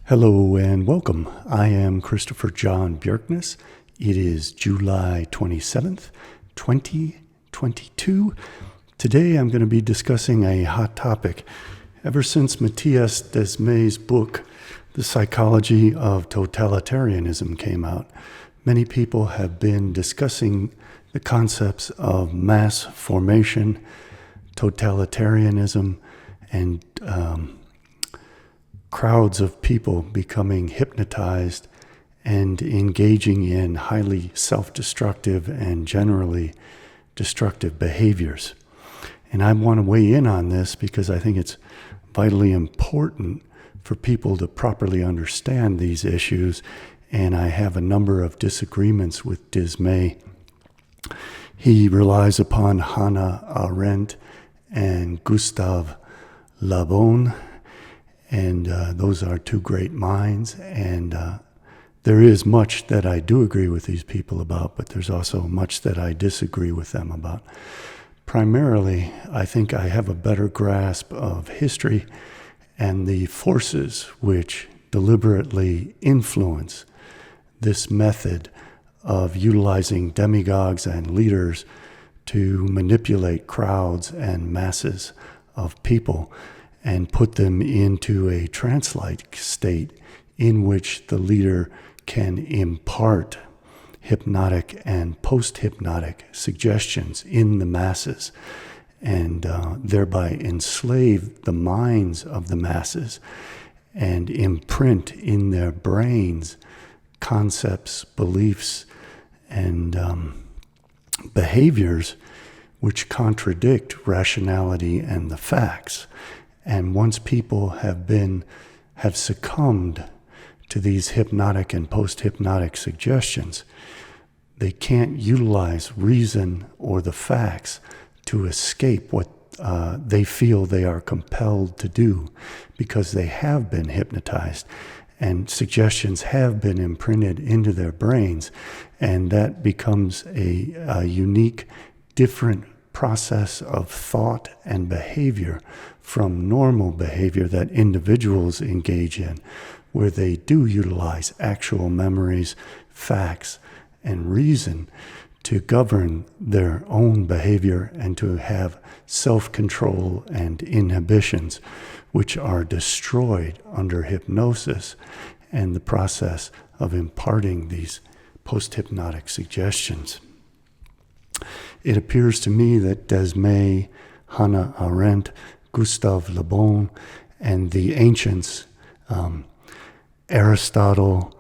Hello and welcome. I am Christopher Jon Bjerknes. It is July 27th, 2022. Today I'm going to be discussing a hot topic. Ever since Mattias Desmet's book, The Psychology of Totalitarianism, came out, many people have been discussing the concepts of mass formation, totalitarianism, and crowds of people becoming hypnotized and engaging in highly self-destructive and generally destructive behaviors. And I want to weigh in on this because I think it's vitally important for people to properly understand these issues, and I have a number of disagreements with Desmet. He relies upon Hannah Arendt and Gustave Le Bon, and those are two great minds, and there is much that I do agree with these people about, but there's also much that I disagree with them about. Primarily, I think I have a better grasp of history and the forces which deliberately influence this method of utilizing demagogues and leaders to manipulate crowds and masses of people and put them into a trance-like state in which the leader can impart hypnotic and post-hypnotic suggestions in the masses and thereby enslave the minds of the masses and imprint in their brains concepts, beliefs, and behaviors which contradict rationality and the facts. And once people have succumbed to these hypnotic and post-hypnotic suggestions, they can't utilize reason or the facts to escape what they feel they are compelled to do, because they have been hypnotized and suggestions have been imprinted into their brains, and that becomes a unique, different process of thought and behavior from normal behavior that individuals engage in, where they do utilize actual memories, facts, and reason to govern their own behavior and to have self-control and inhibitions, which are destroyed under hypnosis and the process of imparting these post-hypnotic suggestions. It appears to me that Desmet, Hannah Arendt, Gustave Le Bon, and the ancients, Aristotle,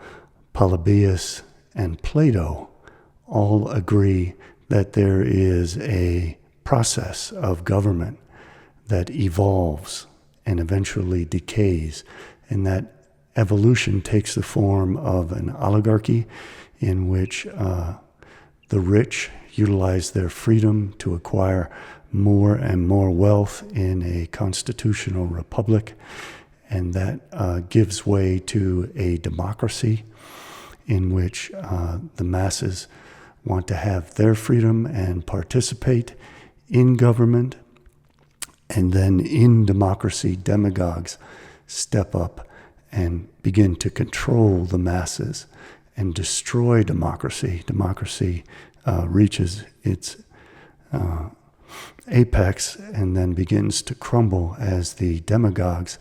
Polybius, and Plato, all agree that there is a process of government that evolves and eventually decays, and that evolution takes the form of an oligarchy in which the rich utilize their freedom to acquire more and more wealth in a constitutional republic, and that gives way to a democracy in which the masses want to have their freedom and participate in government. And then in democracy, demagogues step up and begin to control the masses and destroy democracy. Democracy reaches its apex and then begins to crumble as the demagogues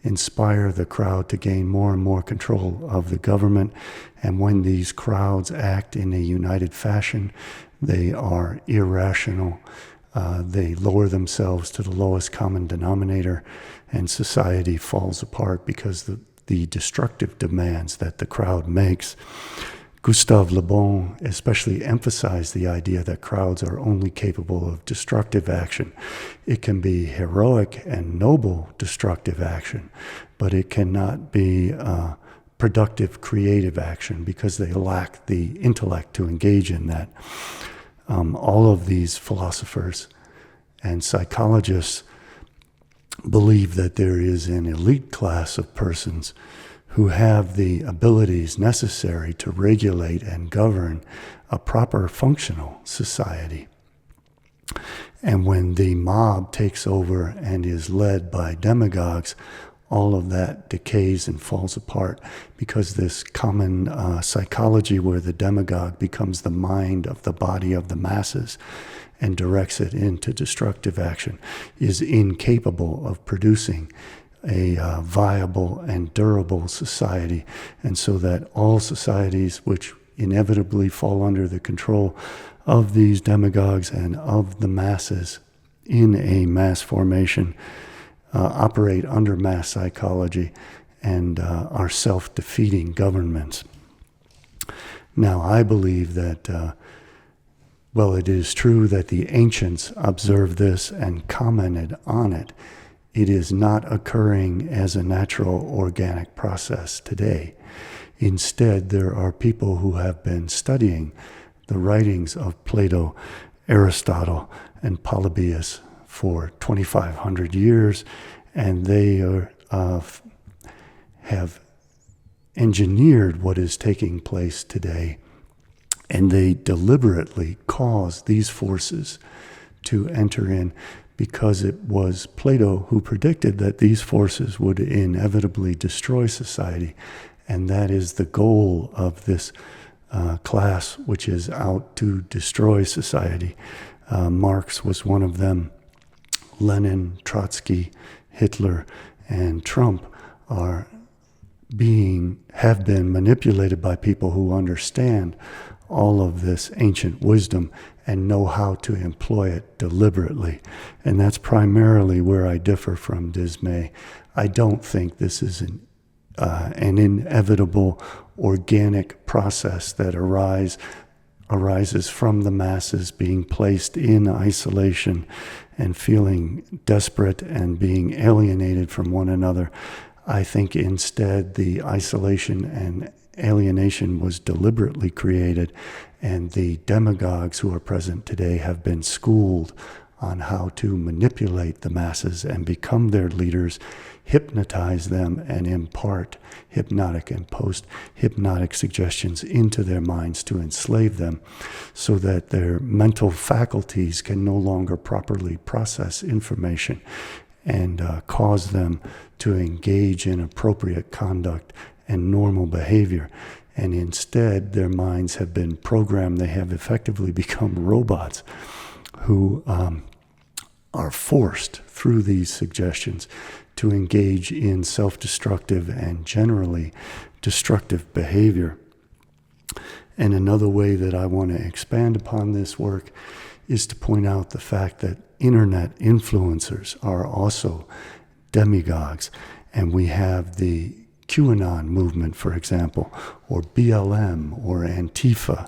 inspire the crowd to gain more and more control of the government. And when these crowds act in a united fashion, they are irrational. They lower themselves to the lowest common denominator, and society falls apart because the destructive demands that the crowd makes. Gustave Le Bon especially emphasized the idea that crowds are only capable of destructive action. It can be heroic and noble destructive action, but it cannot be productive, creative action because they lack the intellect to engage in that. All of these philosophers and psychologists believe that there is an elite class of persons who have the abilities necessary to regulate and govern a proper functional society. And when the mob takes over and is led by demagogues, all of that decays and falls apart, because this common psychology where the demagogue becomes the mind of the body of the masses and directs it into destructive action is incapable of producing a viable and durable society. And so that all societies which inevitably fall under the control of these demagogues and of the masses in a mass formation operate under mass psychology and are self-defeating governments. Now, I believe that, it is true that the ancients observed this and commented on it. It is not occurring as a natural organic process today. Instead, there are people who have been studying the writings of Plato, Aristotle, and Polybius for 2,500 years, and they have engineered what is taking place today, and they deliberately cause these forces to enter in, because it was Plato who predicted that these forces would inevitably destroy society, and that is the goal of this class which is out to destroy society. Marx was one of them. Lenin, Trotsky, Hitler, and Trump have been manipulated by people who understand all of this ancient wisdom and know how to employ it deliberately. And that's primarily where I differ from Desmet. I don't think this is an inevitable organic process that arises from the masses being placed in isolation and feeling desperate and being alienated from one another. I think instead the isolation and alienation was deliberately created, and the demagogues who are present today have been schooled on how to manipulate the masses and become their leaders, hypnotize them, and impart hypnotic and post-hypnotic suggestions into their minds to enslave them, so that their mental faculties can no longer properly process information and cause them to engage in appropriate conduct and normal behavior. And instead, their minds have been programmed. They have effectively become robots who are forced through these suggestions to engage in self-destructive and generally destructive behavior. And another way that I want to expand upon this work is to point out the fact that internet influencers are also demagogues. And we have the QAnon movement, for example, or BLM, or Antifa,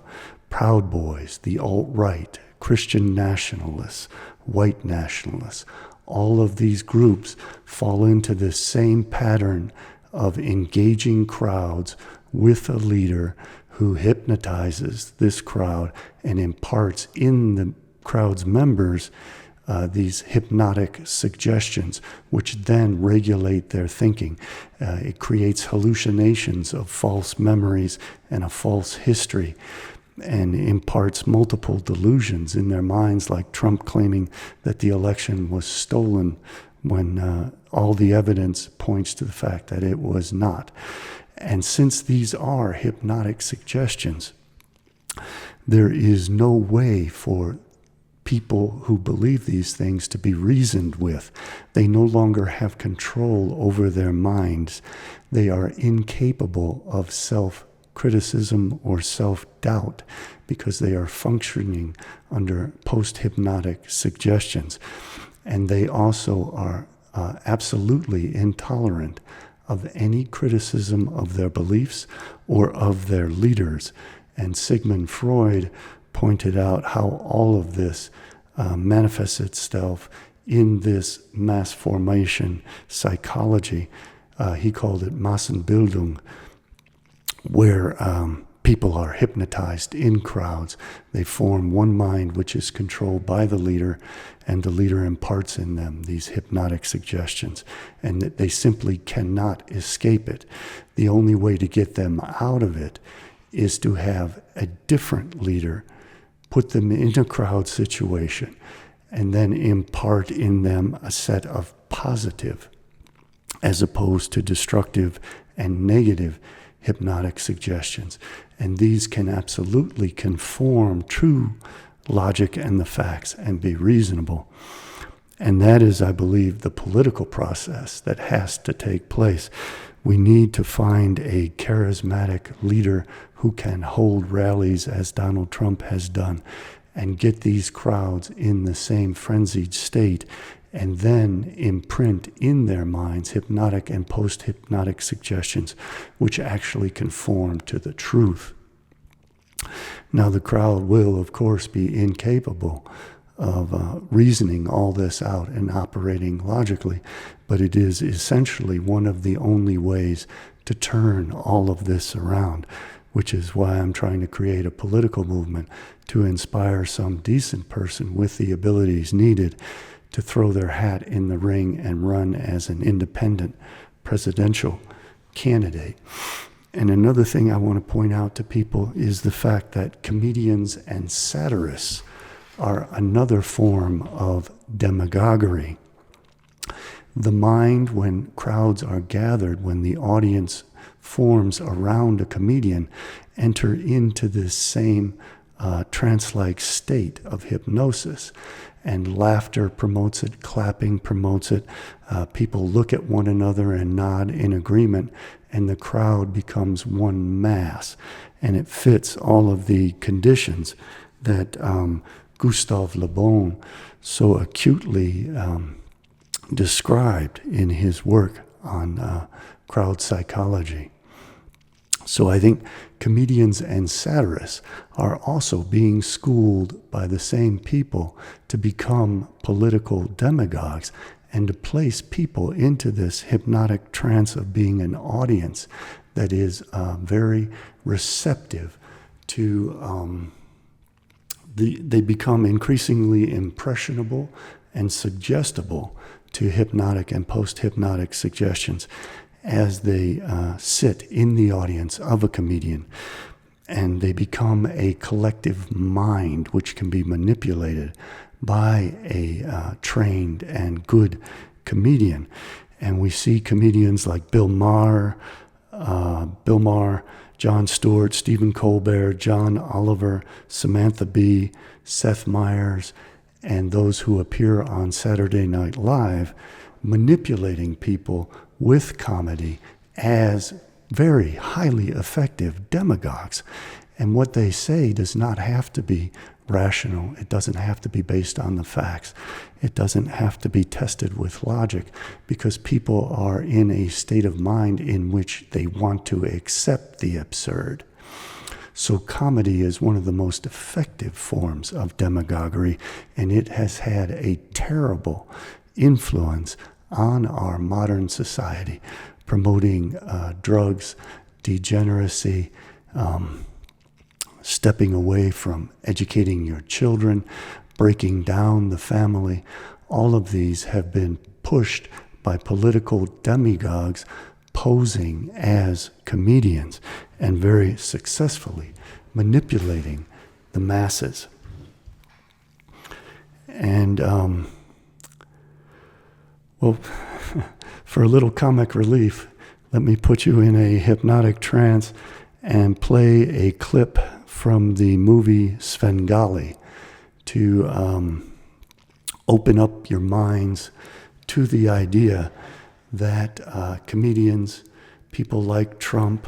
Proud Boys, the alt-right, Christian nationalists, white nationalists. All of these groups fall into this same pattern of engaging crowds with a leader who hypnotizes this crowd and imparts in the crowd's members these hypnotic suggestions, which then regulate their thinking. It creates hallucinations of false memories and a false history, and imparts multiple delusions in their minds, like Trump claiming that the election was stolen when all the evidence points to the fact that it was not. And since these are hypnotic suggestions, there is no way for people who believe these things to be reasoned with. They no longer have control over their minds. They are incapable of self-criticism or self-doubt because they are functioning under post-hypnotic suggestions. And they also are absolutely intolerant of any criticism of their beliefs or of their leaders. And Sigmund Freud pointed out how all of this manifests itself in this mass formation psychology. He called it Massenbildung, where people are hypnotized in crowds. They form one mind which is controlled by the leader, and the leader imparts in them these hypnotic suggestions, and that they simply cannot escape it. The only way to get them out of it is to have a different leader put them in a crowd situation and then impart in them a set of positive as opposed to destructive and negative hypnotic suggestions. And these can absolutely conform to logic and the facts and be reasonable. And that is, I believe, the political process that has to take place. We need to find a charismatic leader who can hold rallies as Donald Trump has done and get these crowds in the same frenzied state, and then imprint in their minds hypnotic and post-hypnotic suggestions which actually conform to the truth. Now, the crowd will, of course, be incapable of reasoning all this out and operating logically, but it is essentially one of the only ways to turn all of this around, which is why I'm trying to create a political movement to inspire some decent person with the abilities needed to throw their hat in the ring and run as an independent presidential candidate. And another thing I want to point out to people is the fact that comedians and satirists are another form of demagoguery. The mind, when crowds are gathered, when the audience forms around a comedian, enter into this same trance-like state of hypnosis. And laughter promotes it, clapping promotes it. People look at one another and nod in agreement, and the crowd becomes one mass. And it fits all of the conditions that Gustave Le Bon so acutely described in his work on crowd psychology. So I think comedians and satirists are also being schooled by the same people to become political demagogues and to place people into this hypnotic trance of being an audience that is very receptive to, they become increasingly impressionable and suggestible to hypnotic and post-hypnotic suggestions as they sit in the audience of a comedian, and they become a collective mind which can be manipulated by a trained and good comedian. And we see comedians like Bill Maher, Jon Stewart, Stephen Colbert, John Oliver, Samantha Bee, Seth Meyers, and those who appear on Saturday Night Live manipulating people with comedy as very highly effective demagogues. And what they say does not have to be rational. It doesn't have to be based on the facts. It doesn't have to be tested with logic, because people are in a state of mind in which they want to accept the absurd. So comedy is one of the most effective forms of demagoguery, and it has had a terrible influence on our modern society, promoting drugs, degeneracy, stepping away from educating your children, breaking down the family. All of these have been pushed by political demagogues posing as comedians and very successfully manipulating the masses. And, well, for a little comic relief, let me put you in a hypnotic trance and play a clip from the movie Svengali to open up your minds to the idea that comedians, people like Trump,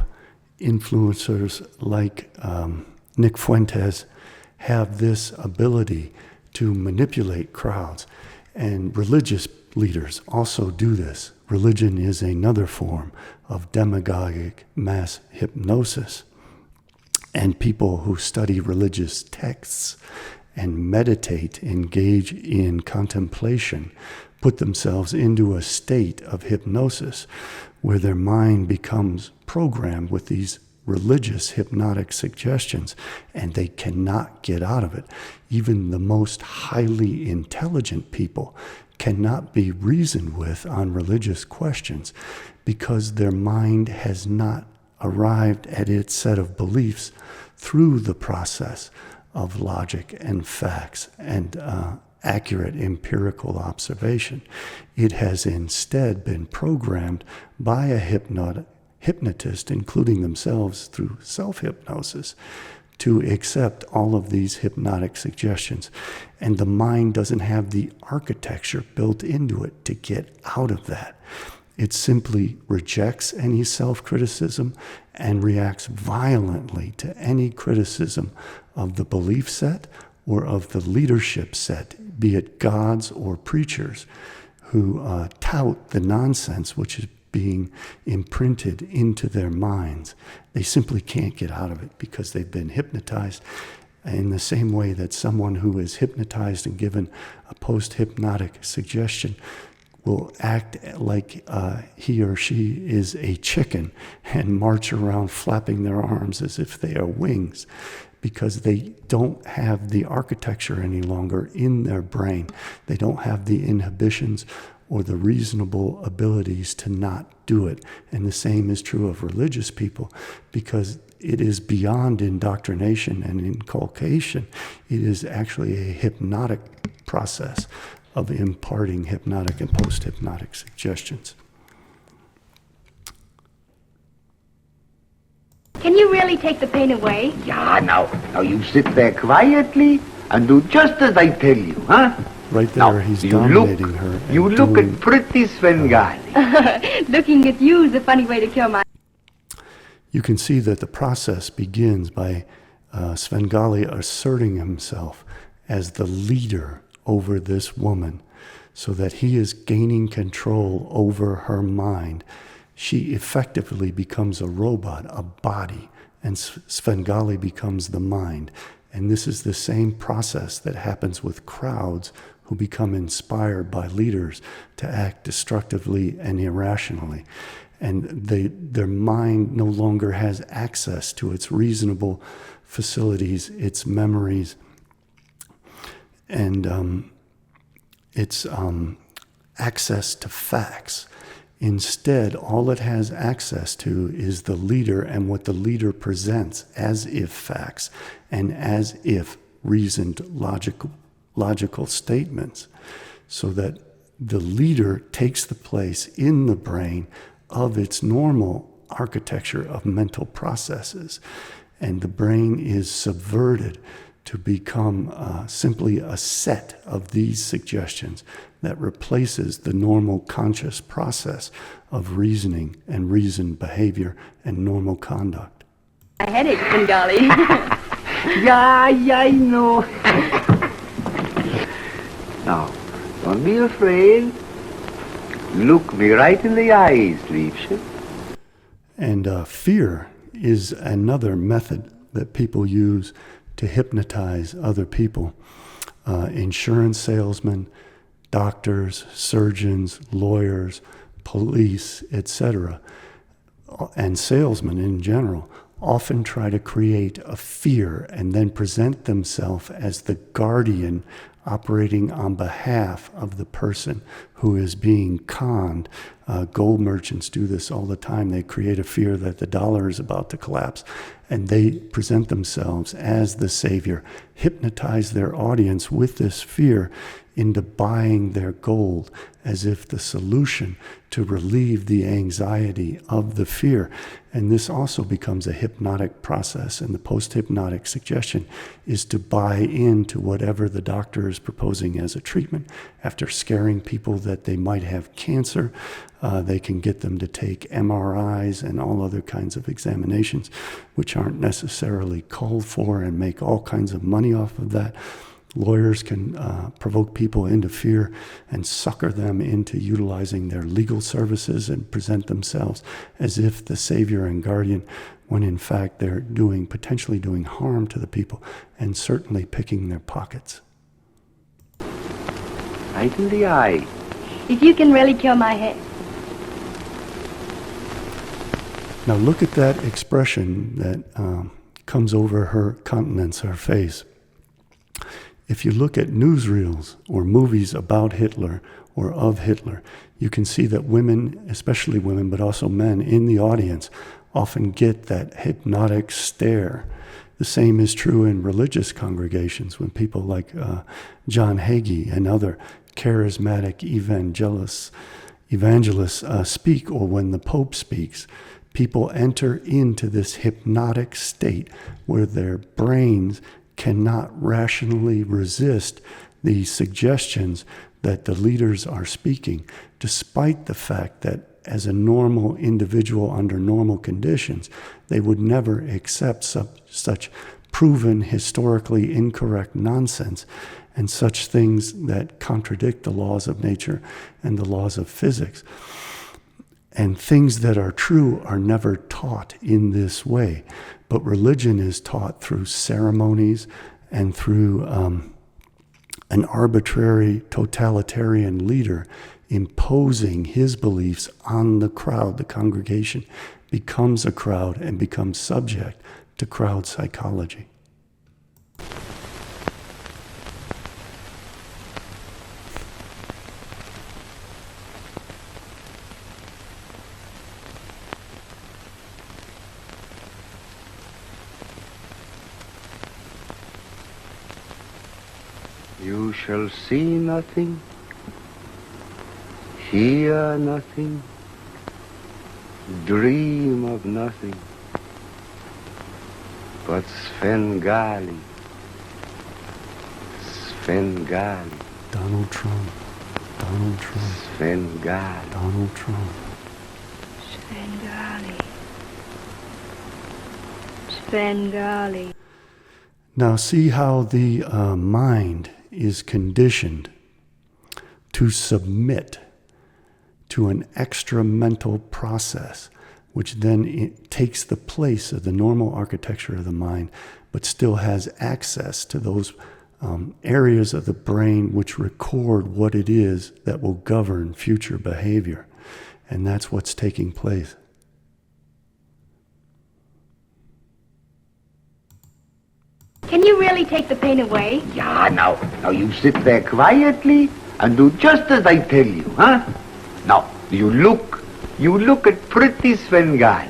influencers like Nick Fuentes have this ability to manipulate crowds. And religious leaders also do this. Religion is another form of demagogic mass hypnosis. And people who study religious texts and meditate, engage in contemplation, put themselves into a state of hypnosis where their mind becomes programmed with these religious hypnotic suggestions, and they cannot get out of it. Even the most highly intelligent people cannot be reasoned with on religious questions because their mind has not arrived at its set of beliefs through the process of logic and facts and accurate empirical observation. It has instead been programmed by a hypnotist, including themselves through self-hypnosis, to accept all of these hypnotic suggestions. And the mind doesn't have the architecture built into it to get out of that. It simply rejects any self-criticism and reacts violently to any criticism of the belief set or of the leadership set, be it gods or preachers, who tout the nonsense which is being imprinted into their minds. They simply can't get out of it because they've been hypnotized in the same way that someone who is hypnotized and given a post-hypnotic suggestion will act like he or she is a chicken and march around flapping their arms as if they are wings, because they don't have the architecture any longer in their brain. They don't have the inhibitions or the reasonable abilities to not do it. And the same is true of religious people, because it is beyond indoctrination and inculcation. It is actually a hypnotic process of imparting hypnotic and post-hypnotic suggestions. Can you really take the pain away? Yeah, now you sit there quietly and do just as I tell you, huh? Right there, now, he's dominating her. You look at pretty Svengali. Looking at you is a funny way to kill my... You can see that the process begins by Svengali asserting himself as the leader over this woman, so that he is gaining control over her mind. She effectively becomes a robot, a body, and Svengali becomes the mind. And this is the same process that happens with crowds who become inspired by leaders to act destructively and irrationally. And their mind no longer has access to its reasonable facilities, its memories, and its access to facts. Instead, all it has access to is the leader and what the leader presents as if facts and as if reasoned logical statements, so that the leader takes the place in the brain of its normal architecture of mental processes, and the brain is subverted to become simply a set of these suggestions that replaces the normal conscious process of reasoning and reasoned behavior and normal conduct. A headache, Svengali. Yeah, I know. Now, don't be afraid. Look me right in the eyes, Liebchen. And fear is another method that people use to hypnotize other people. Insurance salesmen, doctors, surgeons, lawyers, police, etc., and salesmen in general often try to create a fear and then present themselves as the guardian operating on behalf of the person who is being conned. Gold merchants do this all the time. They create a fear that the dollar is about to collapse, and they present themselves as the savior, hypnotize their audience with this fear into buying their gold as if the solution to relieve the anxiety of the fear. And this also becomes a hypnotic process, and the post-hypnotic suggestion is to buy into whatever the doctor is proposing as a treatment. After scaring people that they might have cancer, they can get them to take MRIs and all other kinds of examinations, which aren't necessarily called for, and make all kinds of money off of that. Lawyers can provoke people into fear and sucker them into utilizing their legal services and present themselves as if the savior and guardian, when in fact they're potentially doing harm to the people and certainly picking their pockets. Right in the eye. If you can really kill my head. Now look at that expression that comes over her countenance, her face. If you look at newsreels or movies about Hitler or of Hitler, you can see that women, especially women, but also men in the audience, often get that hypnotic stare The same is true in religious congregations when people like John Hagee and other charismatic evangelists speak, or when the Pope speaks. People enter into this hypnotic state where their brains cannot rationally resist the suggestions that the leaders are speaking, despite the fact that as a normal individual under normal conditions, they would never accept such proven historically incorrect nonsense and such things that contradict the laws of nature and the laws of physics. And things that are true are never taught in this way, but religion is taught through ceremonies and through an arbitrary totalitarian leader imposing his beliefs on the crowd. The congregation becomes a crowd and becomes subject to crowd psychology. You shall see nothing, hear nothing, dream of nothing, but Svengali, Svengali. Donald Trump, Donald Trump, Svengali. Donald Trump. Svengali. Svengali. Now see how the mind is conditioned to submit to an extra mental process, which then it takes the place of the normal architecture of the mind, but still has access to those areas of the brain which record what it is that will govern future behavior. And that's what's taking place. Can you really take the pain away? Yeah, now you sit there quietly and do just as I tell you, huh? Now, you look at pretty Svengali.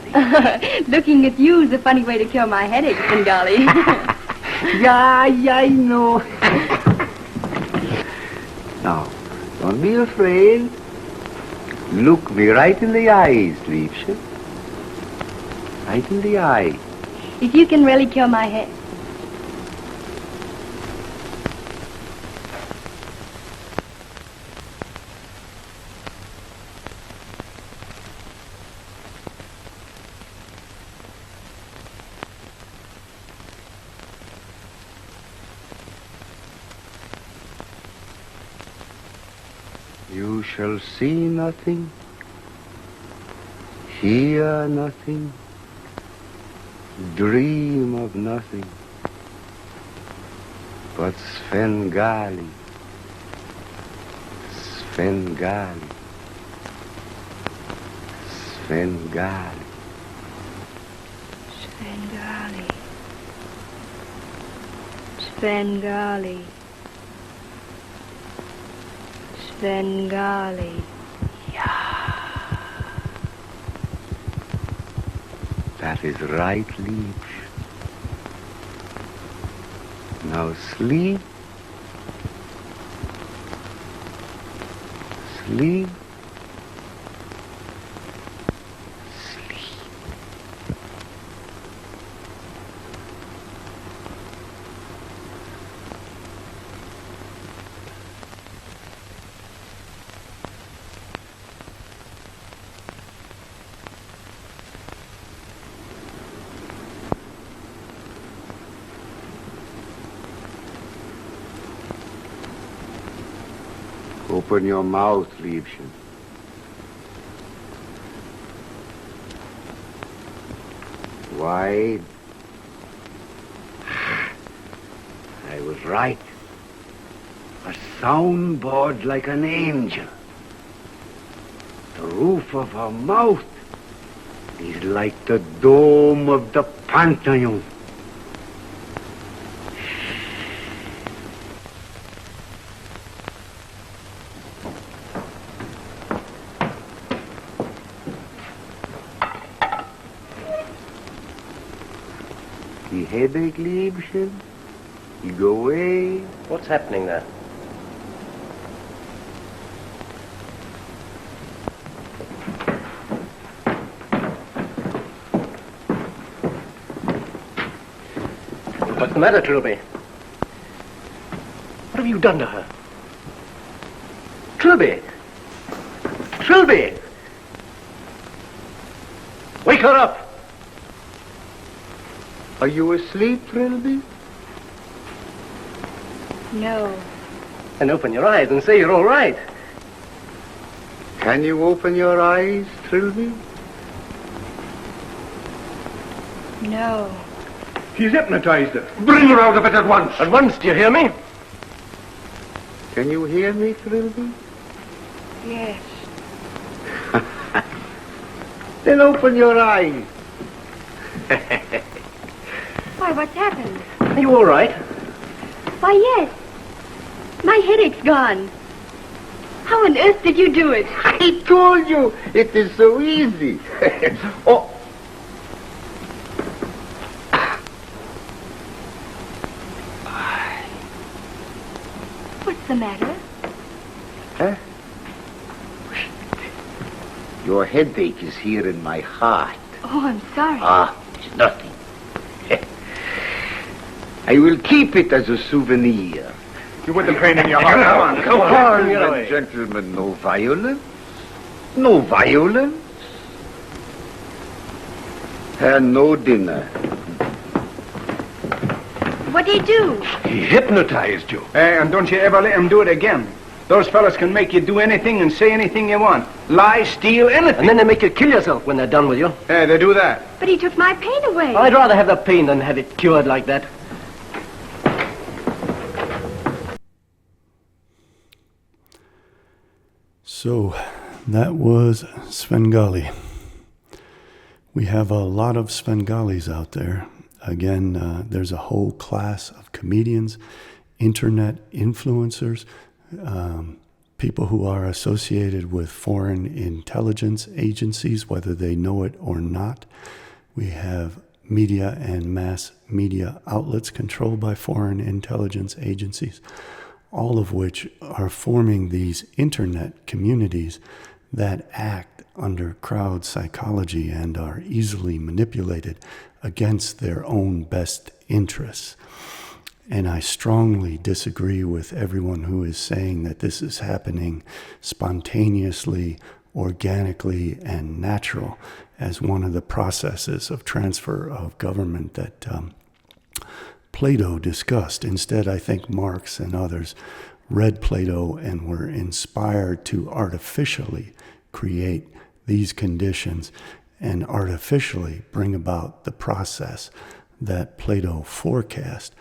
Looking at you is a funny way to cure my headache, Svengali. Yeah, I know. Now, don't be afraid. Look me right in the eyes, Liebchen. Right in the eye. If you can really cure my head. You shall see nothing, hear nothing, dream of nothing, but Svengali, Svengali, Svengali. Svengali. Svengali. Svengali. That is right, Liebchen. Now sleep. Sleep. Sleep. Open your mouth, Liebchen. Wide. I was right. A soundboard like an angel. The roof of her mouth is like the dome of the Pantheon. The headache Liebchen. You go away. What's happening there? What's the matter, Trilby? What have you done to her? Trilby! Trilby! Wake her up! Are you asleep, Trilby? No. And open your eyes and say you're all right. Can you open your eyes, Trilby? No. He's hypnotized her. Bring her out of it at once. At once, do you hear me? Can you hear me, Trilby? Yes. Then open your eyes. Why, what's happened? Are you all right? Why, yes. My headache's gone. How on earth did you do it? I told you, it is so easy. Oh. What's the matter? Huh? Your headache is here in my heart. Oh, I'm sorry. Ah, it's nothing. I will keep it as a souvenir. You with the pain in your heart. Come on. Pardon, Get away. gentlemen, no violence. No violence. And no dinner. What did he do? He hypnotized you. And don't you ever let him do it again. Those fellas can make you do anything and say anything you want. Lie, steal, anything. And then they make you kill yourself when they're done with you. Yeah, they do that. But he took my pain away. I'd rather have the pain than have it cured like that. So that was Svengali. We have a lot of Svengalis out there. Again, there's a whole class of comedians, internet influencers, people who are associated with foreign intelligence agencies, whether they know it or not. We have media and mass media outlets controlled by foreign intelligence agencies, all of which are forming these internet communities that act under crowd psychology and are easily manipulated against their own best interests. And I strongly disagree with everyone who is saying that this is happening spontaneously, organically, and natural as one of the processes of transfer of government that Plato discussed. Instead, I think Marx and others read Plato and were inspired to artificially create these conditions and artificially bring about the process that Plato forecast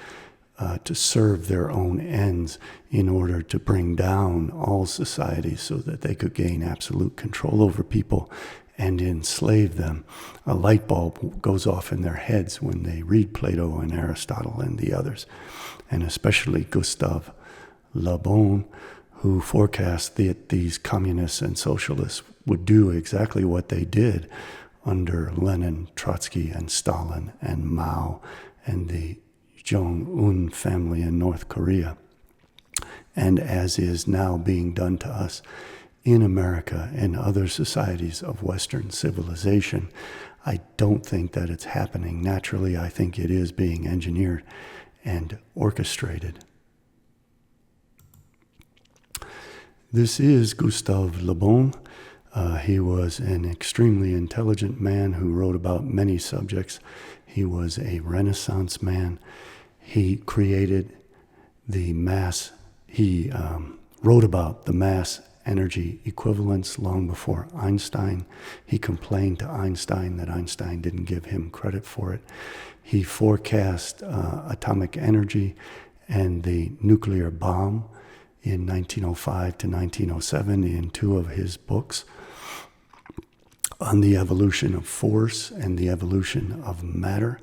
to serve their own ends in order to bring down all societies so that they could gain absolute control over people and enslave them. A light bulb goes off in their heads when they read Plato and Aristotle and the others, and especially Gustave Le Bon, who forecast that these communists and socialists would do exactly what they did under Lenin, Trotsky, and Stalin, and Mao, and the Jong-un family in North Korea, and as is now being done to us in America and other societies of Western civilization. I don't think that it's happening naturally. I think it is being engineered and orchestrated. This is Gustave Le Bon. He was an extremely intelligent man who wrote about many subjects. He was a Renaissance man. He created the mass, he wrote about the mass energy equivalence long before Einstein. He complained to Einstein that Einstein didn't give him credit for it. He forecast atomic energy and the nuclear bomb in 1905 to 1907 in two of his books on the evolution of force and the evolution of matter.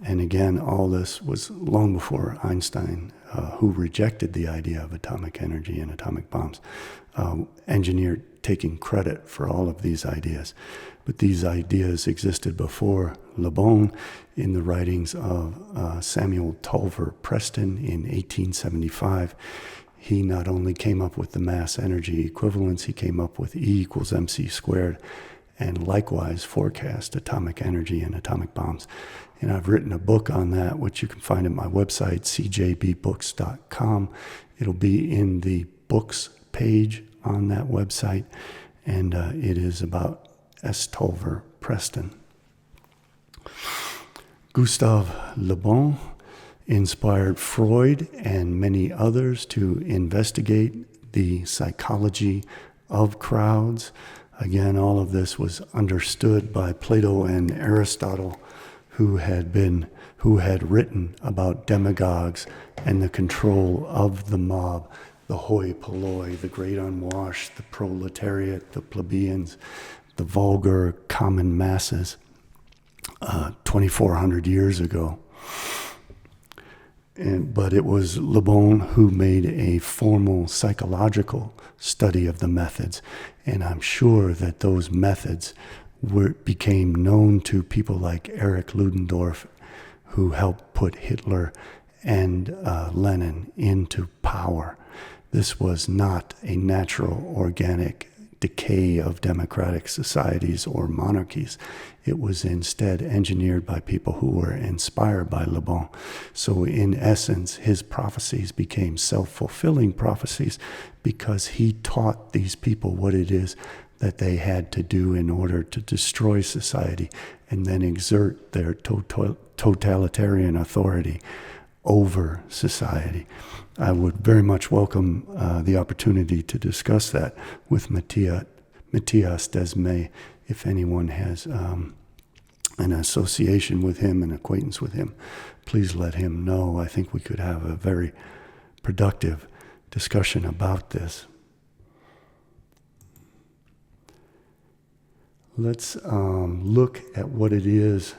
And again, all this was long before Einstein, who rejected the idea of atomic energy and atomic bombs, engineered taking credit for all of these ideas. But these ideas existed before Le Bon in the writings of Samuel Tulver Preston in 1875. He not only came up with the mass energy equivalence, he came up with E equals mc squared, and likewise forecast atomic energy and atomic bombs. And I've written a book on that, which you can find at my website, cjbbooks.com. It'll be in the books page on that website, and it is about S. Tulver Preston. Gustave Le Bon inspired Freud and many others to investigate the psychology of crowds. Again, all of this was understood by Plato and Aristotle, who had written about demagogues and the control of the mob, the hoi polloi, the great unwashed, the proletariat, the plebeians, the vulgar common masses, 2,400 years ago. But it was Le Bon who made a formal psychological study of the methods, and I'm sure that those methods became known to people like Erich Ludendorff, who helped put Hitler and Lenin into power. This was not a natural, organic decay of democratic societies or monarchies. It was instead engineered by people who were inspired by Le Bon. So in essence, his prophecies became self-fulfilling prophecies because he taught these people what it is that they had to do in order to destroy society and then exert their totalitarian authority over society. I would very much welcome the opportunity to discuss that with Mattias Desmet, if anyone has an association with him, an acquaintance with him. Please let him know. I think we could have a very productive discussion about this. Let's look at what it is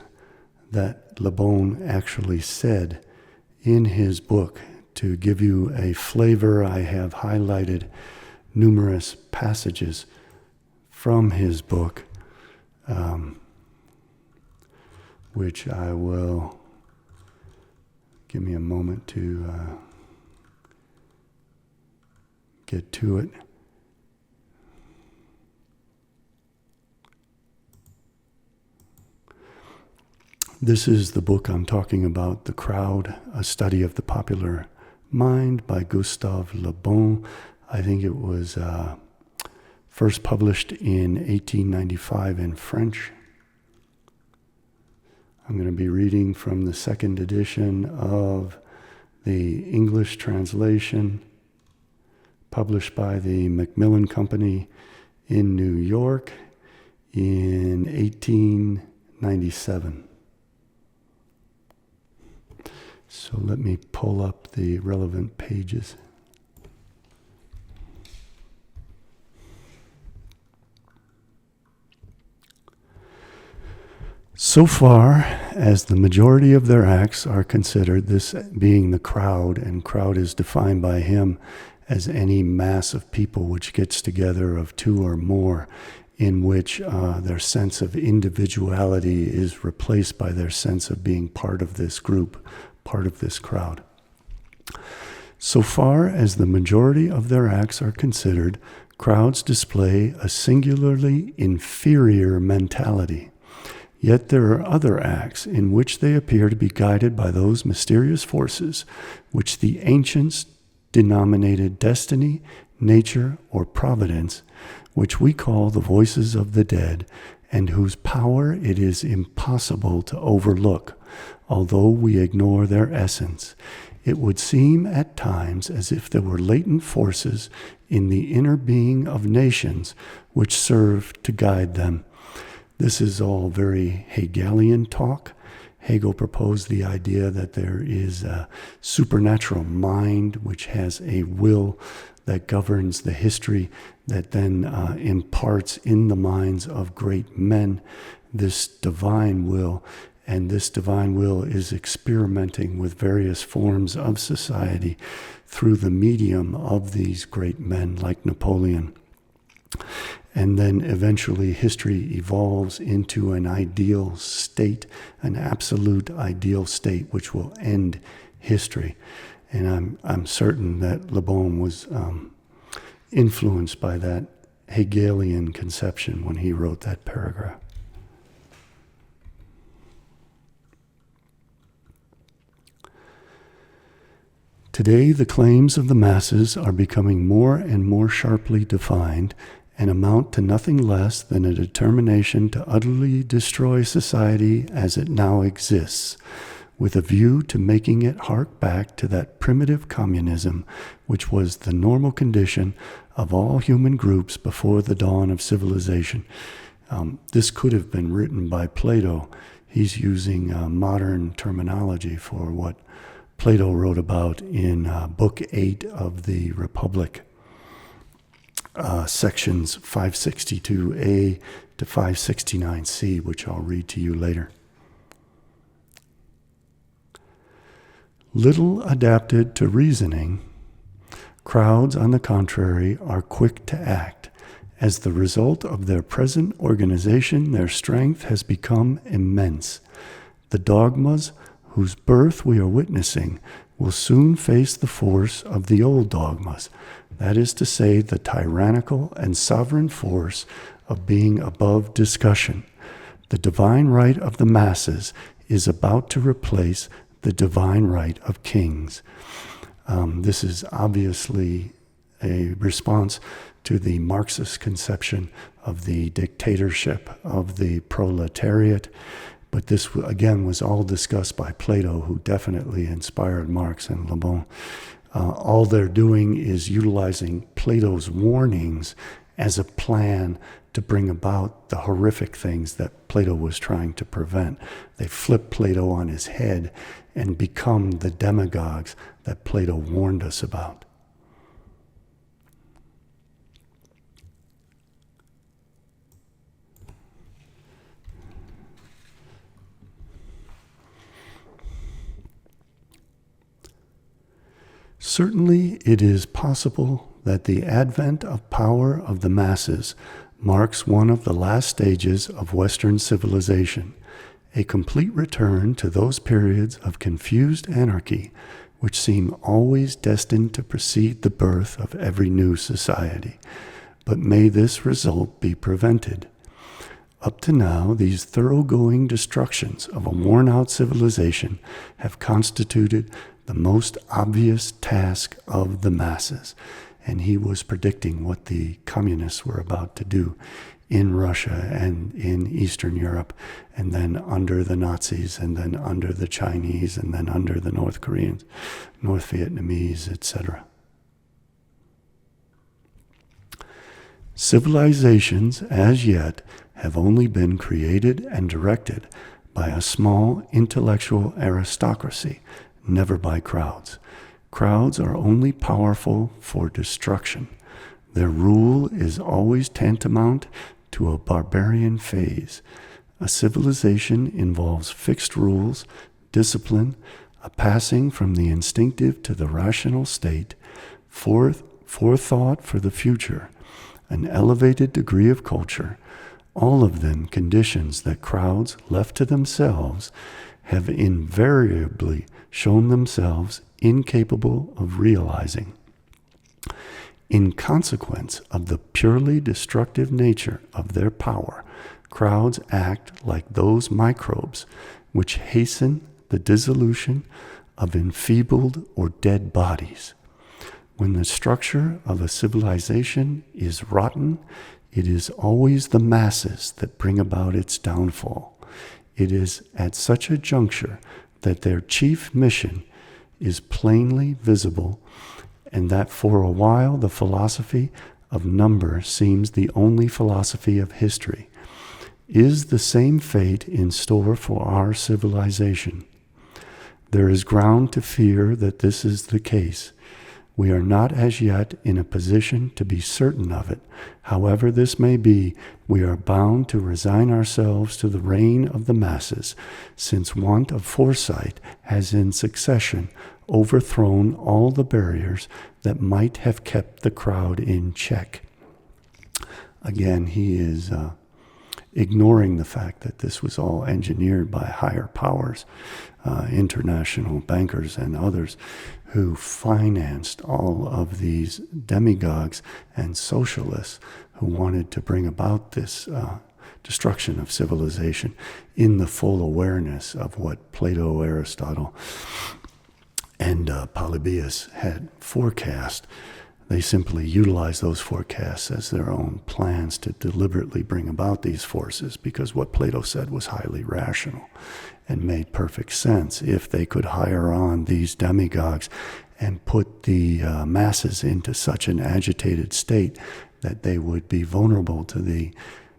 that Le Bon actually said in his book. To give you a flavor, I have highlighted numerous passages from his book, which I will give me a moment to get to it. This is the book I'm talking about, The Crowd, A Study of the Popular Mind by Gustave Le Bon. I think it was first published in 1895 in French. I'm going to be reading from the second edition of the English translation, published by the Macmillan Company in New York in 1897. So let me pull up the relevant pages. So far as the majority of their acts are considered, this being the crowd, and crowd is defined by him as any mass of people which gets together of two or more, in which their sense of individuality is replaced by their sense of being part of this group, part of this crowd. So far as the majority of their acts are considered, crowds display a singularly inferior mentality. Yet there are other acts in which they appear to be guided by those mysterious forces which the ancients denominated destiny, nature, or providence, which we call the voices of the dead, and whose power it is impossible to overlook, although we ignore their essence. It would seem at times as if there were latent forces in the inner being of nations which serve to guide them. This is all very Hegelian talk. Hegel proposed the idea that there is a supernatural mind which has a will that governs the history that then imparts in the minds of great men this divine will, And this divine will is experimenting with various forms of society through the medium of these great men like Napoleon. And then eventually history evolves into an ideal state, an absolute ideal state, which will end history. And I'm certain that Le Bon was influenced by that Hegelian conception when he wrote that paragraph. Today, the claims of the masses are becoming more and more sharply defined and amount to nothing less than a determination to utterly destroy society as it now exists, with a view to making it hark back to that primitive communism which was the normal condition of all human groups before the dawn of civilization. This could have been written by Plato. He's using modern terminology for what Plato wrote about in Book 8 of the Republic, sections 562a to 569c, which I'll read to you later. Little adapted to reasoning, crowds, on the contrary, are quick to act. As the result of their present organization, their strength has become immense. The dogmas whose birth we are witnessing will soon face the force of the old dogmas, that is to say, the tyrannical and sovereign force of being above discussion. The divine right of the masses is about to replace the divine right of kings. This is obviously a response to the Marxist conception of the dictatorship of the proletariat. But this, again, was all discussed by Plato, who definitely inspired Marx and Le Bon. All they're doing is utilizing Plato's warnings as a plan to bring about the horrific things that Plato was trying to prevent. They flip Plato on his head and become the demagogues that Plato warned us about. Certainly, it is possible that the advent of power of the masses marks one of the last stages of Western civilization, a complete return to those periods of confused anarchy which seem always destined to precede the birth of every new society. But may this result be prevented. Up to now, these thoroughgoing destructions of a worn-out civilization have constituted the most obvious task of the masses. And he was predicting what the communists were about to do in Russia and in Eastern Europe, and then under the Nazis, and then under the Chinese, and then under the North Koreans, North Vietnamese, etc. Civilizations, as yet, have only been created and directed by a small intellectual aristocracy, never by crowds. Crowds are only powerful for destruction. Their rule is always tantamount to a barbarian phase. A civilization involves fixed rules, discipline, a passing from the instinctive to the rational state, forethought for the future, an elevated degree of culture, all of them conditions that crowds, left to themselves, have invariably shown themselves incapable of realizing. In consequence of the purely destructive nature of their power, crowds act like those microbes which hasten the dissolution of enfeebled or dead bodies. When the structure of a civilization is rotten, it is always the masses that bring about its downfall. It is at such a juncture that their chief mission is plainly visible, and that for a while the philosophy of number seems the only philosophy of history. Is the same fate in store for our civilization? There is ground to fear that this is the case. We are not as yet in a position to be certain of it. However this may be, we are bound to resign ourselves to the reign of the masses, since want of foresight has in succession overthrown all the barriers that might have kept the crowd in check. Again, he is ignoring the fact that this was all engineered by higher powers, international bankers and others who financed all of these demagogues and socialists who wanted to bring about this destruction of civilization in the full awareness of what Plato, Aristotle, and Polybius had forecast. They simply utilized those forecasts as their own plans to deliberately bring about these forces, because what Plato said was highly rational and made perfect sense. If they could hire on these demagogues and put the masses into such an agitated state that they would be vulnerable to the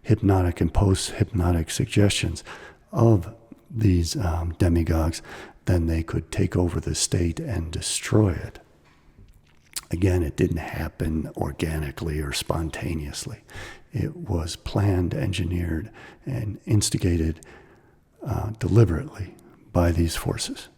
hypnotic and post-hypnotic suggestions of these demagogues, then they could take over the state and destroy it. Again, it didn't happen organically or spontaneously. It was planned, engineered, and instigated deliberately by these forces.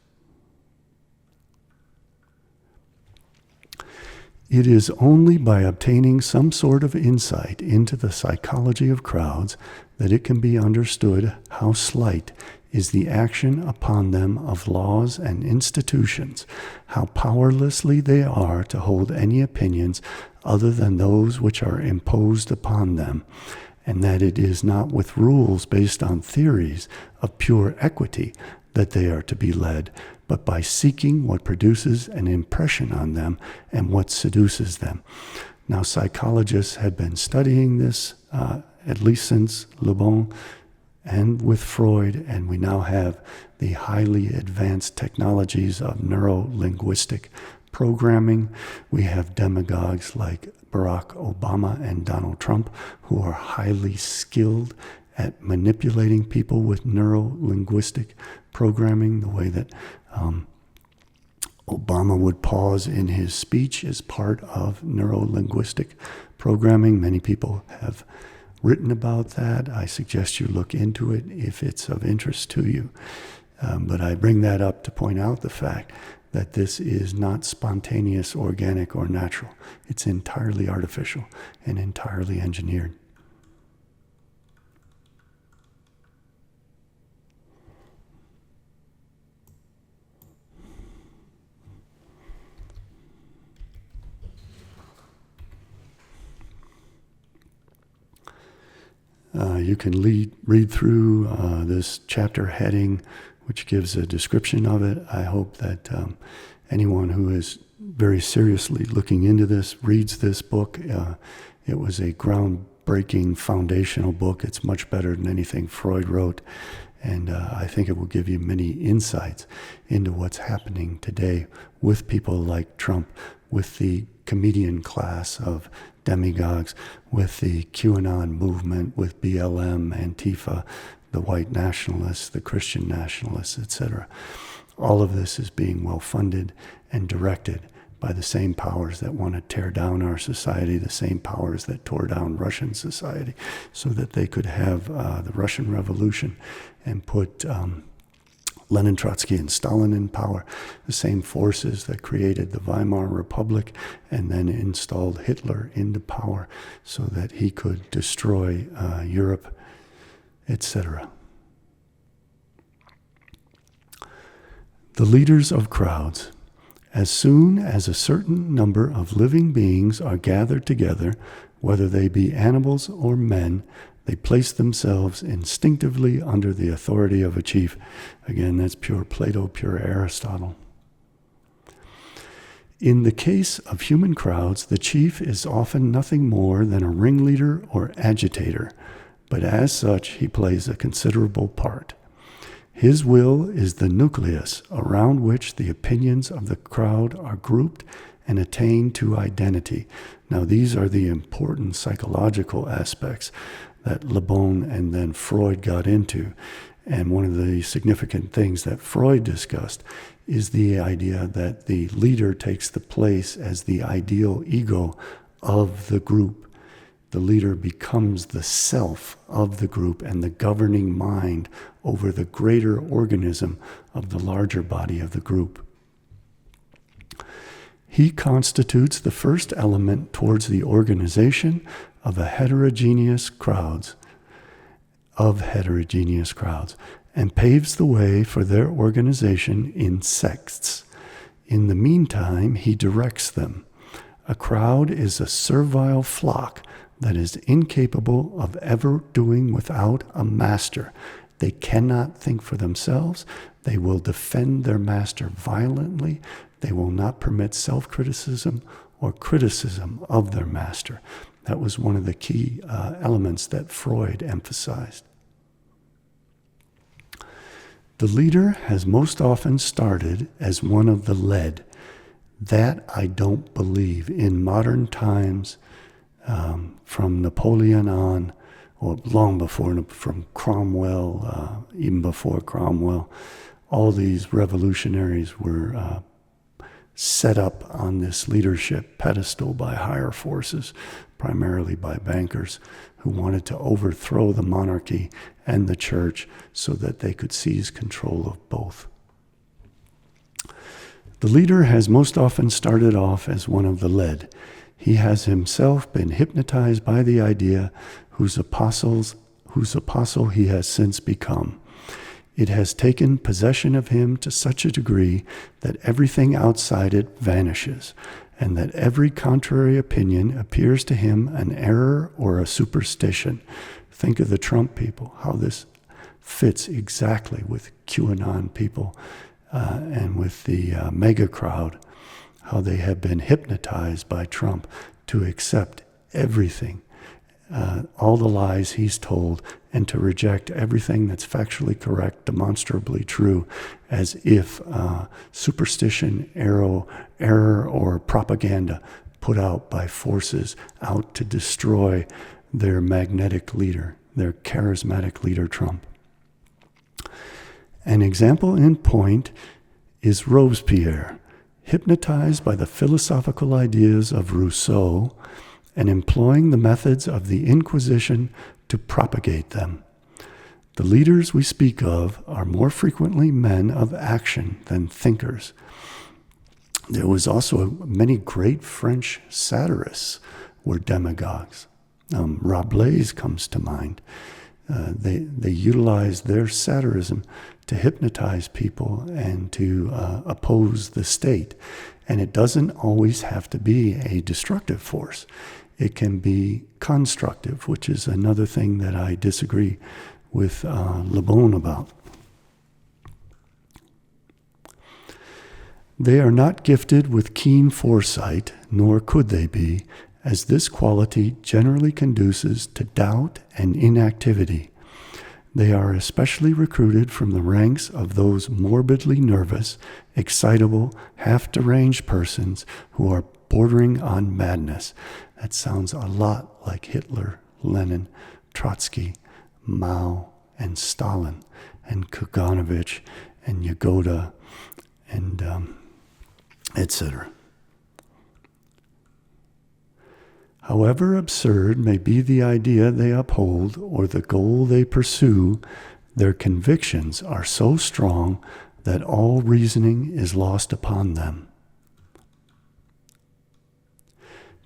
It is only by obtaining some sort of insight into the psychology of crowds that it can be understood how slight is the action upon them of laws and institutions, how powerlessly they are to hold any opinions other than those which are imposed upon them, and that it is not with rules based on theories of pure equity that they are to be led, but by seeking what produces an impression on them and what seduces them. Now, psychologists have been studying this at least since Le Bon and with Freud, and we now have the highly advanced technologies of neuro-linguistic programming. We have demagogues like Barack Obama and Donald Trump who are highly skilled at manipulating people with neuro-linguistic programming. The way that Obama would pause in his speech is part of neuro-linguistic programming. Many people have written about that. I suggest you look into it if it's of interest to you. But I bring that up to point out the fact that this is not spontaneous, organic, or natural. It's entirely artificial and entirely engineered. You can read through this chapter heading, which gives a description of it. I hope that anyone who is very seriously looking into this reads this book. It was a groundbreaking foundational book. It's much better than anything Freud wrote, and I think it will give you many insights into what's happening today with people like Trump, with the comedian class of demagogues, with the QAnon movement, with BLM, Antifa, the white nationalists, the Christian nationalists, etc. All of this is being well funded and directed by the same powers that want to tear down our society, the same powers that tore down Russian society, so that they could have the Russian Revolution and put Lenin, Trotsky, and Stalin in power, the same forces that created the Weimar Republic and then installed Hitler into power so that he could destroy Europe, etc. The leaders of crowds, as soon as a certain number of living beings are gathered together, whether they be animals or men, they place themselves instinctively under the authority of a chief. Again, that's pure Plato, pure Aristotle. In the case of human crowds, the chief is often nothing more than a ringleader or agitator, but as such, he plays a considerable part. His will is the nucleus around which the opinions of the crowd are grouped and attain to identity. Now, these are the important psychological aspects that Le Bon and then Freud got into. And one of the significant things that Freud discussed is the idea that the leader takes the place as the ideal ego of the group. The leader becomes the self of the group and the governing mind over the greater organism of the larger body of the group. He constitutes the first element towards the organization of heterogeneous crowds, and paves the way for their organization in sects. In the meantime, he directs them. A crowd is a servile flock that is incapable of ever doing without a master. They cannot think for themselves. They will defend their master violently. They will not permit self-criticism or criticism of their master. That was one of the key elements that Freud emphasized. The leader has most often started as one of the led. That I don't believe. In modern times, from Napoleon on, or long before, from Cromwell, even before Cromwell, all these revolutionaries were set up on this leadership pedestal by higher forces, primarily by bankers who wanted to overthrow the monarchy and the church so that they could seize control of both. The leader has most often started off as one of the led. He has himself been hypnotized by the idea whose apostle he has since become. It has taken possession of him to such a degree that everything outside it vanishes, and that every contrary opinion appears to him an error or a superstition. Think of the Trump people, how this fits exactly with QAnon people and with the mega crowd, how they have been hypnotized by Trump to accept everything, all the lies he's told, and to reject everything that's factually correct, demonstrably true, as if superstition, error, or propaganda put out by forces out to destroy their magnetic leader, their charismatic leader, Trump. An example in point is Robespierre, hypnotized by the philosophical ideas of Rousseau and employing the methods of the Inquisition to propagate them. The leaders we speak of are more frequently men of action than thinkers. There was also many great French satirists were demagogues. Rabelais comes to mind. They utilized their satirism to hypnotize people and to oppose the state. And it doesn't always have to be a destructive force. It can be constructive, which is another thing that I disagree with Le Bon about. They are not gifted with keen foresight, nor could they be, as this quality generally conduces to doubt and inactivity. They are especially recruited from the ranks of those morbidly nervous, excitable, half-deranged persons who are bordering on madness. That sounds a lot like Hitler, Lenin, Trotsky, Mao, and Stalin, and Kaganovich, and Yagoda, and etc. However absurd may be the idea they uphold or the goal they pursue, their convictions are so strong that all reasoning is lost upon them.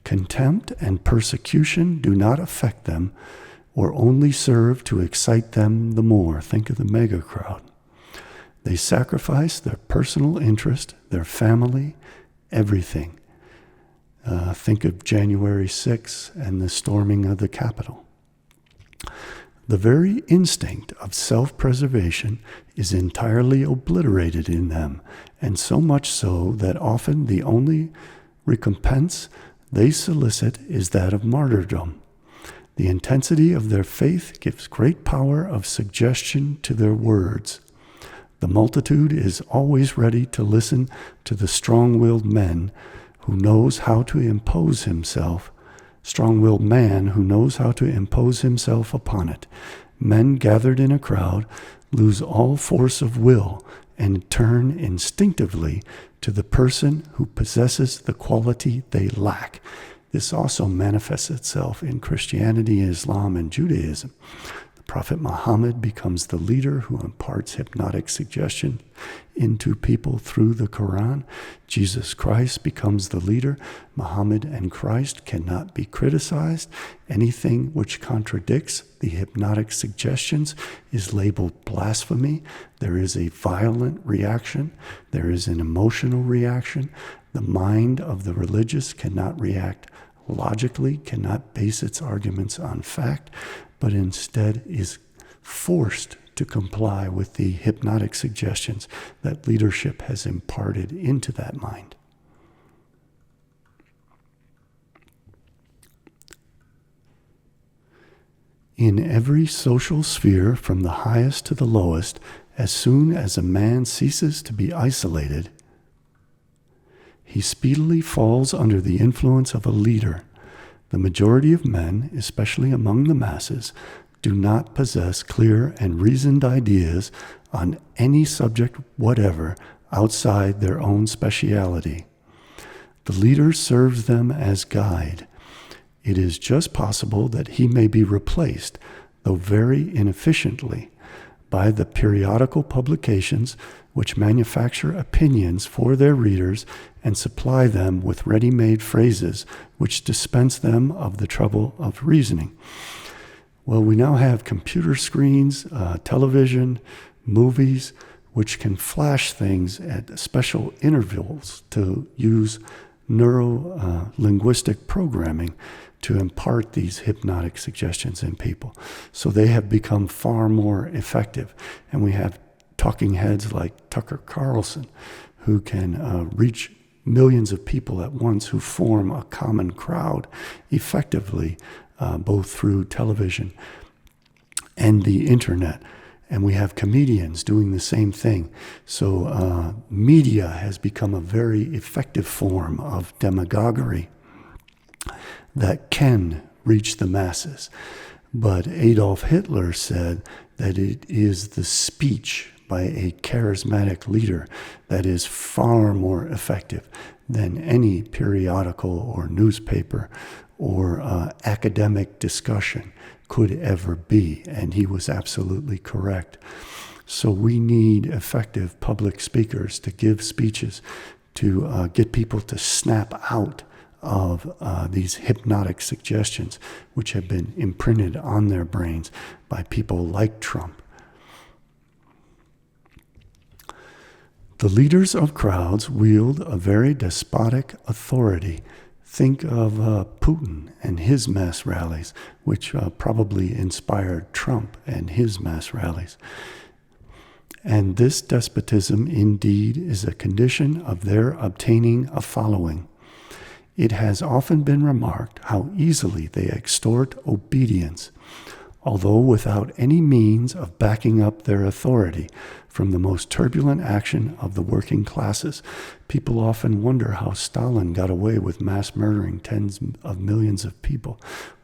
Contempt and persecution do not affect them or only serve to excite them the more. Think of the mega crowd. They sacrifice their personal interest, their family, everything. Think of January 6th and the storming of the Capitol. The very instinct of self-preservation is entirely obliterated in them, and so much so that often the only recompense they solicit is that of martyrdom. The intensity of their faith gives great power of suggestion to their words. The multitude is always ready to listen to the strong-willed men who knows how to impose himself, strong-willed man who knows how to impose himself upon it. Men gathered in a crowd lose all force of will, and turn instinctively to the person who possesses the quality they lack. This also manifests itself in Christianity, Islam, and Judaism. The Prophet Muhammad becomes the leader who imparts hypnotic suggestion into people through the Quran. Jesus Christ becomes the leader. Muhammad and Christ cannot be criticized. Anything which contradicts the hypnotic suggestions is labeled blasphemy. There is a violent reaction. There is an emotional reaction. The mind of the religious cannot react logically, cannot base its arguments on fact, but instead is forced to comply with the hypnotic suggestions that leadership has imparted into that mind. In every social sphere, from the highest to the lowest, as soon as a man ceases to be isolated, he speedily falls under the influence of a leader. The majority of men, especially among the masses, do not possess clear and reasoned ideas on any subject whatever outside their own speciality. The leader serves them as guide. It is just possible that he may be replaced, though very inefficiently, by the periodical publications which manufacture opinions for their readers and supply them with ready-made phrases which dispense them of the trouble of reasoning. Well, we now have computer screens, television, movies, which can flash things at special intervals to use neuro-linguistic programming to impart these hypnotic suggestions in people. So they have become far more effective. And we have talking heads like Tucker Carlson, who can reach millions of people at once, who form a common crowd effectively, both through television and the internet. And we have comedians doing the same thing. So media has become a very effective form of demagoguery that can reach the masses. But Adolf Hitler said that it is the speech by a charismatic leader that is far more effective than any periodical or newspaper or academic discussion could ever be. And he was absolutely correct. So we need effective public speakers to give speeches to get people to snap out of these hypnotic suggestions which have been imprinted on their brains by people like Trump. The leaders of crowds wield a very despotic authority. Think of Putin and his mass rallies, which probably inspired Trump and his mass rallies. And this despotism indeed is a condition of their obtaining a following. It has often been remarked how easily they extort obedience, although without any means of backing up their authority from the most turbulent action of the working classes. People often wonder how Stalin got away with mass murdering tens of millions of people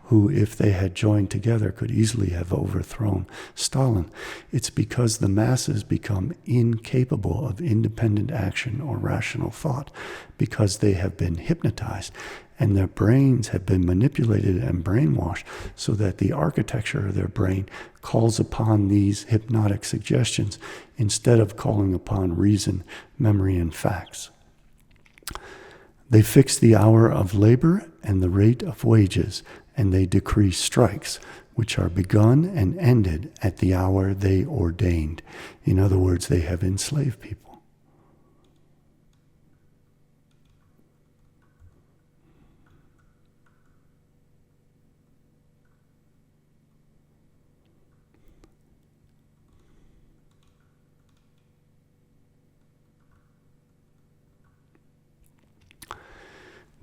who, if they had joined together, could easily have overthrown Stalin. It's because the masses become incapable of independent action or rational thought, because they have been hypnotized and their brains have been manipulated and brainwashed so that the architecture of their brain calls upon these hypnotic suggestions instead of calling upon reason, memory, and facts. They fix the hour of labor and the rate of wages, and they decree strikes, which are begun and ended at the hour they ordained. In other words, they have enslaved people.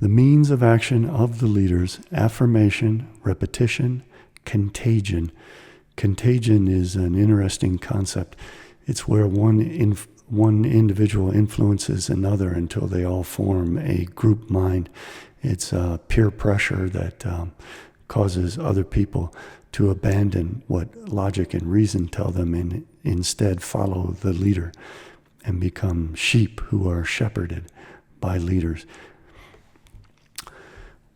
The means of action of the leaders: affirmation, repetition, contagion. Contagion is an interesting concept. It's where one individual influences another until they all form a group mind. It's peer pressure that causes other people to abandon what logic and reason tell them and instead follow the leader and become sheep who are shepherded by leaders.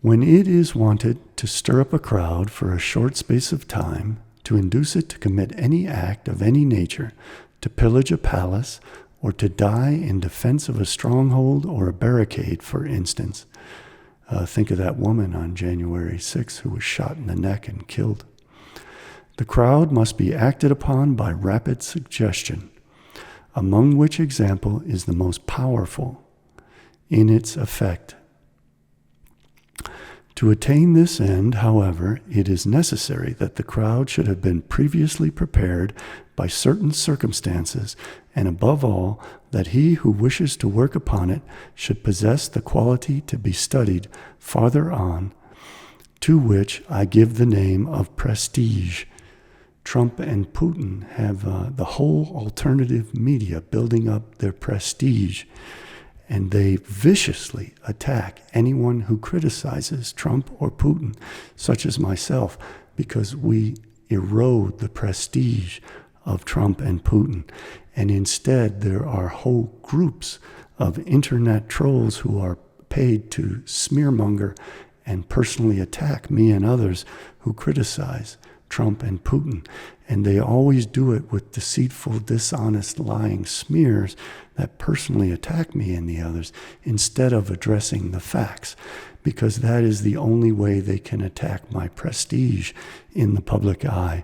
When it is wanted to stir up a crowd for a short space of time, to induce it to commit any act of any nature, to pillage a palace, or to die in defense of a stronghold or a barricade, for instance. Think of that woman on January 6th who was shot in the neck and killed. The crowd must be acted upon by rapid suggestion, among which example is the most powerful in its effect. To attain this end, however, it is necessary that the crowd should have been previously prepared by certain circumstances, and above all, that he who wishes to work upon it should possess the quality to be studied farther on, to which I give the name of prestige. Trump and Putin have the whole alternative media building up their prestige, and they viciously attack anyone who criticizes Trump or Putin, such as myself, because we erode the prestige of Trump and Putin. And instead, there are whole groups of internet trolls who are paid to smearmonger and personally attack me and others who criticize Trump and Putin. And they always do it with deceitful, dishonest, lying smears that personally attack me and the others, instead of addressing the facts, because that is the only way they can attack my prestige in the public eye,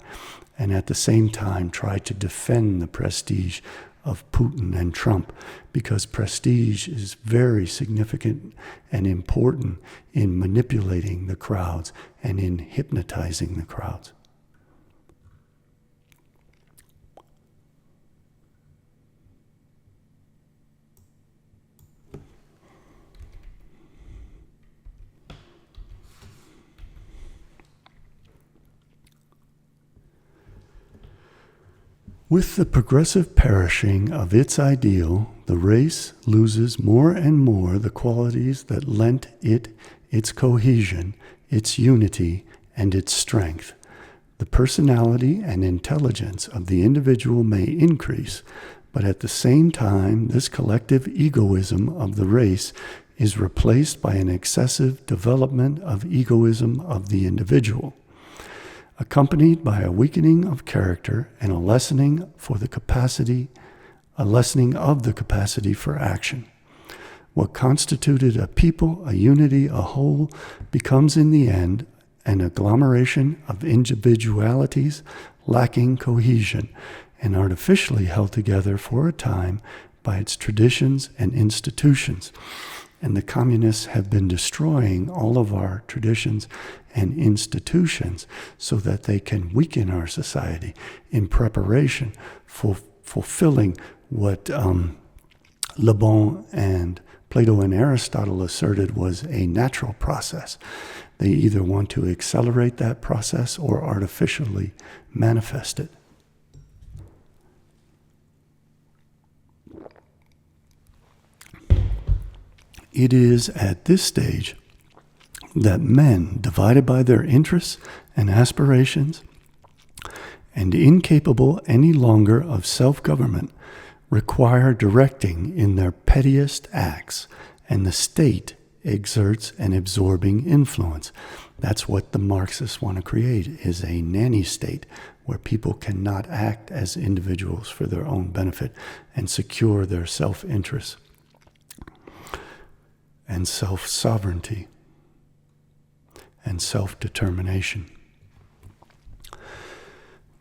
and at the same time try to defend the prestige of Putin and Trump, because prestige is very significant and important in manipulating the crowds and in hypnotizing the crowds. With the progressive perishing of its ideal, the race loses more and more the qualities that lent it its cohesion, its unity, and its strength. The personality and intelligence of the individual may increase, but at the same time, this collective egoism of the race is replaced by an excessive development of egoism of the individual, accompanied by a weakening of character and a lessening of the capacity for action. What constituted a people, a unity, a whole, becomes in the end an agglomeration of individualities lacking cohesion and artificially held together for a time by its traditions and institutions. And the communists have been destroying all of our traditions and institutions so that they can weaken our society in preparation for fulfilling what Le Bon and Plato and Aristotle asserted was a natural process. They either want to accelerate that process or artificially manifest it. It is at this stage that men, divided by their interests and aspirations, and incapable any longer of self-government, require directing in their pettiest acts, and the state exerts an absorbing influence. That's what the Marxists want to create, is a nanny state where people cannot act as individuals for their own benefit and secure their self-interest and self-sovereignty and self-determination.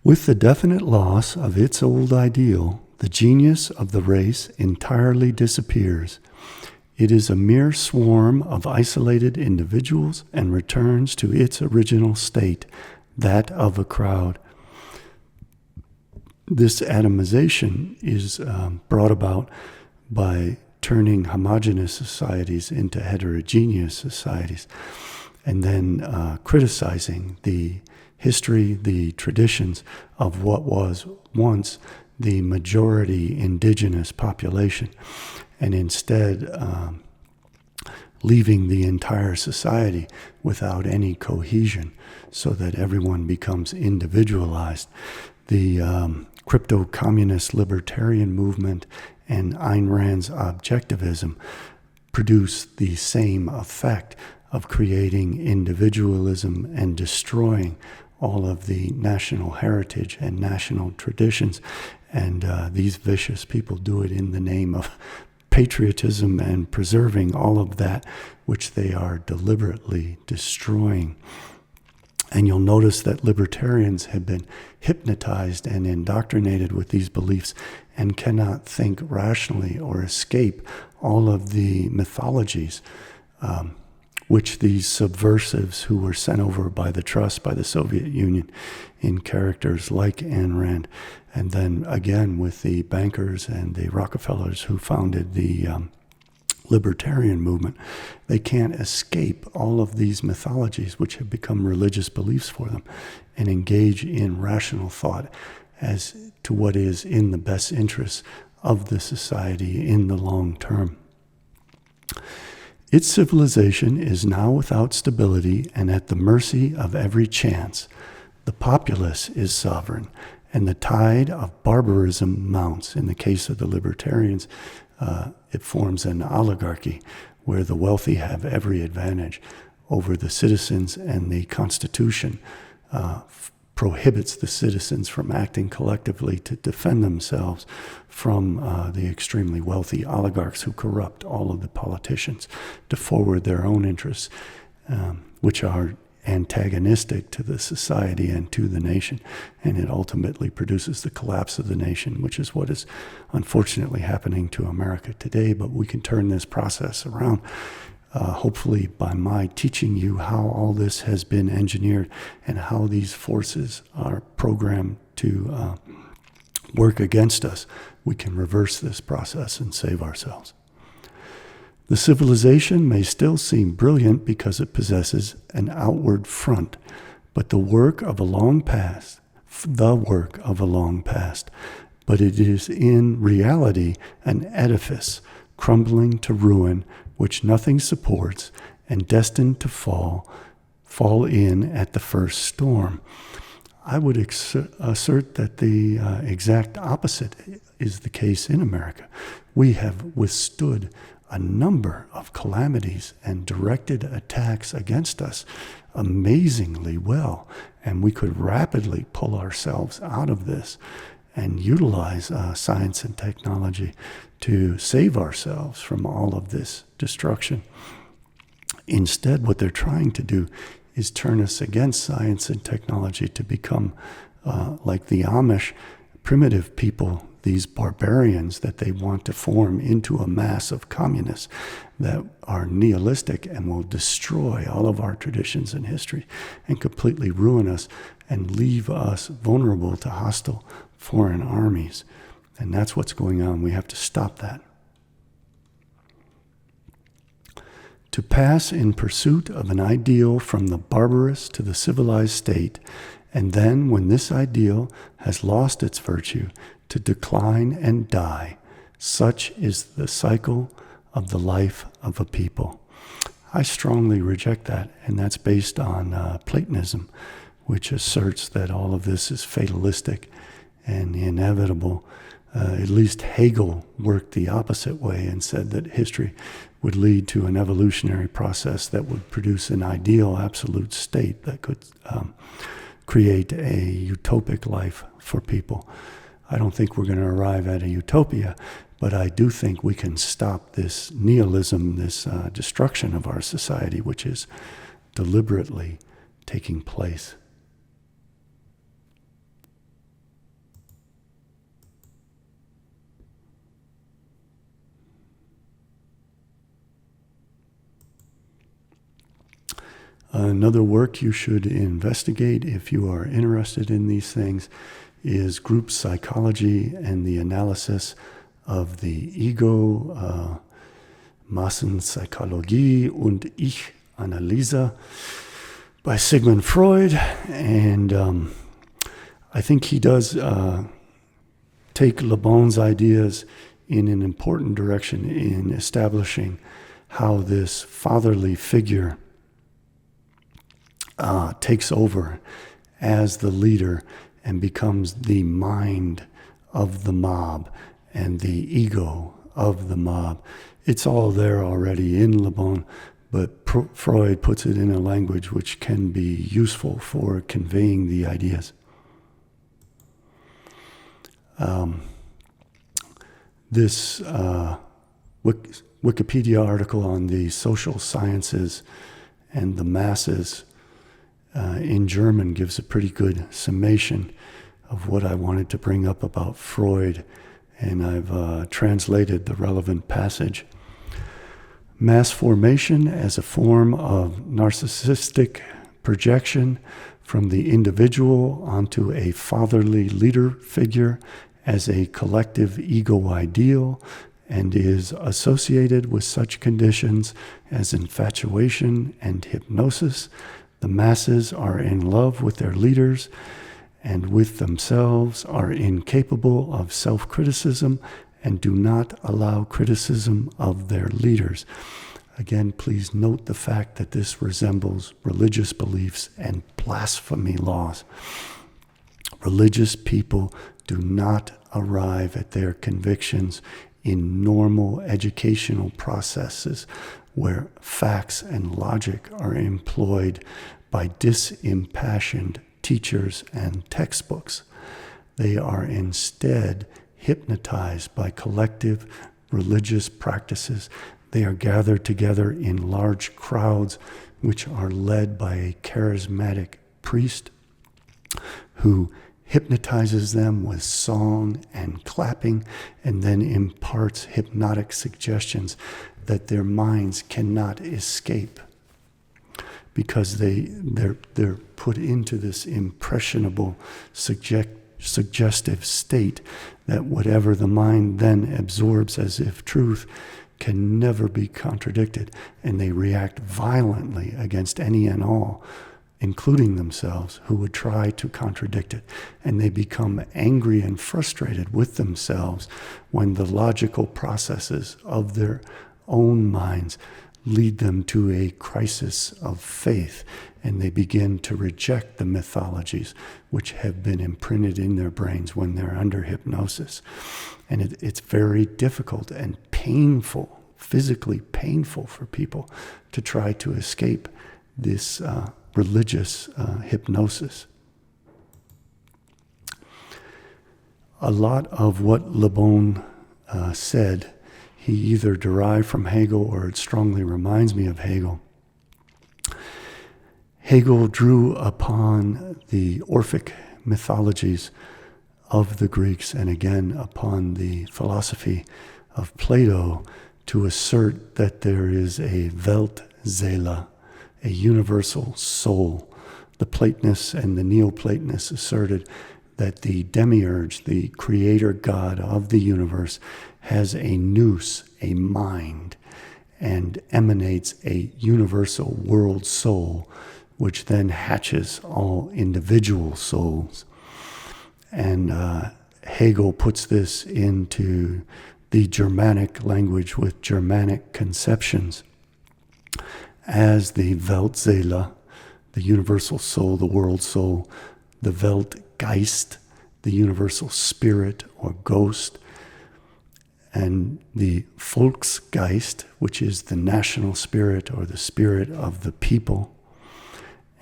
With the definite loss of its old ideal, the genius of the race entirely disappears. It is a mere swarm of isolated individuals and returns to its original state, that of a crowd. This atomization is brought about by turning homogeneous societies into heterogeneous societies, and then criticizing the history, the traditions of what was once the majority indigenous population, and instead leaving the entire society without any cohesion so that everyone becomes individualized. The crypto-communist libertarian movement and Ayn Rand's objectivism produce the same effect of creating individualism and destroying all of the national heritage and national traditions. And these vicious people do it in the name of patriotism and preserving all of that which they are deliberately destroying. And you'll notice that libertarians have been hypnotized and indoctrinated with these beliefs and cannot think rationally or escape all of the mythologies which these subversives who were sent over by the Trust, by the Soviet Union, in characters like Ayn Rand, and then again with the bankers and the Rockefellers who founded the libertarian movement, they can't escape all of these mythologies which have become religious beliefs for them and engage in rational thought as to what is in the best interests of the society in the long term. Its civilization is now without stability and at the mercy of every chance. The populace is sovereign, and the tide of barbarism mounts. In the case of the libertarians, it forms an oligarchy where the wealthy have every advantage over the citizens, and the Constitution prohibits the citizens from acting collectively to defend themselves from the extremely wealthy oligarchs who corrupt all of the politicians to forward their own interests, which are antagonistic to the society and to the nation. And it ultimately produces the collapse of the nation, which is what is unfortunately happening to America today. But we can turn this process around, hopefully by my teaching you how all this has been engineered and how these forces are programmed to work against us. We can reverse this process and save ourselves. The civilization may still seem brilliant because it possesses an outward front, but the work of a long past, but it is in reality an edifice crumbling to ruin, which nothing supports and destined to fall in at the first storm. I would assert that the exact opposite is the case in America. We have withstood a number of calamities and directed attacks against us amazingly well, and we could rapidly pull ourselves out of this and utilize science and technology to save ourselves from all of this destruction. Instead, what they're trying to do is turn us against science and technology to become like the Amish primitive people, these barbarians that they want to form into a mass of communists that are nihilistic and will destroy all of our traditions and history and completely ruin us and leave us vulnerable to hostile foreign armies. And that's what's going on. We have to stop that. To pass in pursuit of an ideal from the barbarous to the civilized state, and then, when this ideal has lost its virtue, to decline and die. Such is the cycle of the life of a people. I strongly reject that, and that's based on Platonism, which asserts that all of this is fatalistic and inevitable. At least Hegel worked the opposite way and said that history would lead to an evolutionary process that would produce an ideal absolute state that could create a utopic life for people. I don't think we're going to arrive at a utopia, but I do think we can stop this nihilism, this destruction of our society, which is deliberately taking place. Another work you should investigate if you are interested in these things is group psychology and the analysis of the Ego, Massenpsychologie und Ich-Analyse by Sigmund Freud. And I think he does take Le Bon's ideas in an important direction in establishing how this fatherly figure takes over as the leader and becomes the mind of the mob and the ego of the mob. It's all there already in Le Bon, but Freud puts it in a language which can be useful for conveying the ideas. This Wikipedia article on the social sciences and the masses in German gives a pretty good summation of what I wanted to bring up about Freud, and I've translated the relevant passage. Mass formation as a form of narcissistic projection from the individual onto a fatherly leader figure as a collective ego ideal, and is associated with such conditions as infatuation and hypnosis. The masses are in love with their leaders and with themselves, are incapable of self-criticism and do not allow criticism of their leaders. Again, please note the fact that this resembles religious beliefs and blasphemy laws. Religious people do not arrive at their convictions in normal educational processes where facts and logic are employed by disimpassioned teachers and textbooks. They are instead hypnotized by collective religious practices. They are gathered together in large crowds, which are led by a charismatic priest who hypnotizes them with song and clapping, and then imparts hypnotic suggestions that their minds cannot escape, because they're put into this impressionable, suggestive state that whatever the mind then absorbs as if truth can never be contradicted, and they react violently against any and all, including themselves, who would try to contradict it. And they become angry and frustrated with themselves when the logical processes of their own minds lead them to a crisis of faith, and they begin to reject the mythologies which have been imprinted in their brains when they're under hypnosis. And it's very difficult and painful, physically painful for people to try to escape this religious hypnosis. A lot of what Le Bon said, he either derived from Hegel or it strongly reminds me of Hegel. Hegel drew upon the Orphic mythologies of the Greeks and again upon the philosophy of Plato to assert that there is a Weltseele, a universal soul. The Platonists and the Neoplatonists asserted that the demiurge, the creator god of the universe, has a nous, a mind, and emanates a universal world soul, which then hatches all individual souls. And Hegel puts this into the Germanic language with Germanic conceptions as the Weltseele, the universal soul, the world soul, the Weltgeist, the universal spirit or ghost, and the Volksgeist, which is the national spirit or the spirit of the people,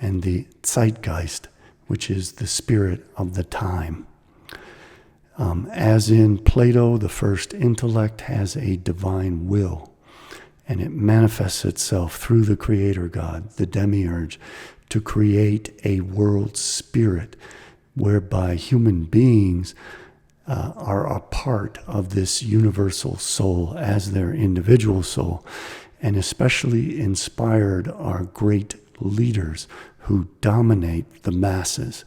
and the Zeitgeist, which is the spirit of the time. As in Plato, the first intellect has a divine will, and it manifests itself through the creator god, the demiurge, to create a world spirit whereby human beings are a part of this universal soul as their individual soul. And especially inspired are great leaders who dominate the masses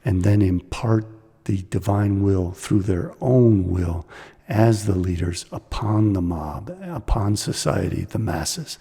and then impart the divine will through their own will as the leaders upon the mob, upon society, the masses.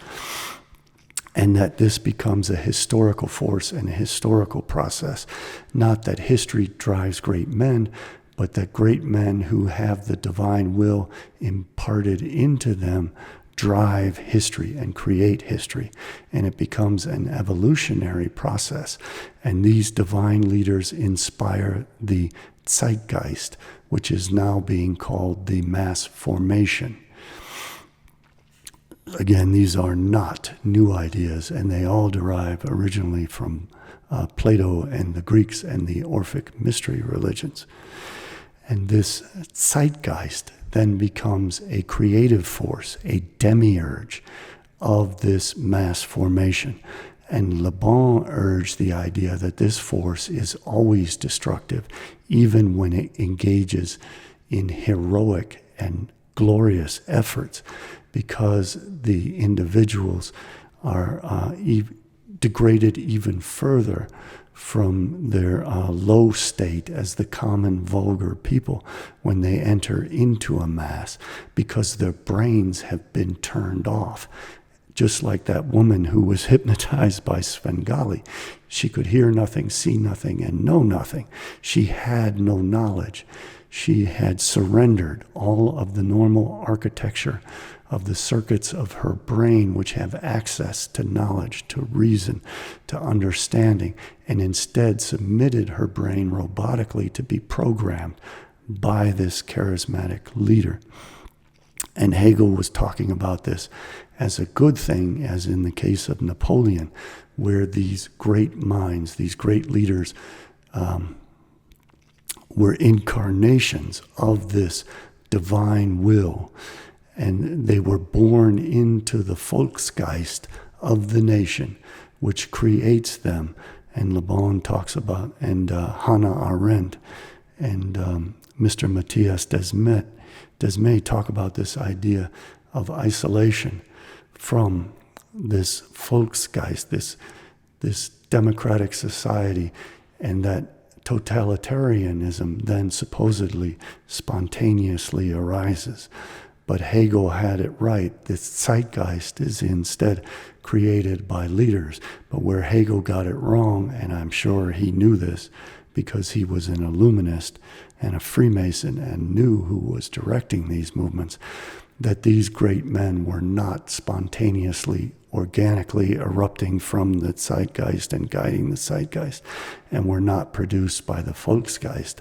And that this becomes a historical force and a historical process. Not that history drives great men, but that great men who have the divine will imparted into them drive history and create history. And it becomes an evolutionary process. And these divine leaders inspire the zeitgeist, which is now being called the mass formation. Again, these are not new ideas, and they all derive originally from Plato and the Greeks and the Orphic mystery religions. And this zeitgeist then becomes a creative force, a demiurge of this mass formation. And Le Bon urged the idea that this force is always destructive, even when it engages in heroic and glorious efforts, because the individuals are degraded even further from their low state as the common vulgar people when they enter into a mass, because their brains have been turned off. Just like that woman who was hypnotized by Svengali. She could hear nothing, see nothing, and know nothing. She had no knowledge. She had surrendered all of the normal architecture of the circuits of her brain, which have access to knowledge, to reason, to understanding, and instead submitted her brain robotically to be programmed by this charismatic leader. And Hegel was talking about this as a good thing, as in the case of Napoleon, where these great minds, these great leaders, were incarnations of this divine will. And they were born into the Volksgeist of the nation, which creates them. And Le Bon talks about, and Hannah Arendt, and Mr. Mattias Desmet talk about this idea of isolation from this Volksgeist, this democratic society, and that totalitarianism then supposedly spontaneously arises. But Hegel had it right. This zeitgeist is instead created by leaders. But where Hegel got it wrong, and I'm sure he knew this because he was an Illuminist and a Freemason and knew who was directing these movements, that these great men were not spontaneously, organically erupting from the zeitgeist and guiding the zeitgeist, and were not produced by the Volksgeist,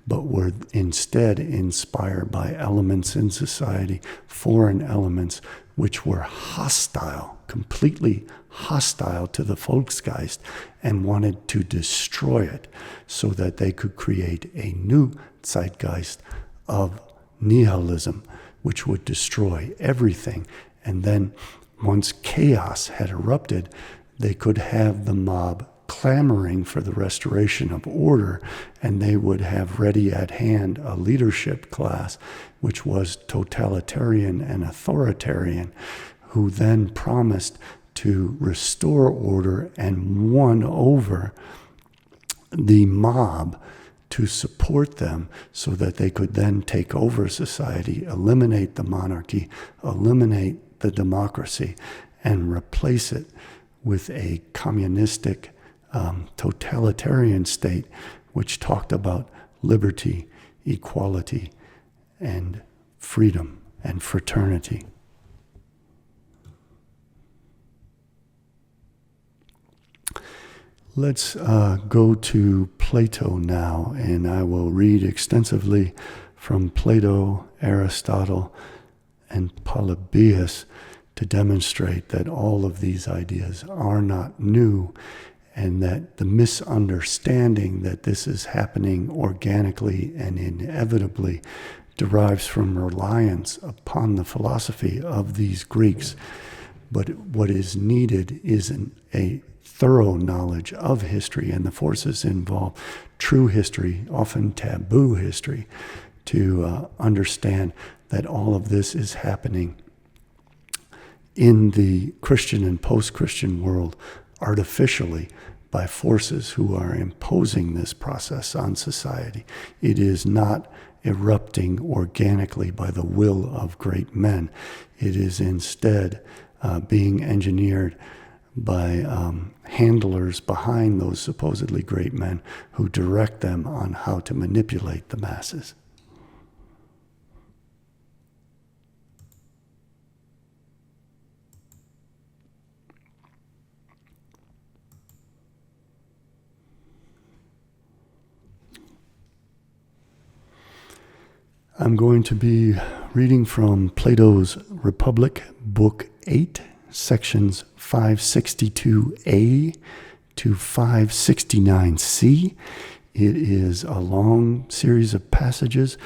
but were instead inspired by elements in society, foreign elements, which were hostile, completely hostile to the Volksgeist, and wanted to destroy it so that they could create a new zeitgeist of nihilism, which would destroy everything. And then once chaos had erupted, they could have the mob clamoring for the restoration of order, and they would have ready at hand a leadership class which was totalitarian and authoritarian, who then promised to restore order and won over the mob to support them so that they could then take over society, eliminate the monarchy, eliminate the democracy, and replace it with a communistic totalitarian state which talked about liberty, equality, and freedom and fraternity. Let's go to Plato now, and I will read extensively from Plato, Aristotle, and Polybius to demonstrate that all of these ideas are not new, and that the misunderstanding that this is happening organically and inevitably derives from reliance upon the philosophy of these Greeks. But what is needed is a thorough knowledge of history and the forces involved, true history, often taboo history, to understand that all of this is happening in the Christian and post-Christian world artificially by forces who are imposing this process on society. It is not erupting organically by the will of great men. It is instead being engineered by handlers behind those supposedly great men who direct them on how to manipulate the masses. I'm going to be reading from Plato's Republic, Book 8, sections 562a to 569c. It is a long series of passages,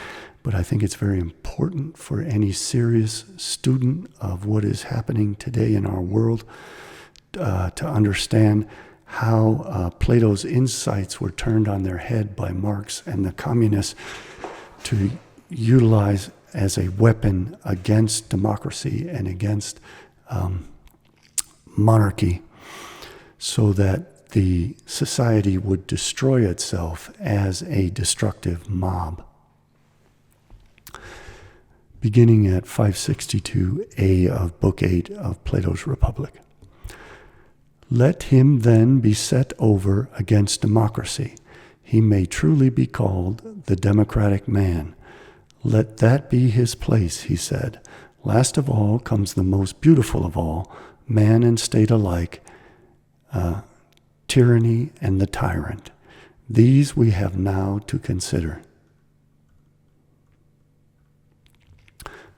but I think it's very important for any serious student of what is happening today in our world to understand how Plato's insights were turned on their head by Marx and the communists to utilize as a weapon against democracy and against monarchy, so that the society would destroy itself as a destructive mob. Beginning at 562a of Book 8 of Plato's Republic. Let him then be set over against democracy. He may truly be called the democratic man. Let that be his place, he said. Last of all comes the most beautiful of all, man and state alike, tyranny and the tyrant. These we have now to consider.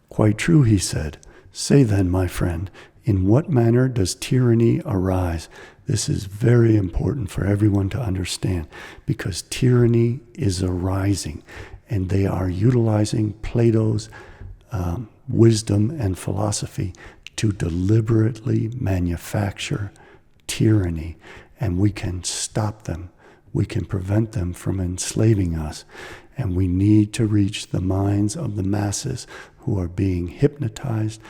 Quite true, he said. Say then, my friend, in what manner does tyranny arise? This is very important for everyone to understand, because tyranny is arising, and they are utilizing Plato's wisdom and philosophy to deliberately manufacture tyranny, and we can stop them. We can prevent them from enslaving us, and we need to reach the minds of the masses who are being hypnotized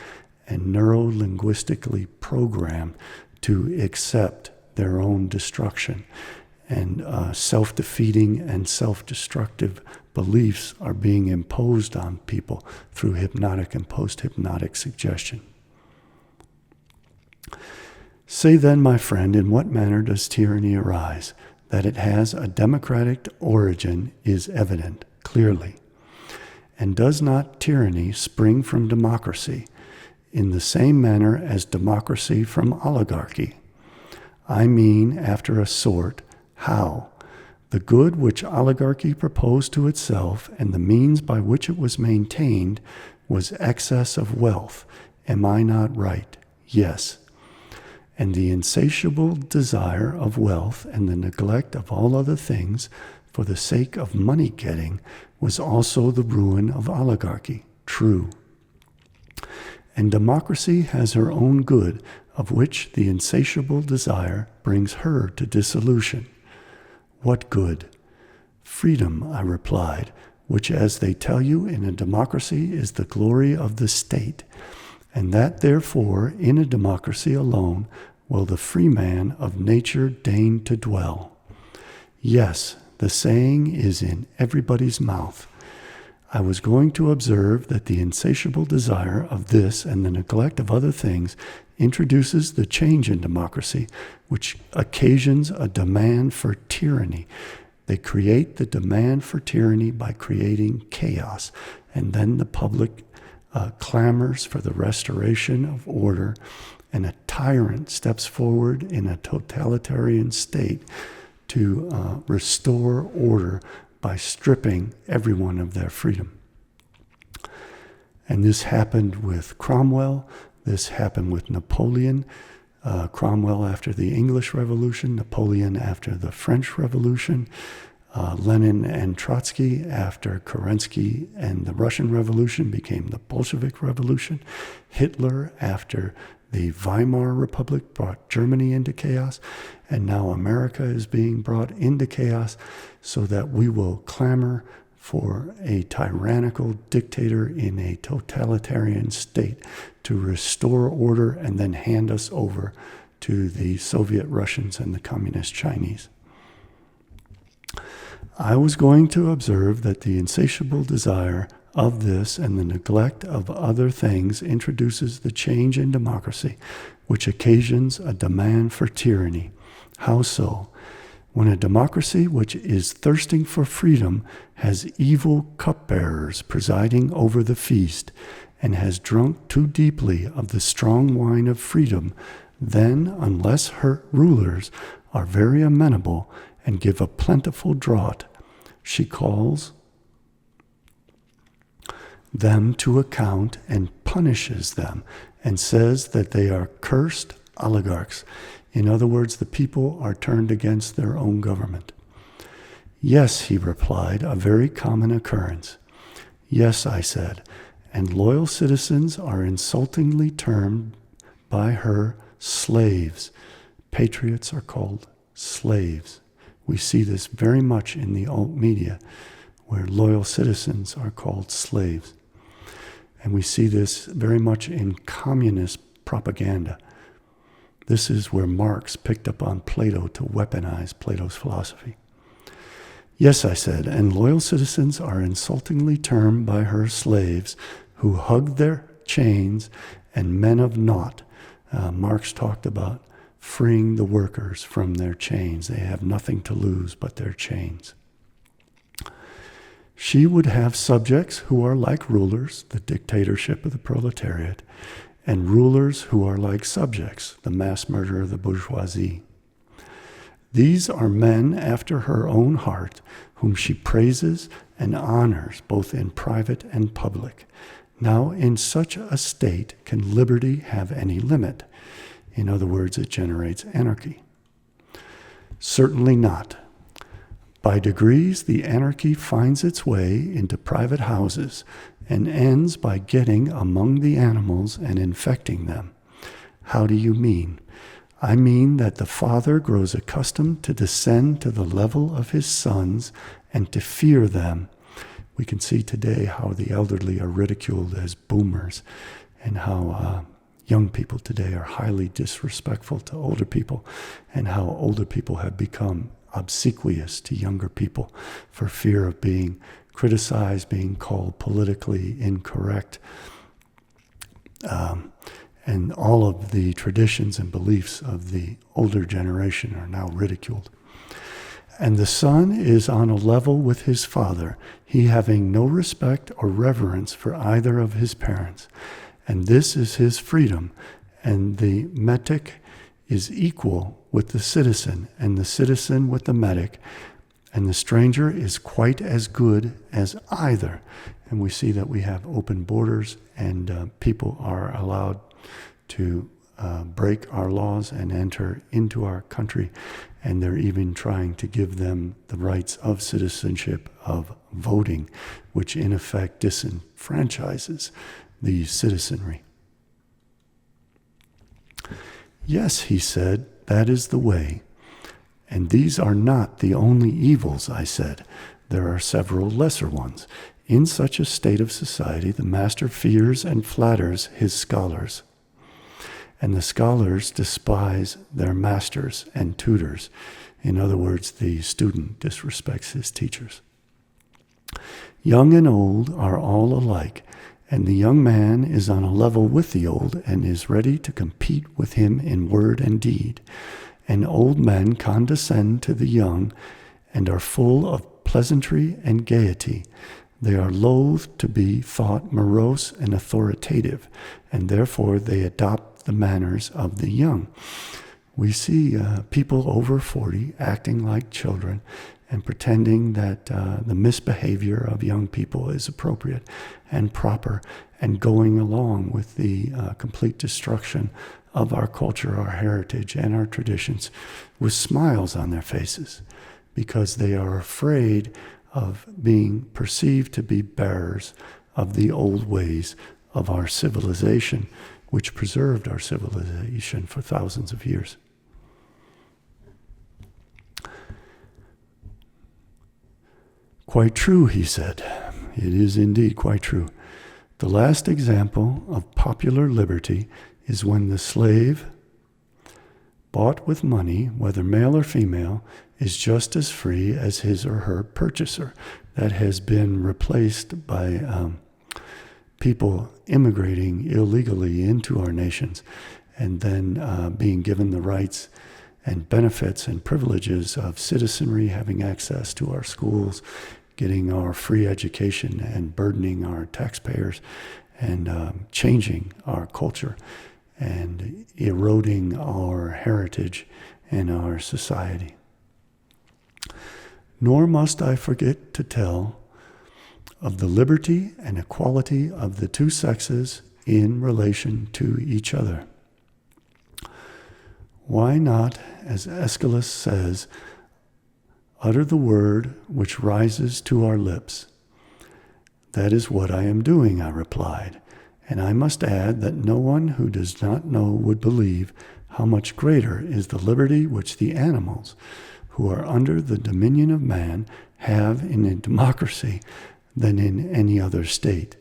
and neuro-linguistically programmed to accept their own destruction. And self-defeating and self-destructive beliefs are being imposed on people through hypnotic and post-hypnotic suggestion. Say then, my friend, in what manner does tyranny arise? That it has a democratic origin is evident, clearly. And does not tyranny spring from democracy, in the same manner as democracy from oligarchy? I mean, after a sort, how? The good which oligarchy proposed to itself and the means by which it was maintained was excess of wealth. Am I not right? Yes. And the insatiable desire of wealth and the neglect of all other things for the sake of money getting was also the ruin of oligarchy. True. And democracy has her own good, of which the insatiable desire brings her to dissolution. What good? Freedom, I replied, which, as they tell you, in a democracy is the glory of the state, and that therefore in a democracy alone will the free man of nature deign to dwell. Yes, the saying is in everybody's mouth. I was going to observe that the insatiable desire of this and the neglect of other things introduces the change in democracy, which occasions a demand for tyranny. They create the demand for tyranny by creating chaos, and then the public clamors for the restoration of order, and a tyrant steps forward in a totalitarian state to restore order by stripping everyone of their freedom. And this happened with Cromwell. This happened with Napoleon. Cromwell after the English Revolution, Napoleon after the French Revolution, Lenin and Trotsky after Kerensky and the Russian Revolution became the Bolshevik Revolution, Hitler after the Weimar Republic brought Germany into chaos, and now America is being brought into chaos, so that we will clamor for a tyrannical dictator in a totalitarian state to restore order and then hand us over to the Soviet Russians and the Communist Chinese. I was going to observe that the insatiable desire of this and the neglect of other things introduces the change in democracy, which occasions a demand for tyranny. How so? When a democracy which is thirsting for freedom has evil cupbearers presiding over the feast and has drunk too deeply of the strong wine of freedom, then, unless her rulers are very amenable and give a plentiful draught, she calls them to account and punishes them and says that they are cursed oligarchs. In other words, the people are turned against their own government. Yes, he replied, a very common occurrence. Yes, I said, and loyal citizens are insultingly termed by her slaves. Patriots are called slaves. We see this very much in the alt media, where loyal citizens are called slaves. And we see this very much in communist propaganda. This is where Marx picked up on Plato to weaponize Plato's philosophy. Yes, I said, and loyal citizens are insultingly termed by her slaves who hug their chains and men of naught. Marx talked about freeing the workers from their chains. They have nothing to lose but their chains. She would have subjects who are like rulers, the dictatorship of the proletariat, and rulers who are like subjects, the mass murder of the bourgeoisie. These are men after her own heart, whom she praises and honors both in private and public. Now, in such a state, can liberty have any limit? In other words, it generates anarchy. Certainly not. By degrees, the anarchy finds its way into private houses and ends by getting among the animals and infecting them. How do you mean? I mean that the father grows accustomed to descend to the level of his sons and to fear them. We can see today how the elderly are ridiculed as boomers and how young people today are highly disrespectful to older people and how older people have become obsequious to younger people for fear of being criticized, being called politically incorrect. And all of the traditions and beliefs of the older generation are now ridiculed. And the son is on a level with his father, he having no respect or reverence for either of his parents. And this is his freedom. And the metic is equal with the citizen, and the citizen with the metic. And the stranger is quite as good as either. And we see that we have open borders, and people are allowed to break our laws and enter into our country, and they're even trying to give them the rights of citizenship of voting, which in effect disenfranchises the citizenry. Yes, he said, that is the way. And these are not the only evils, I said. There are several lesser ones. In such a state of society, the master fears and flatters his scholars, and the scholars despise their masters and tutors. In other words, the student disrespects his teachers. Young and old are all alike, and the young man is on a level with the old and is ready to compete with him in word and deed. And old men condescend to the young and are full of pleasantry and gaiety. They are loath to be thought morose and authoritative, and therefore they adopt the manners of the young. We see people over 40 acting like children and pretending that the misbehavior of young people is appropriate and proper, and going along with the complete destruction of our culture, our heritage, and our traditions with smiles on their faces, because they are afraid of being perceived to be bearers of the old ways of our civilization, which preserved our civilization for thousands of years. Quite true, he said. It is indeed quite true. The last example of popular liberty is when the slave, bought with money, whether male or female, is just as free as his or her purchaser. That has been replaced by people immigrating illegally into our nations and then being given the rights and benefits and privileges of citizenry, having access to our schools, getting our free education and burdening our taxpayers and changing our culture and eroding our heritage and our society. Nor must I forget to tell of the liberty and equality of the two sexes in relation to each other. Why not, as Aeschylus says, utter the word which rises to our lips? That is what I am doing, I replied, and I must add that no one who does not know would believe how much greater is the liberty which the animals, who are under the dominion of man, have in a democracy than in any other state.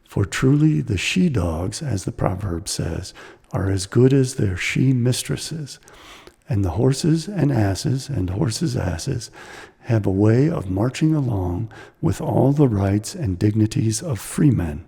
For truly the she-dogs, as the proverb says, are as good as their she-mistresses, and the horses and asses and horses' asses have a way of marching along with all the rights and dignities of freemen,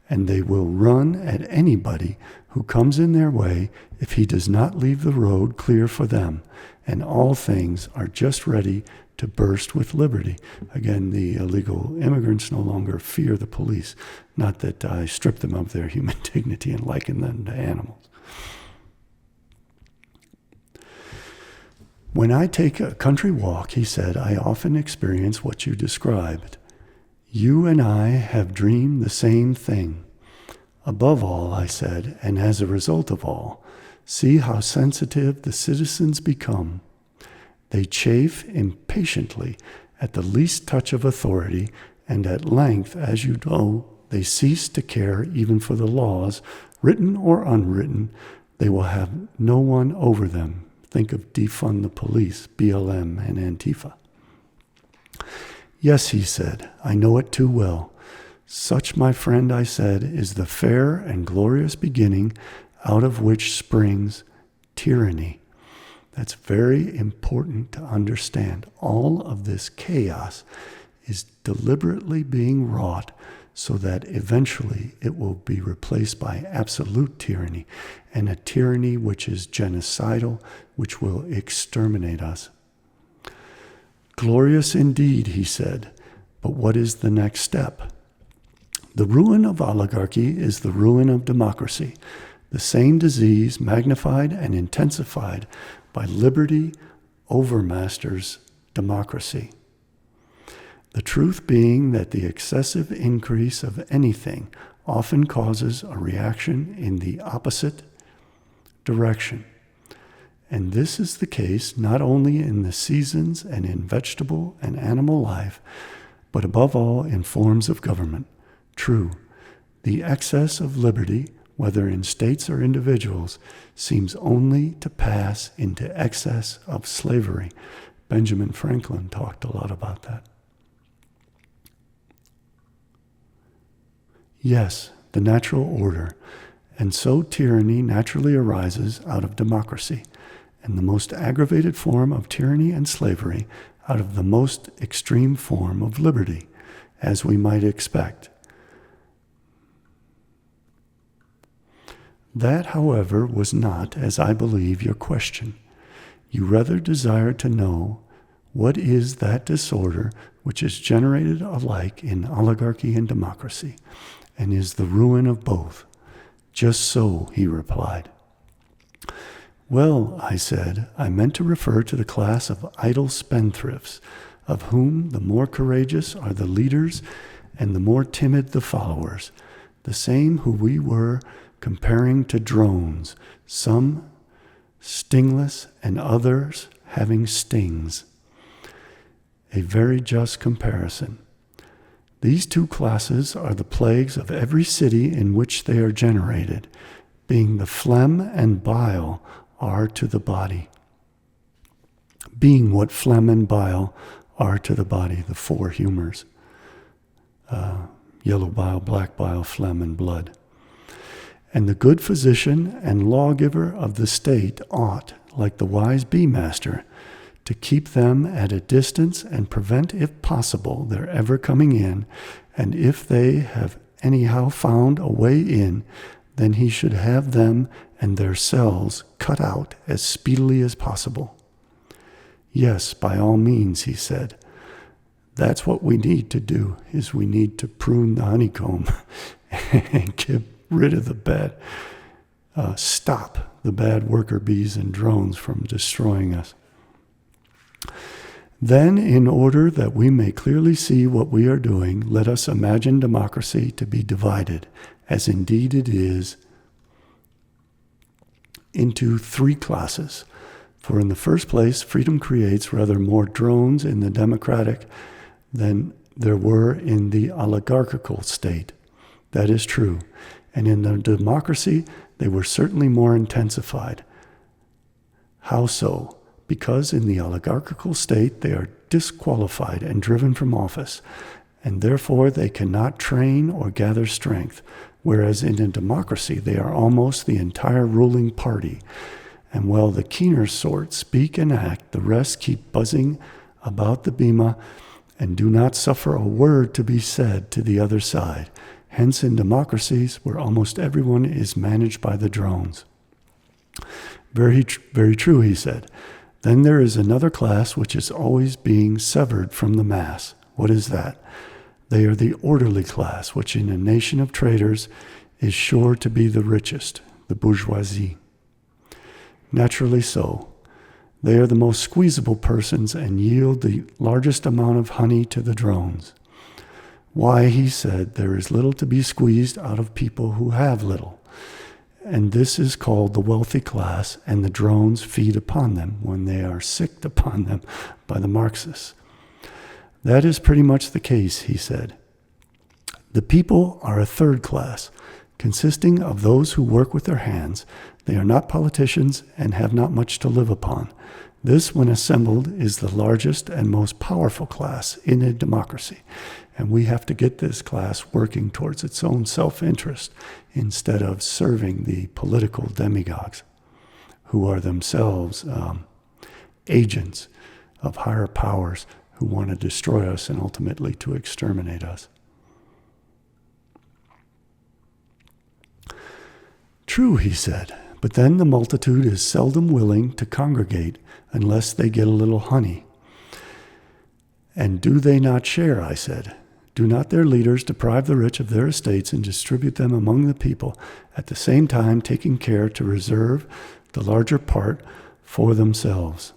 and they will run at anybody who comes in their way if he does not leave the road clear for them, and all things are just ready to burst with liberty. Again, the illegal immigrants no longer fear the police, not that I strip them of their human dignity and liken them to animals. When I take a country walk, he said, I often experience what you described. You and I have dreamed the same thing. Above all, I said, and as a result of all, see how sensitive the citizens become. They chafe impatiently at the least touch of authority, and at length, as you know, they cease to care even for the laws, written or unwritten. They will have no one over them. Think of defund the police, BLM, and Antifa. Yes, he said, I know it too well. Such, my friend, I said, is the fair and glorious beginning out of which springs tyranny. That's very important to understand. All of this chaos is deliberately being wrought so that eventually it will be replaced by absolute tyranny, and a tyranny which is genocidal, which will exterminate us. Glorious indeed, he said, but what is the next step? The ruin of oligarchy is the ruin of democracy, the same disease magnified and intensified by liberty overmasters democracy. The truth being that the excessive increase of anything often causes a reaction in the opposite direction. And this is the case not only in the seasons and in vegetable and animal life, but above all in forms of government. True, the excess of liberty, whether in states or individuals, seems only to pass into excess of slavery. Benjamin Franklin talked a lot about that. Yes, the natural order, and so tyranny naturally arises out of democracy, and the most aggravated form of tyranny and slavery out of the most extreme form of liberty, as we might expect. That, however, was not, as I believe, your question. You rather desired to know what is that disorder which is generated alike in oligarchy and democracy, and is the ruin of both. Just so, he replied. Well, I said, I meant to refer to the class of idle spendthrifts, of whom the more courageous are the leaders and the more timid the followers, the same who we were comparing to drones, some stingless and others having stings. A very just comparison. These two classes are the plagues of every city in which they are generated, being the phlegm and bile are to the body. Being what phlegm and bile are to the body, the four humors. Yellow bile, black bile, phlegm, and blood. And the good physician and lawgiver of the state ought, like the wise bee-master, to keep them at a distance and prevent, if possible, their ever coming in, and if they have anyhow found a way in, then he should have them and their cells cut out as speedily as possible. Yes, by all means, he said. That's what we need to do, is we need to prune the honeycomb and get rid of the bad, stop the bad worker bees and drones from destroying us. Then, in order that we may clearly see what we are doing, let us imagine democracy to be divided, as indeed it is, into three classes. For in the first place, freedom creates rather more drones in the democratic than there were in the oligarchical state. That is true. And in the democracy, they were certainly more intensified. How so? Because in the oligarchical state, they are disqualified and driven from office, and therefore they cannot train or gather strength, whereas in a democracy, they are almost the entire ruling party. And while the keener sort speak and act, the rest keep buzzing about the bema and do not suffer a word to be said to the other side. Hence in democracies, where almost everyone is managed by the drones. Very true, he said. Then there is another class which is always being severed from the mass. What is that? They are the orderly class, which in a nation of traders is sure to be the richest, the bourgeoisie. Naturally so. They are the most squeezable persons and yield the largest amount of honey to the drones. Why, he said, there is little to be squeezed out of people who have little. And this is called the wealthy class, and the drones feed upon them when they are sicked upon them by the Marxists. That is pretty much the case, he said. The people are a third class, consisting of those who work with their hands. They are not politicians and have not much to live upon. This, when assembled, is the largest and most powerful class in a democracy, and we have to get this class working towards its own self-interest instead of serving the political demagogues, who are themselves agents of higher powers who want to destroy us and ultimately to exterminate us. True, he said, but then the multitude is seldom willing to congregate unless they get a little honey. And do they not share, I said. Do not their leaders deprive the rich of their estates and distribute them among the people, at the same time taking care to reserve the larger part for themselves?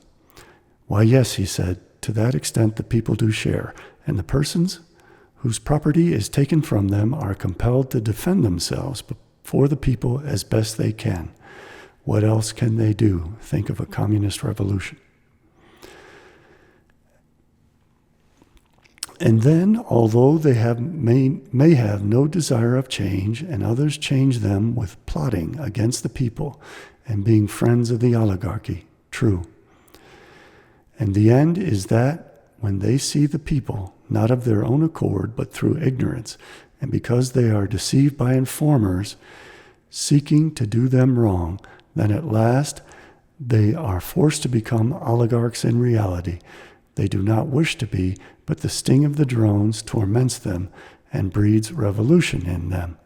Why, yes, he said, to that extent the people do share, and the persons whose property is taken from them are compelled to defend themselves for the people as best they can. What else can they do? Think of a communist revolution. And then, although they may have no desire of change, and others change them with plotting against the people and being friends of the oligarchy, true. And the end is that when they see the people, not of their own accord, but through ignorance, and because they are deceived by informers seeking to do them wrong, then at last they are forced to become oligarchs in reality. They do not wish to be, but the sting of the drones torments them and breeds revolution in them.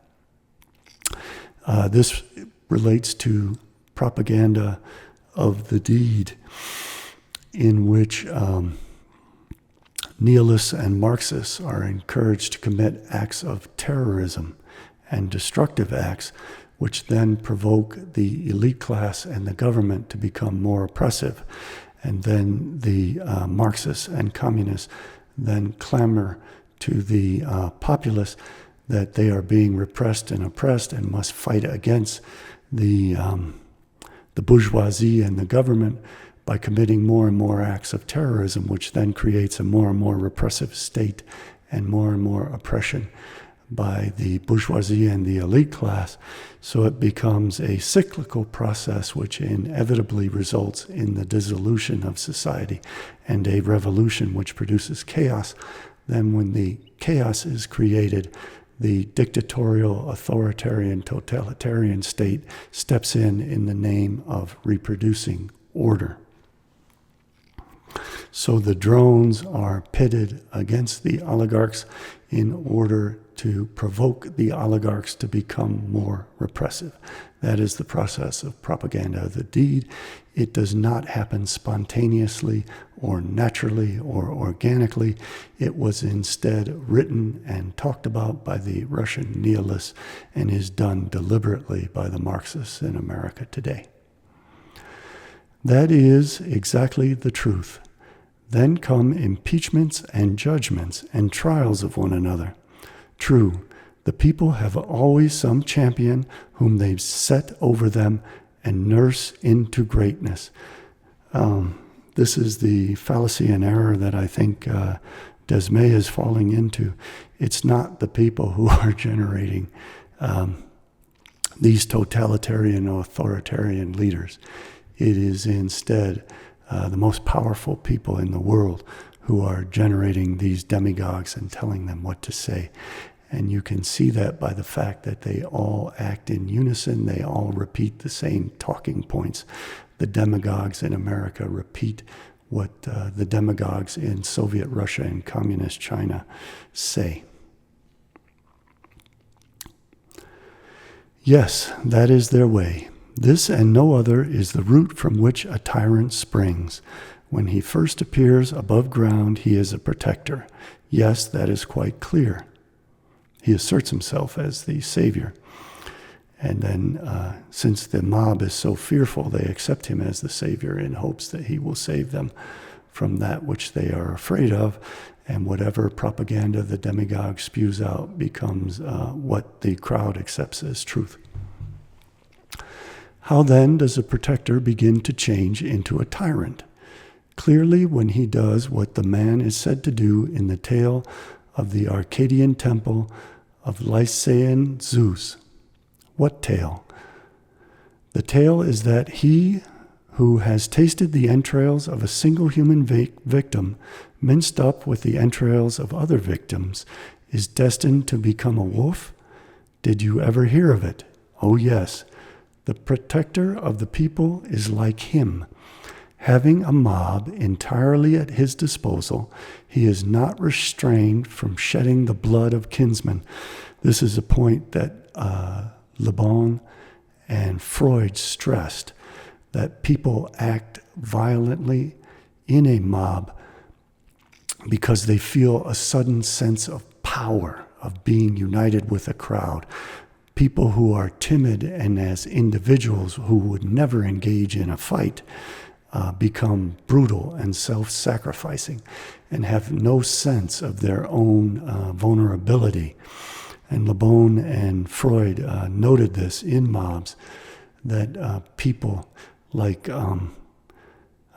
This relates to propaganda of the deed, in which nihilists and Marxists are encouraged to commit acts of terrorism and destructive acts, which then provoke the elite class and the government to become more oppressive. And then the Marxists and communists then clamor to the populace that they are being repressed and oppressed and must fight against the bourgeoisie and the government by committing more and more acts of terrorism, which then creates a more and more repressive state and more oppression by the bourgeoisie and the elite class. So it becomes a cyclical process which inevitably results in the dissolution of society and a revolution which produces chaos. Then when the chaos is created, the dictatorial, authoritarian, totalitarian state steps in the name of reproducing order. So the drones are pitted against the oligarchs in order to provoke the oligarchs to become more repressive. That is the process of propaganda of the deed. It does not happen spontaneously or naturally or organically. It was instead written and talked about by the Russian nihilists and is done deliberately by the Marxists in America today. That is exactly the truth. Then come impeachments and judgments and trials of one another. True, the people have always some champion whom they set over them and nurse into greatness. This is the fallacy and error that I think Desmet is falling into. It's not the people who are generating these totalitarian or authoritarian leaders. It is instead the most powerful people in the world who are generating these demagogues and telling them what to say. And you can see that by the fact that they all act in unison. They all repeat the same talking points. The demagogues in America repeat what the demagogues in Soviet Russia and Communist China say. Yes, that is their way. This and no other is the root from which a tyrant springs. When he first appears above ground, he is a protector. Yes, that is quite clear. He asserts himself as the savior. And then, since the mob is so fearful, they accept him as the savior in hopes that he will save them from that which they are afraid of. And whatever propaganda the demagogue spews out becomes what the crowd accepts as truth. How then does a protector begin to change into a tyrant? Clearly, when he does what the man is said to do in the tale of the Arcadian temple of Lycaean Zeus. What tale? The tale is that he who has tasted the entrails of a single human victim, minced up with the entrails of other victims, is destined to become a wolf? Did you ever hear of it? Oh yes. The protector of the people is like him. Having a mob entirely at his disposal, he is not restrained from shedding the blood of kinsmen. This is a point that Le Bon and Freud stressed, that people act violently in a mob because they feel a sudden sense of power, of being united with a crowd. People who are timid and as individuals who would never engage in a fight become brutal and self-sacrificing and have no sense of their own vulnerability. And Le Bon and Freud noted this in mobs, that people like, I'm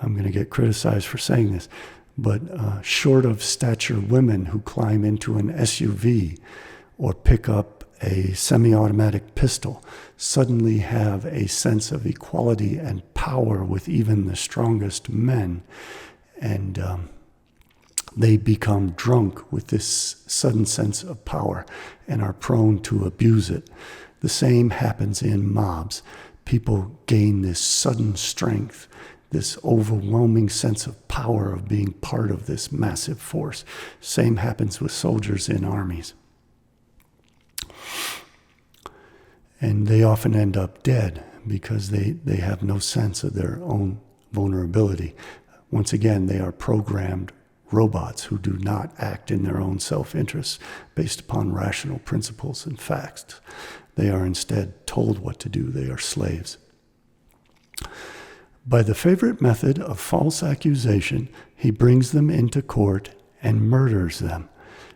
going to get criticized for saying this, but short of stature women who climb into an SUV or pick up a semi-automatic pistol suddenly have a sense of equality and power with even the strongest men, and they become drunk with this sudden sense of power and are prone to abuse it. The same happens in mobs. People gain this sudden strength, this overwhelming sense of power of being part of this massive force. Same happens with soldiers in armies. And they often end up dead because they have no sense of their own vulnerability. Once again, they are programmed robots who do not act in their own self-interest based upon rational principles and facts. They are instead told what to do. They are slaves. By the favorite method of false accusation, he brings them into court and murders them,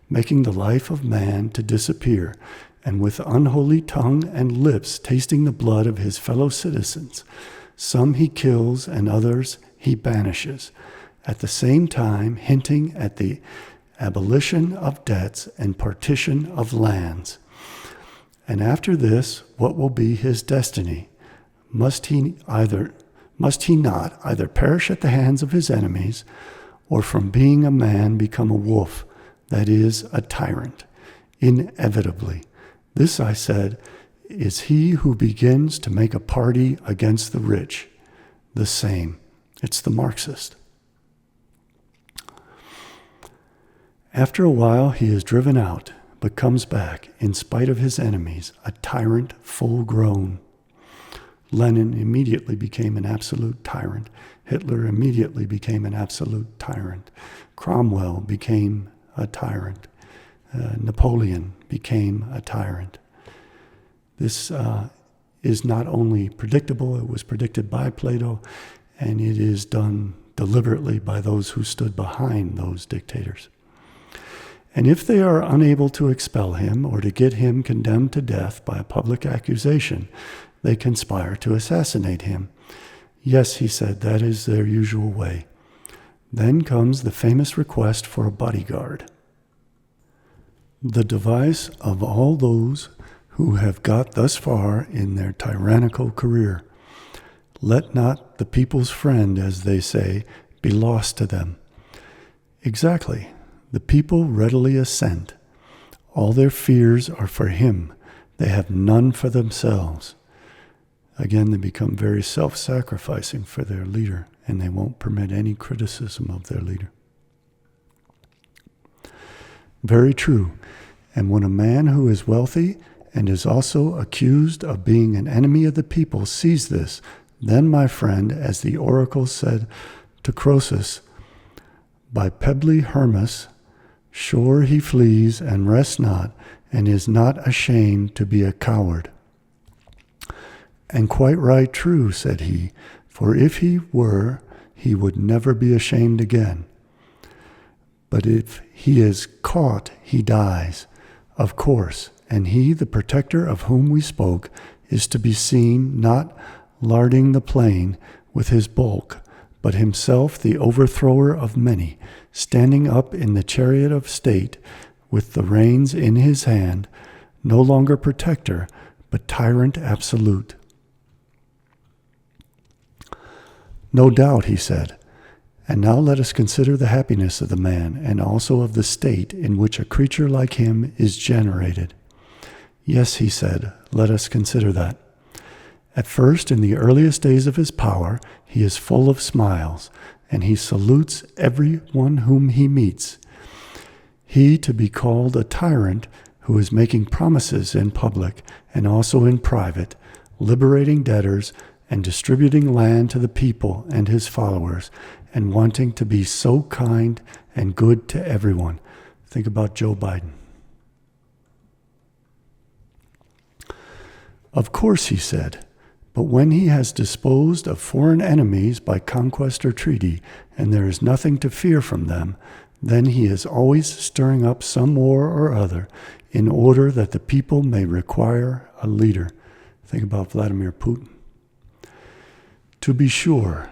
making the life of man to disappear, and with unholy tongue and lips tasting the blood of his fellow citizens. Some he kills and others he banishes, at the same time hinting at the abolition of debts and partition of lands. And after this, what will be his destiny? Must he not either perish at the hands of his enemies, or from being a man become a wolf, that is, a tyrant? Inevitably. This, I said, is he who begins to make a party against the rich. The same. It's the Marxist. After a while, he is driven out, but comes back, in spite of his enemies, a tyrant full grown. Lenin immediately became an absolute tyrant. Hitler immediately became an absolute tyrant. Cromwell became a tyrant. Napoleon became a tyrant. This is not only predictable, it was predicted by Plato, and it is done deliberately by those who stood behind those dictators. And if they are unable to expel him or to get him condemned to death by a public accusation, they conspire to assassinate him. Yes, he said, that is their usual way. Then comes the famous request for a bodyguard. The device of all those who have got thus far in their tyrannical career. Let not the people's friend, as they say, be lost to them. Exactly. The people readily assent. All their fears are for him. They have none for themselves. Again, they become very self-sacrificing for their leader, and they won't permit any criticism of their leader. Very true. And when a man who is wealthy and is also accused of being an enemy of the people sees this, then, my friend, as the oracle said to Croesus, by pebbly Hermus, sure he flees and rests not, and is not ashamed to be a coward. And quite right true, said he, for if he were, he would never be ashamed again. But if he is caught, he dies, of course, and he, the protector of whom we spoke, is to be seen not larding the plain with his bulk, but himself the overthrower of many, standing up in the chariot of state with the reins in his hand, no longer protector, but tyrant absolute. No doubt, he said. And now let us consider the happiness of the man, and also of the state in which a creature like him is generated. Yes, he said, let us consider that. At first, in the earliest days of his power, he is full of smiles, and he salutes every one whom he meets. He to be called a tyrant who is making promises in public and also in private, liberating debtors and distributing land to the people and his followers, and wanting to be so kind and good to everyone. Think about Joe Biden. Of course, he said, but when he has disposed of foreign enemies by conquest or treaty, and there is nothing to fear from them, then he is always stirring up some war or other in order that the people may require a leader. Think about Vladimir Putin. To be sure,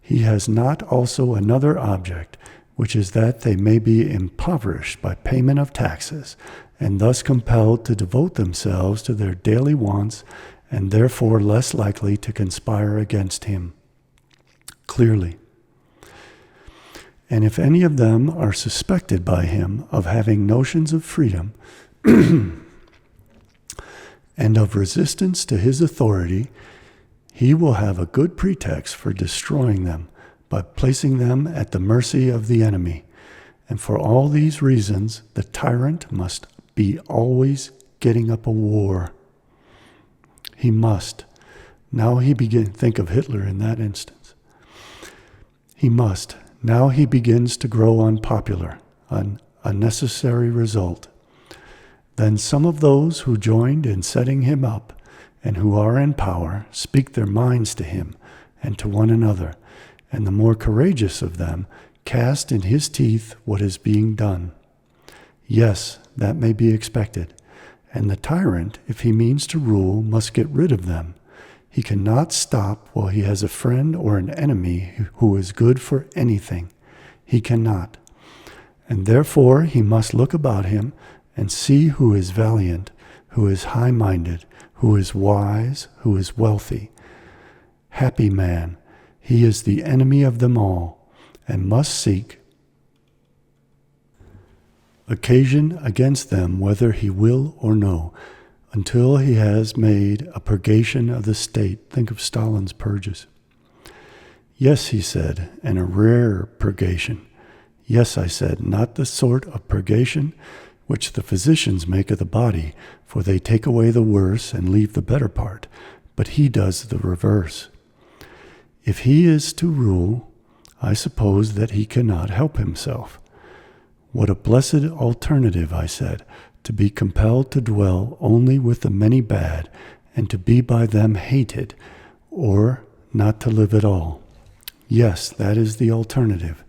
he has not also another object, which is that they may be impoverished by payment of taxes, and thus compelled to devote themselves to their daily wants, and therefore less likely to conspire against him. Clearly. And if any of them are suspected by him of having notions of freedom and of resistance to his authority, he will have a good pretext for destroying them by placing them at the mercy of the enemy. And for all these reasons, the tyrant must be always getting up a war. He must. Now he think of Hitler in that instance. He must. Now he begins to grow unpopular, an unnecessary result. Then some of those who joined in setting him up and who are in power speak their minds to him and to one another, and the more courageous of them cast in his teeth what is being done. Yes, that may be expected, and the tyrant, if he means to rule, must get rid of them. He cannot stop while he has a friend or an enemy who is good for anything. He cannot. And therefore he must look about him and see who is valiant, who is high-minded, who is wise, who is wealthy. Happy man, he is the enemy of them all, and must seek occasion against them whether he will or no, until he has made a purgation of the state. Think of Stalin's purges. Yes, he said, and a rare purgation. Yes, I said, not the sort of purgation which the physicians make of the body, for they take away the worse and leave the better part, but he does the reverse. If he is to rule, I suppose that he cannot help himself. What a blessed alternative, I said, to be compelled to dwell only with the many bad, and to be by them hated, or not to live at all. Yes, that is the alternative.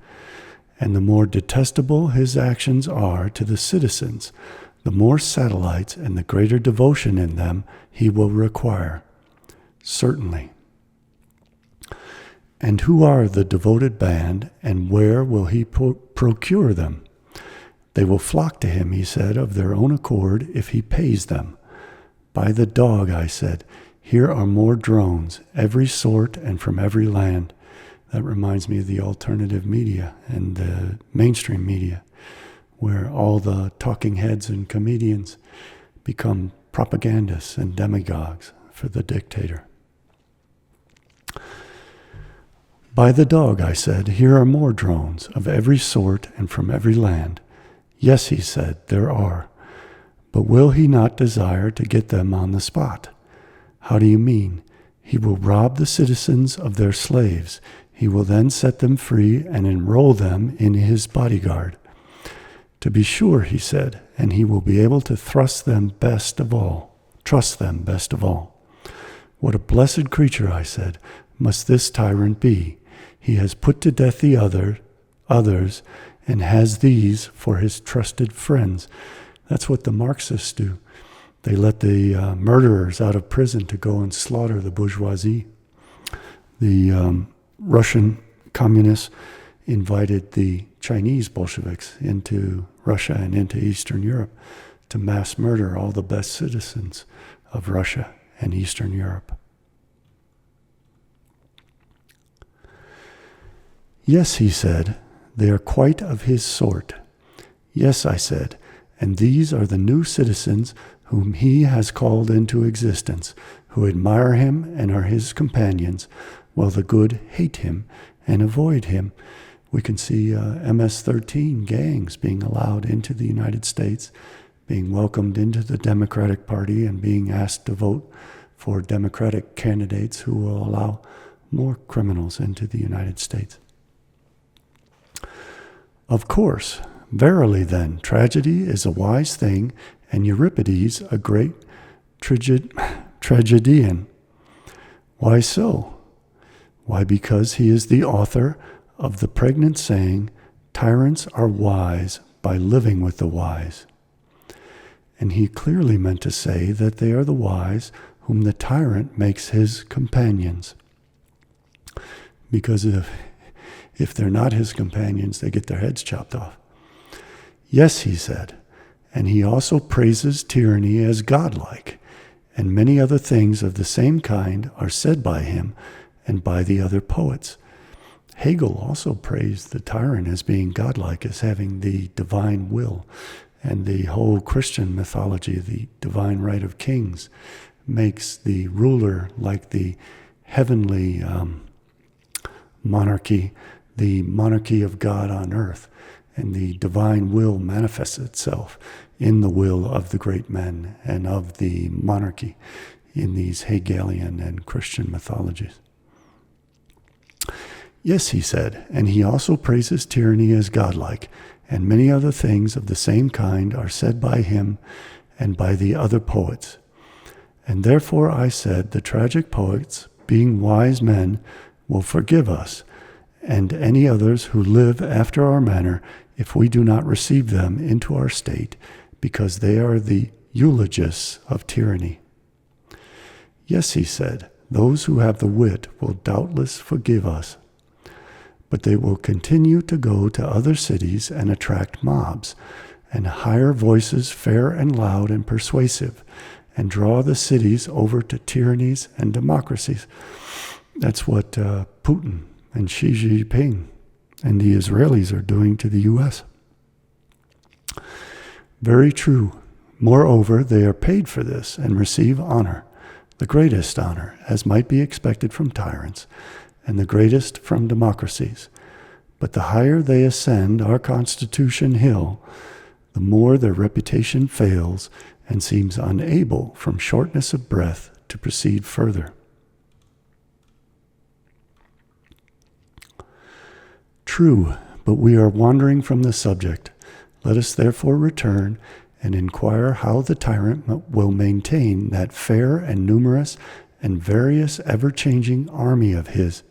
And the more detestable his actions are to the citizens, the more satellites and the greater devotion in them he will require. Certainly. And who are the devoted band, and where will he procure them? They will flock to him, he said, of their own accord, if he pays them. By the dog, I said, here are more drones, every sort and from every land. That reminds me of the alternative media and the mainstream media, where all the talking heads and comedians become propagandists and demagogues for the dictator. By the dog, I said, here are more drones of every sort and from every land. Yes, he said, there are. But will he not desire to get them on the spot? How do you mean? He will rob the citizens of their slaves. He will then set them free and enroll them in his bodyguard. To be sure, he said, and he will be able to trust them best of all. What a blessed creature, I said, must this tyrant be. He has put to death the others, and has these for his trusted friends. That's what the Marxists do. They let the murderers out of prison to go and slaughter the bourgeoisie. The Russian communists invited the Chinese Bolsheviks into Russia and into Eastern Europe to mass murder all the best citizens of Russia and Eastern Europe. Yes, he said, they are quite of his sort. Yes, I said, and these are the new citizens whom he has called into existence, who admire him and are his companions, while the good hate him and avoid him. We can see MS-13 gangs being allowed into the United States, being welcomed into the Democratic Party and being asked to vote for Democratic candidates who will allow more criminals into the United States. Of course, verily then, tragedy is a wise thing, and Euripides a great tragedian. Why so? Why, because he is the author of the pregnant saying, tyrants are wise by living with the wise. And he clearly meant to say that they are the wise whom the tyrant makes his companions. Because if they're not his companions, they get their heads chopped off. Yes, he said, and he also praises tyranny as godlike, and many other things of the same kind are said by him and by the other poets. Hegel also praised the tyrant as being godlike, as having the divine will, and the whole Christian mythology, the divine right of kings, makes the ruler like the heavenly monarchy, the monarchy of God on earth, and the divine will manifests itself in the will of the great men and of the monarchy in these Hegelian and Christian mythologies. Yes, he said, and he also praises tyranny as godlike, and many other things of the same kind are said by him and by the other poets. And therefore I said, the tragic poets, being wise men, will forgive us, and any others who live after our manner, if we do not receive them into our state, because they are the eulogists of tyranny. Yes, he said, those who have the wit will doubtless forgive us, but they will continue to go to other cities and attract mobs, and hire voices fair and loud and persuasive, and draw the cities over to tyrannies and democracies. That's what Putin and Xi Jinping and the Israelis are doing to the U.S. Very true. Moreover, they are paid for this and receive honor, the greatest honor, as might be expected from tyrants, and the greatest from democracies. But the higher they ascend our Constitution Hill, the more their reputation fails and seems unable, from shortness of breath, to proceed further. True, but we are wandering from the subject. Let us therefore return and inquire how the tyrant will maintain that fair and numerous and various ever-changing army of his.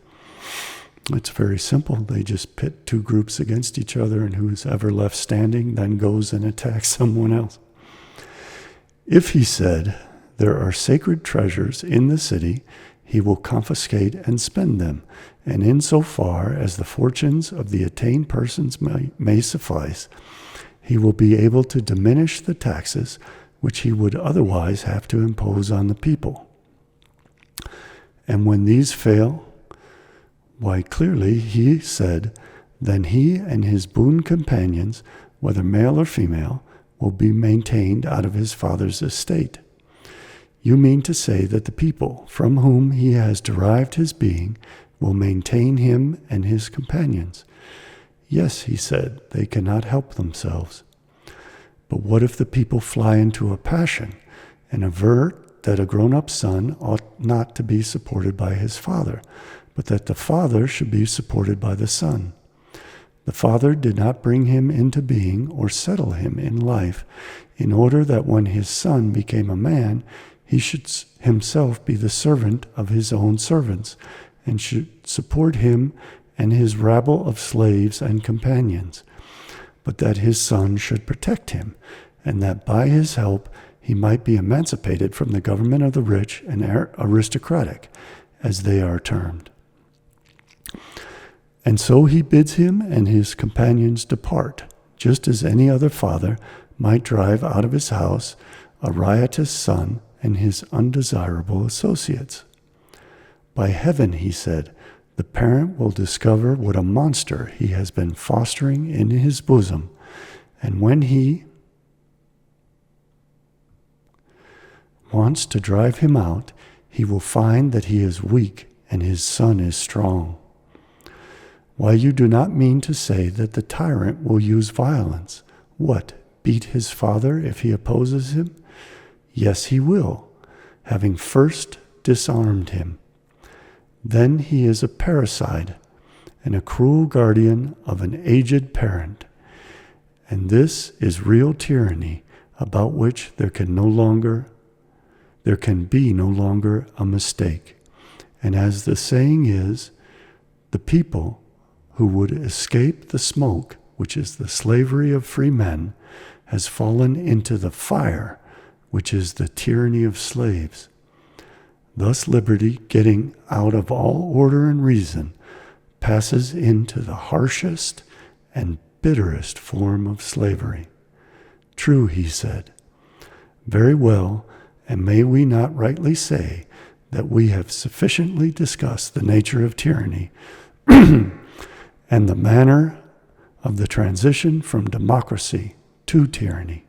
It's very simple. They just pit two groups against each other, and who's ever left standing then goes and attacks someone else. If, he said, there are sacred treasures in the city, he will confiscate and spend them, and insofar as the fortunes of the attained persons may suffice, he will be able to diminish the taxes which he would otherwise have to impose on the people. And when these fail, why, clearly, he said, then he and his boon companions, whether male or female, will be maintained out of his father's estate. You mean to say that the people from whom he has derived his being will maintain him and his companions? Yes, he said, they cannot help themselves. But what if the people fly into a passion and avert that a grown-up son ought not to be supported by his father, but that the father should be supported by the son? The father did not bring him into being or settle him in life in order that when his son became a man, he should himself be the servant of his own servants and should support him and his rabble of slaves and companions, but that his son should protect him, and that by his help he might be emancipated from the government of the rich and aristocratic, as they are termed. And so he bids him and his companions depart, just as any other father might drive out of his house a riotous son and his undesirable associates. By heaven, he said, the parent will discover what a monster he has been fostering in his bosom, and when he wants to drive him out, he will find that he is weak and his son is strong. Why, you do not mean to say that the tyrant will use violence? What, beat his father if he opposes him? Yes, he will, having first disarmed him. Then he is a parricide and a cruel guardian of an aged parent. And this is real tyranny, about which there can be no longer a mistake. And as the saying is, the people who would escape the smoke, which is the slavery of free men, has fallen into the fire, which is the tyranny of slaves. Thus liberty, getting out of all order and reason, passes into the harshest and bitterest form of slavery. True, he said. Very well, and may we not rightly say that we have sufficiently discussed the nature of tyranny and the manner of the transition from democracy to tyranny?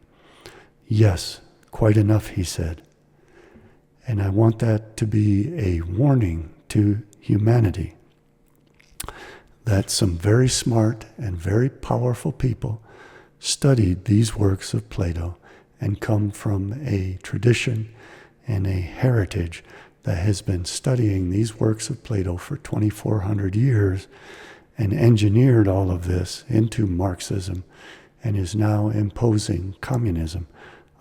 Yes, quite enough, he said. And I want that to be a warning to humanity that some very smart and very powerful people studied these works of Plato and come from a tradition and a heritage that has been studying these works of Plato for 2,400 years and engineered all of this into Marxism and is now imposing communism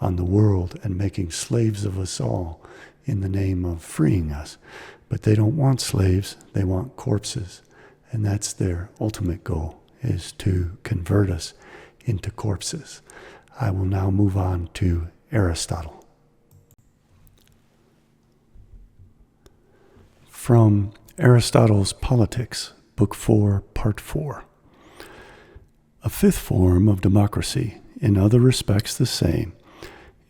on the world and making slaves of us all in the name of freeing us. But they don't want slaves, they want corpses. And that's their ultimate goal, is to convert us into corpses. I will now move on to Aristotle. From Aristotle's Politics, Book 4, Part 4. A fifth form of democracy, in other respects the same,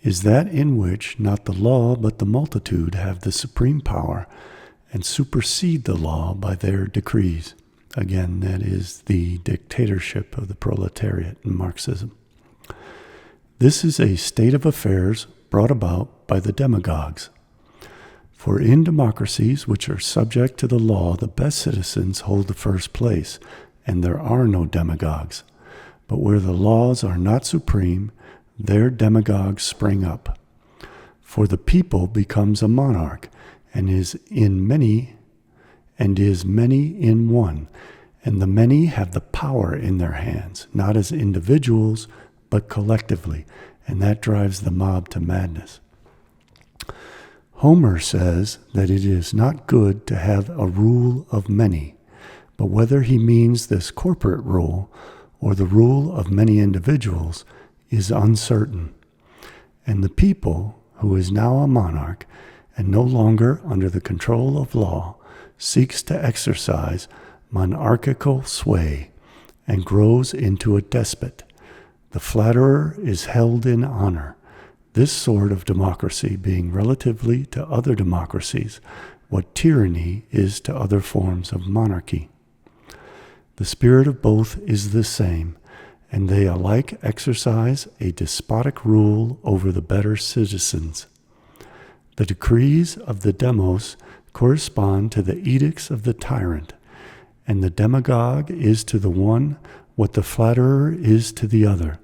is that in which not the law but the multitude have the supreme power and supersede the law by their decrees. Again, that is the dictatorship of the proletariat in Marxism. This is a state of affairs brought about by the demagogues. For in democracies which are subject to the law, the best citizens hold the first place, and there are no demagogues. But where the laws are not supreme, there demagogues spring up. For the people becomes a monarch, and is many in one, and the many have the power in their hands, not as individuals, but collectively, and that drives the mob to madness. Homer says that it is not good to have a rule of many, but whether he means this corporate rule or the rule of many individuals is uncertain. And the people, who is now a monarch and no longer under the control of law, seeks to exercise monarchical sway and grows into a despot. The flatterer is held in honor, this sort of democracy being relatively to other democracies what tyranny is to other forms of monarchy. The spirit of both is the same, and they alike exercise a despotic rule over the better citizens. The decrees of the demos correspond to the edicts of the tyrant, and the demagogue is to the one what the flatterer is to the other.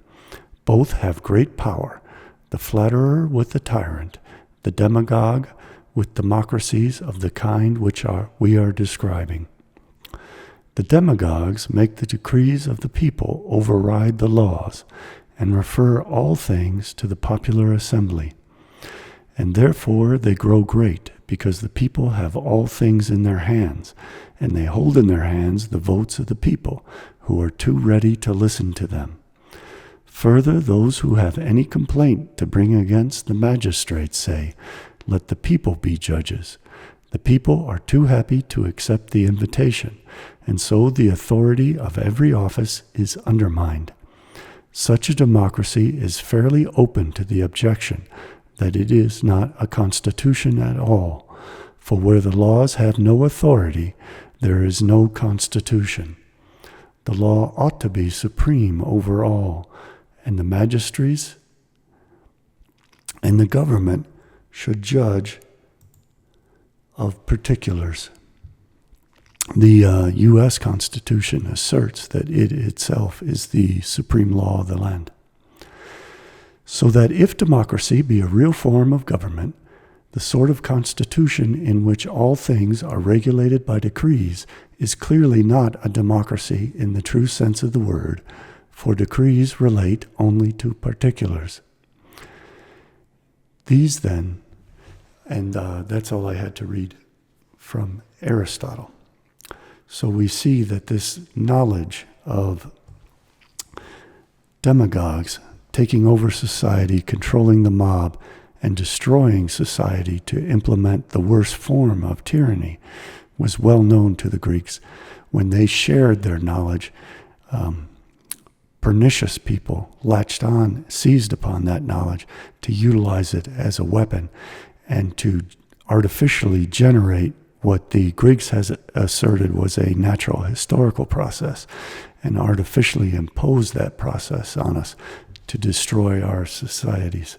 Both have great power, the flatterer with the tyrant, the demagogue with democracies of the kind which we are describing. The demagogues make the decrees of the people override the laws and refer all things to the popular assembly. And therefore they grow great, because the people have all things in their hands, and they hold in their hands the votes of the people, who are too ready to listen to them. Further, those who have any complaint to bring against the magistrates say, "Let the people be judges." The people are too happy to accept the invitation, and so the authority of every office is undermined. Such a democracy is fairly open to the objection that it is not a constitution at all, for where the laws have no authority, there is no constitution. The law ought to be supreme over all, and the magistrates and the government should judge of particulars. The U.S. Constitution asserts that it itself is the supreme law of the land. So that if democracy be a real form of government, the sort of constitution in which all things are regulated by decrees is clearly not a democracy in the true sense of the word, for decrees relate only to particulars. These then, and that's all I had to read from Aristotle. So we see that this knowledge of demagogues taking over society, controlling the mob, and destroying society to implement the worst form of tyranny was well known to the Greeks. When they shared their knowledge, pernicious people latched on, seized upon that knowledge to utilize it as a weapon and to artificially generate what the Greeks has asserted was a natural historical process, and artificially impose that process on us to destroy our societies.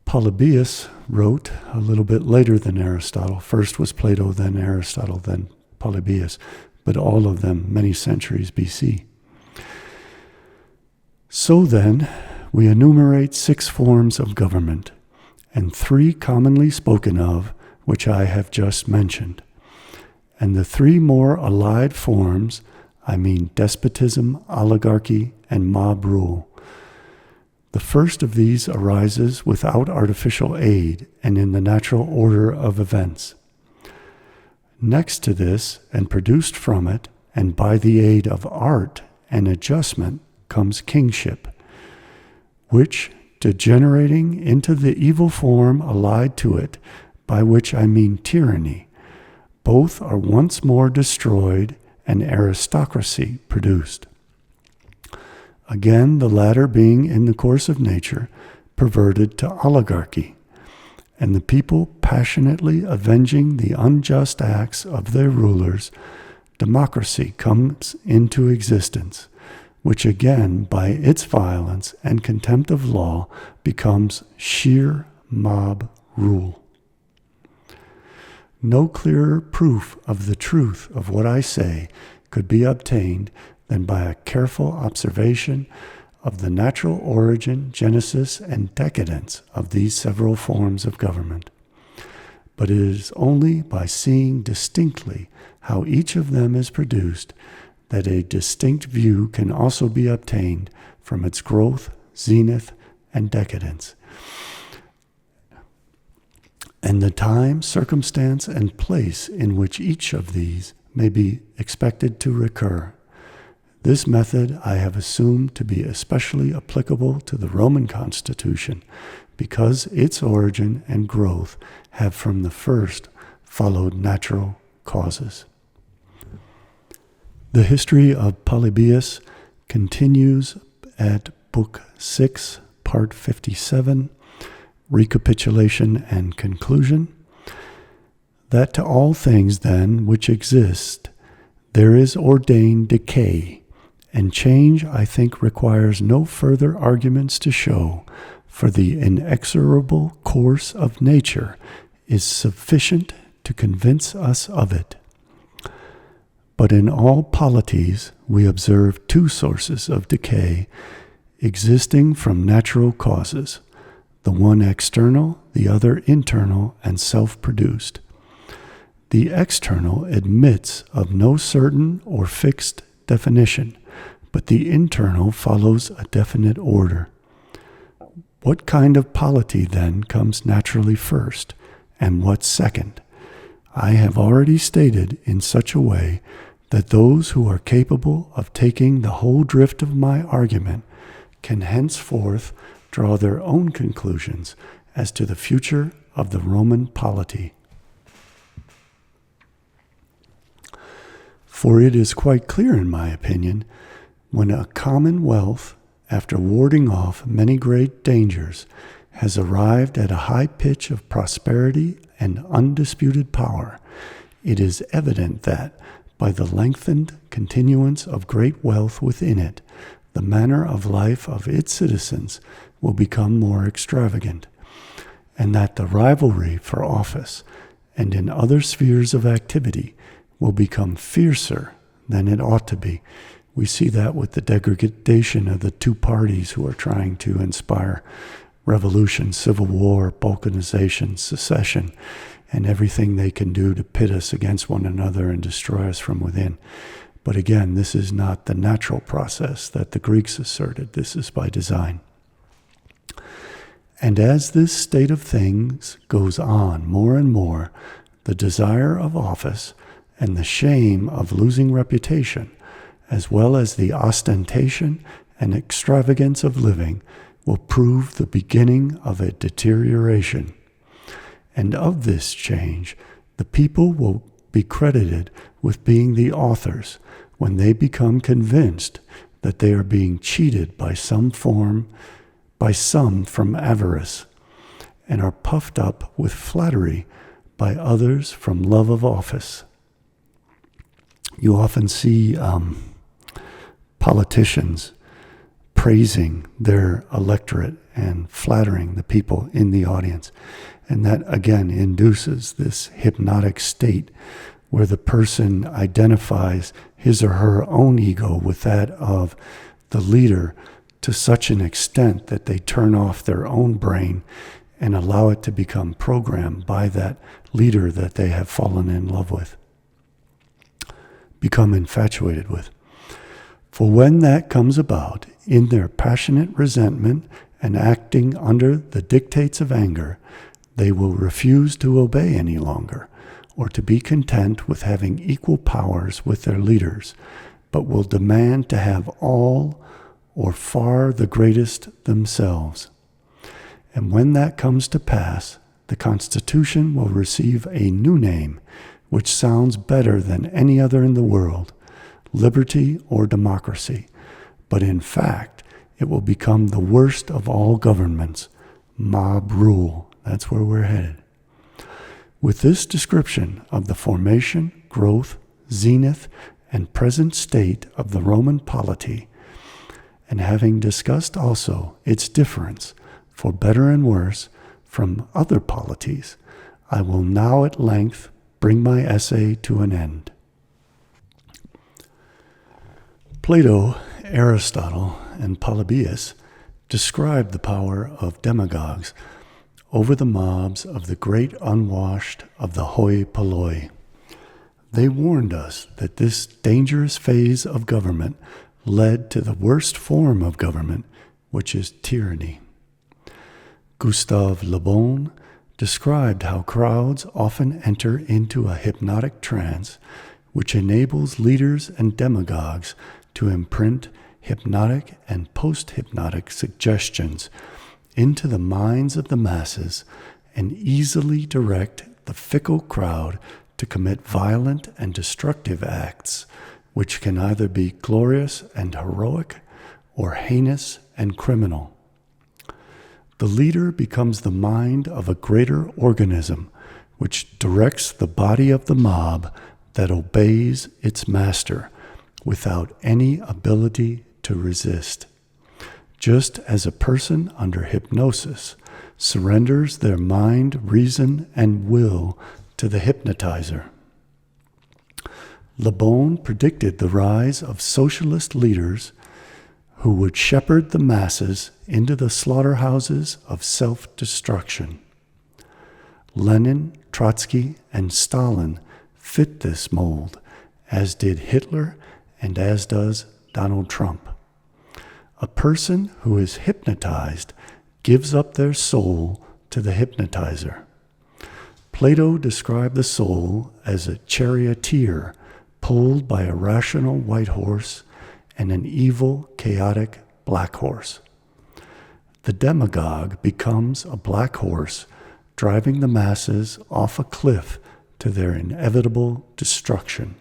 Polybius wrote a little bit later than Aristotle. First was Plato, then Aristotle, then Polybius, but all of them many centuries BC. So then, we enumerate 6 forms of government, and 3 commonly spoken of, which I have just mentioned. And the 3 more allied forms, I mean despotism, oligarchy, and mob rule. The first of these arises without artificial aid and in the natural order of events. Next to this, and produced from it, and by the aid of art and adjustment, comes kingship, which, degenerating into the evil form allied to it, by which I mean tyranny, both are once more destroyed and aristocracy produced. Again, the latter being in the course of nature perverted to oligarchy, and the people passionately avenging the unjust acts of their rulers, democracy comes into existence, which again, by its violence and contempt of law, becomes sheer mob rule. No clearer proof of the truth of what I say could be obtained than by a careful observation of the natural origin, genesis, and decadence of these several forms of government. But it is only by seeing distinctly how each of them is produced that a distinct view can also be obtained from its growth, zenith, and decadence. and the time, circumstance, and place in which each of these may be expected to recur. This method I have assumed to be especially applicable to the Roman constitution because its origin and growth have from the first followed natural causes. The history of Polybius continues at Book 6, Part 57, Recapitulation and Conclusion, that to all things then which exist there is ordained decay, and change, I think, requires no further arguments to show, for the inexorable course of nature is sufficient to convince us of it. But in all polities we observe two sources of decay existing from natural causes, the one external, the other internal and self-produced. The external admits of no certain or fixed definition, but the internal follows a definite order. What kind of polity then comes naturally first, and what second? I have already stated in such a way that those who are capable of taking the whole drift of my argument can henceforth draw their own conclusions as to the future of the Roman polity. For it is quite clear, in my opinion, when a commonwealth, after warding off many great dangers, has arrived at a high pitch of prosperity and undisputed power, it is evident that, by the lengthened continuance of great wealth within it, the manner of life of its citizens will become more extravagant, and that the rivalry for office and in other spheres of activity will become fiercer than it ought to be. We see that with the degradation of the two parties who are trying to inspire revolution, civil war, balkanization, secession, and everything they can do to pit us against one another and destroy us from within. But again, this is not the natural process that the Greeks asserted. This is by design. And as this state of things goes on more and more, the desire of office and the shame of losing reputation, as well as the ostentation and extravagance of living, will prove the beginning of a deterioration. And of this change, the people will be credited with being the authors when they become convinced that they are being cheated by some from avarice, and are puffed up with flattery by others from love of office. You often see politicians praising their electorate and flattering the people in the audience. And that, again, induces this hypnotic state where the person identifies his or her own ego with that of the leader to such an extent that they turn off their own brain and allow it to become programmed by that leader that they have fallen in love with, become infatuated with. For when that comes about, in their passionate resentment and acting under the dictates of anger, they will refuse to obey any longer, or to be content with having equal powers with their leaders, but will demand to have all or far the greatest themselves. And when that comes to pass, the Constitution will receive a new name, which sounds better than any other in the world, liberty or democracy. But in fact, it will become the worst of all governments, mob rule. That's where we're headed. With this description of the formation, growth, zenith, and present state of the Roman polity, and having discussed also its difference, for better and worse, from other polities, I will now at length bring my essay to an end. Plato, Aristotle, and Polybius described the power of demagogues over the mobs of the great unwashed of the Hoi Polloi. They warned us that this dangerous phase of government led to the worst form of government, which is tyranny. Gustave Le Bon described how crowds often enter into a hypnotic trance, which enables leaders and demagogues to imprint hypnotic and post-hypnotic suggestions into the minds of the masses and easily direct the fickle crowd to commit violent and destructive acts, which can either be glorious and heroic or heinous and criminal. The leader becomes the mind of a greater organism, which directs the body of the mob that obeys its master without any ability to resist. Just as a person under hypnosis surrenders their mind, reason, and will to the hypnotizer. Le Bon predicted the rise of socialist leaders who would shepherd the masses into the slaughterhouses of self-destruction. Lenin, Trotsky, and Stalin fit this mold, as did Hitler and as does Donald Trump. A person who is hypnotized gives up their soul to the hypnotizer. Plato described the soul as a charioteer pulled by a rational white horse and an evil, chaotic black horse. The demagogue becomes a black horse, driving the masses off a cliff to their inevitable destruction.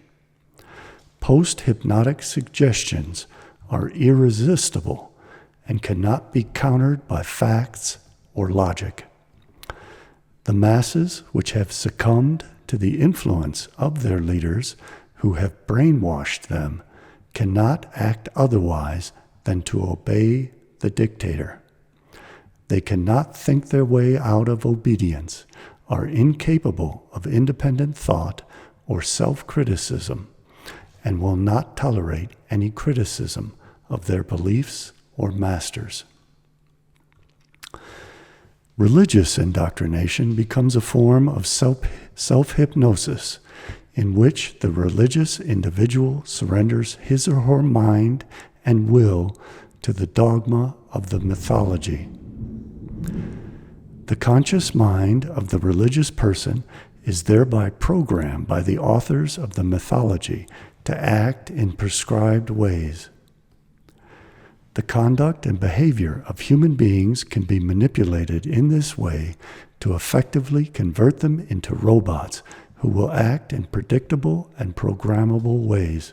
Post-hypnotic suggestions are irresistible and cannot be countered by facts or logic. The masses, which have succumbed to the influence of their leaders who have brainwashed them, cannot act otherwise than to obey the dictator. They cannot think their way out of obedience, are incapable of independent thought or self-criticism, and will not tolerate any criticism of their beliefs or masters. Religious indoctrination becomes a form of self-hypnosis in which the religious individual surrenders his or her mind and will to the dogma of the mythology. The conscious mind of the religious person is thereby programmed by the authors of the mythology to act in prescribed ways. The conduct and behavior of human beings can be manipulated in this way to effectively convert them into robots who will act in predictable and programmable ways.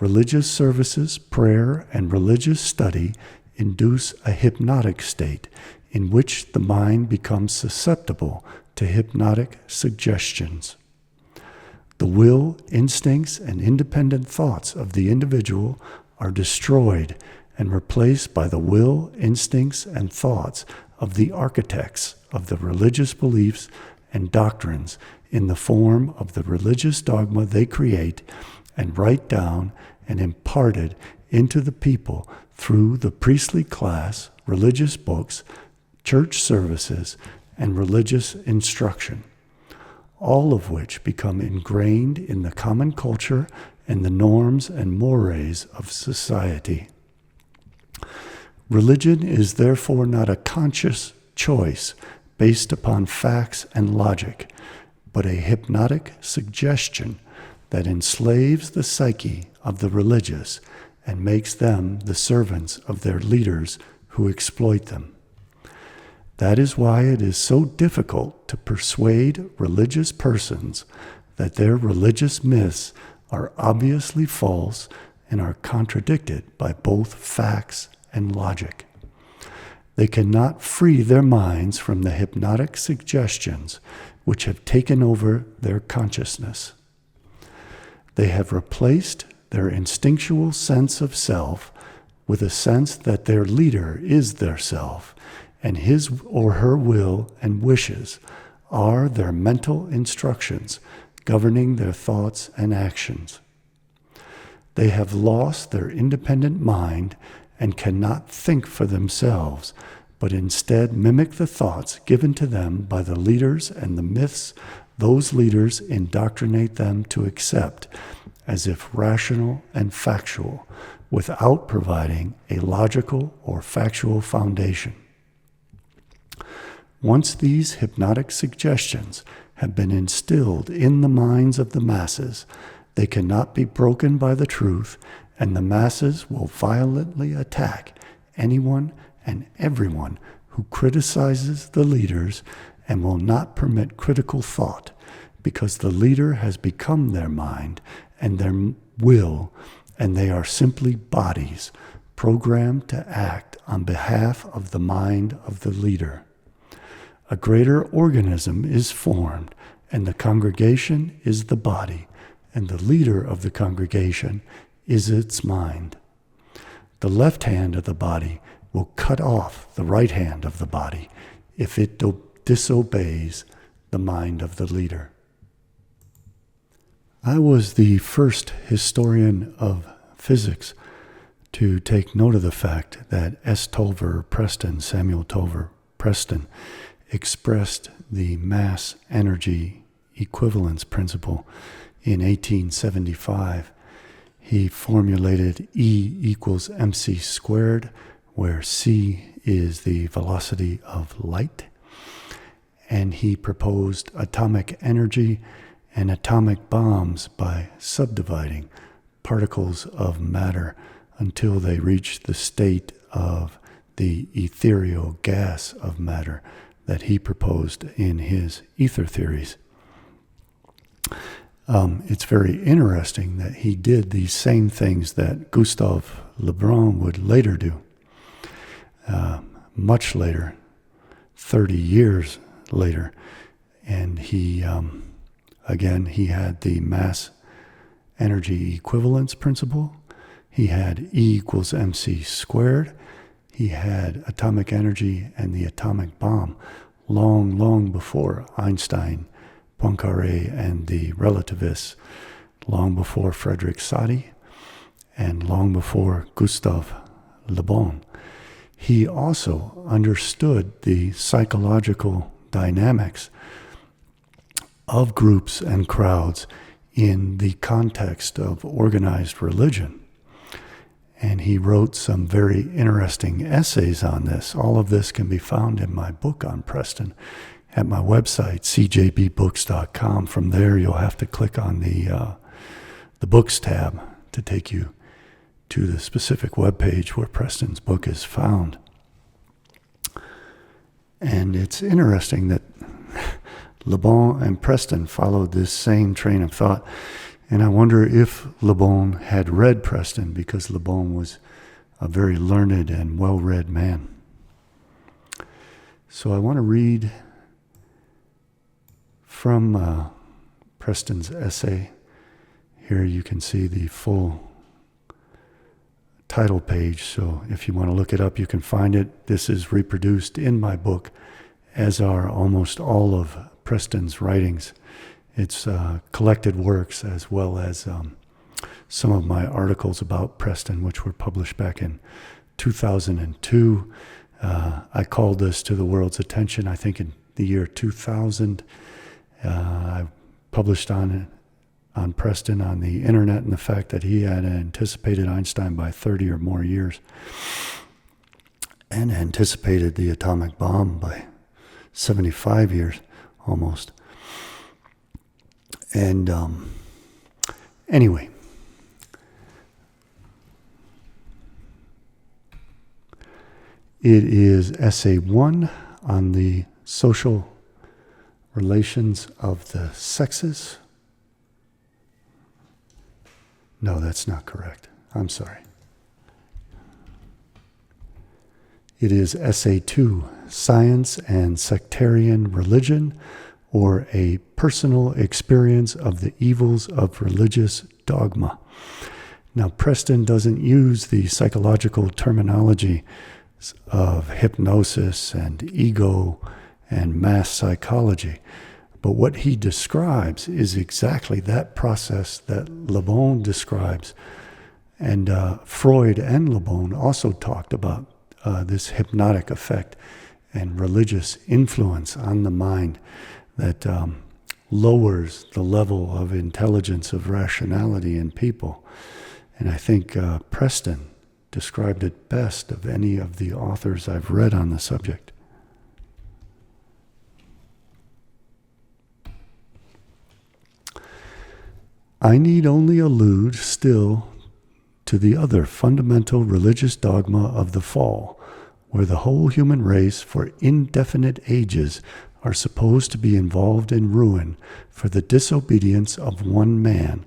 Religious services, prayer, and religious study induce a hypnotic state in which the mind becomes susceptible to hypnotic suggestions. The will, instincts, and independent thoughts of the individual are destroyed and replaced by the will, instincts, and thoughts of the architects of the religious beliefs and doctrines in the form of the religious dogma they create and write down and imparted into the people through the priestly class, religious books, church services, and religious instruction, all of which become ingrained in the common culture and the norms and mores of society. Religion is therefore not a conscious choice based upon facts and logic, but a hypnotic suggestion that enslaves the psyche of the religious and makes them the servants of their leaders who exploit them. That is why it is so difficult to persuade religious persons that their religious myths are obviously false and are contradicted by both facts and logic. They cannot free their minds from the hypnotic suggestions which have taken over their consciousness. They have replaced their instinctual sense of self with a sense that their leader is their self, and his or her will and wishes are their mental instructions governing their thoughts and actions. They have lost their independent mind and cannot think for themselves, but instead mimic the thoughts given to them by the leaders and the myths those leaders indoctrinate them to accept as if rational and factual, without providing a logical or factual foundation. Once these hypnotic suggestions have been instilled in the minds of the masses, they cannot be broken by the truth, and the masses will violently attack anyone and everyone who criticizes the leaders and will not permit critical thought, because the leader has become their mind and their will, and they are simply bodies programmed to act on behalf of the mind of the leader. A greater organism is formed, and the congregation is the body, and the leader of the congregation is its mind. The left hand of the body will cut off the right hand of the body if it disobeys the mind of the leader. I was the first historian of physics to take note of the fact that Samuel Tolver Preston, expressed the mass energy equivalence principle in 1875. He formulated E equals mc squared, where c is the velocity of light, and he proposed atomic energy and atomic bombs by subdividing particles of matter until they reach the state of the ethereal gas of matter that he proposed in his ether theories. It's very interesting that he did these same things that Gustave Le Bon would later do, much later, 30 years later. And he, again, he had the mass energy equivalence principle. He had E equals mc squared. He had atomic energy and the atomic bomb long before Einstein, Poincaré, and the relativists, long before Frederick Soddy, and long before Gustave Le Bon. He also understood the psychological dynamics of groups and crowds in the context of organized religion. And he wrote some very interesting essays on this. All of this can be found in my book on Preston at my website, cjbbooks.com. From there, you'll have to click on the books tab to take you to the specific webpage where Preston's book is found. And it's interesting that Le Bon and Preston followed this same train of thought. And I wonder if Le Bon had read Preston, because Le Bon was a very learned and well-read man. So I want to read from Preston's essay. Here you can see the full title page, so if you want to look it up, you can find it. This is reproduced in my book, as are almost all of Preston's writings. It's collected works, as well as some of my articles about Preston, which were published back in 2002. I called this to the world's attention, I think, in the year 2000. I published on Preston on the internet, and the fact that he had anticipated Einstein by 30 or more years, and anticipated the atomic bomb by 75 years almost. And anyway, it is essay 1 on the social relations of the sexes. No, that's not correct. I'm sorry. It is essay 2, Science and Sectarian Religion, or a personal experience of the evils of religious dogma. Now, Preston doesn't use the psychological terminology of hypnosis and ego and mass psychology, but what he describes is exactly that process that Le Bon describes. And Freud and Le Bon also talked about this hypnotic effect and religious influence on the mind that lowers the level of intelligence, of rationality in people. And I think Preston described it best of any of the authors I've read on the subject. I need only allude still to the other fundamental religious dogma of the fall, where the whole human race for indefinite ages are supposed to be involved in ruin for the disobedience of one man,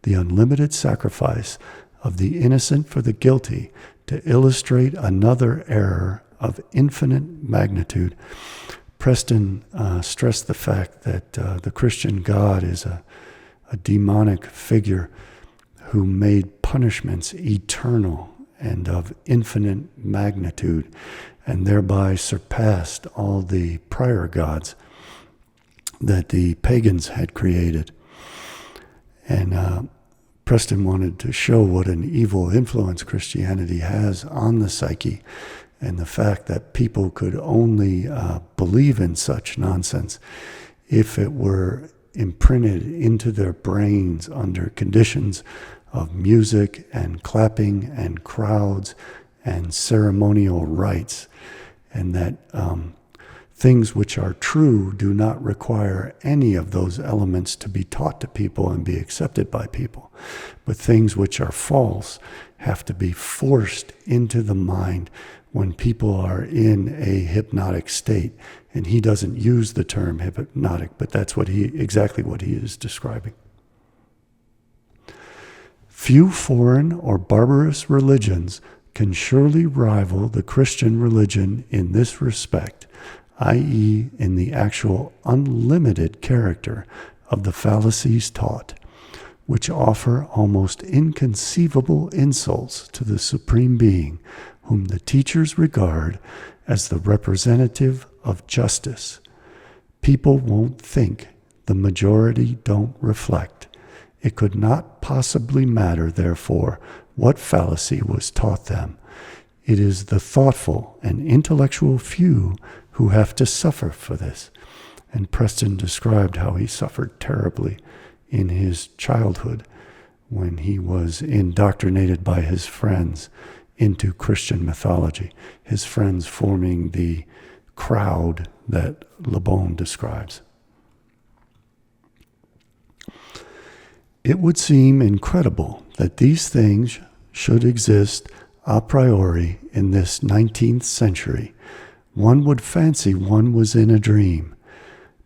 the unlimited sacrifice of the innocent for the guilty, to illustrate another error of infinite magnitude. Preston stressed the fact that the Christian God is a demonic figure who made punishments eternal and of infinite magnitude, and thereby surpassed all the prior gods that the pagans had created. And Preston wanted to show what an evil influence Christianity has on the psyche, and the fact that people could only believe in such nonsense if it were imprinted into their brains under conditions of music and clapping and crowds and ceremonial rites, and that things which are true do not require any of those elements to be taught to people and be accepted by people, but things which are false have to be forced into the mind when people are in a hypnotic state. And he doesn't use the term hypnotic, but that's exactly what he is describing. Few foreign or barbarous religions can surely rival the Christian religion in this respect, i.e., in the actual unlimited character of the fallacies taught, which offer almost inconceivable insults to the Supreme Being, whom the teachers regard as the representative of justice. People won't think, the majority don't reflect. It could not possibly matter, therefore, what fallacy was taught them. It is the thoughtful and intellectual few who have to suffer for this. And Preston described how he suffered terribly in his childhood when he was indoctrinated by his friends into Christian mythology, his friends forming the crowd that Le Bon describes. It would seem incredible that these things should exist a priori in this 19th century. One would fancy one was in a dream,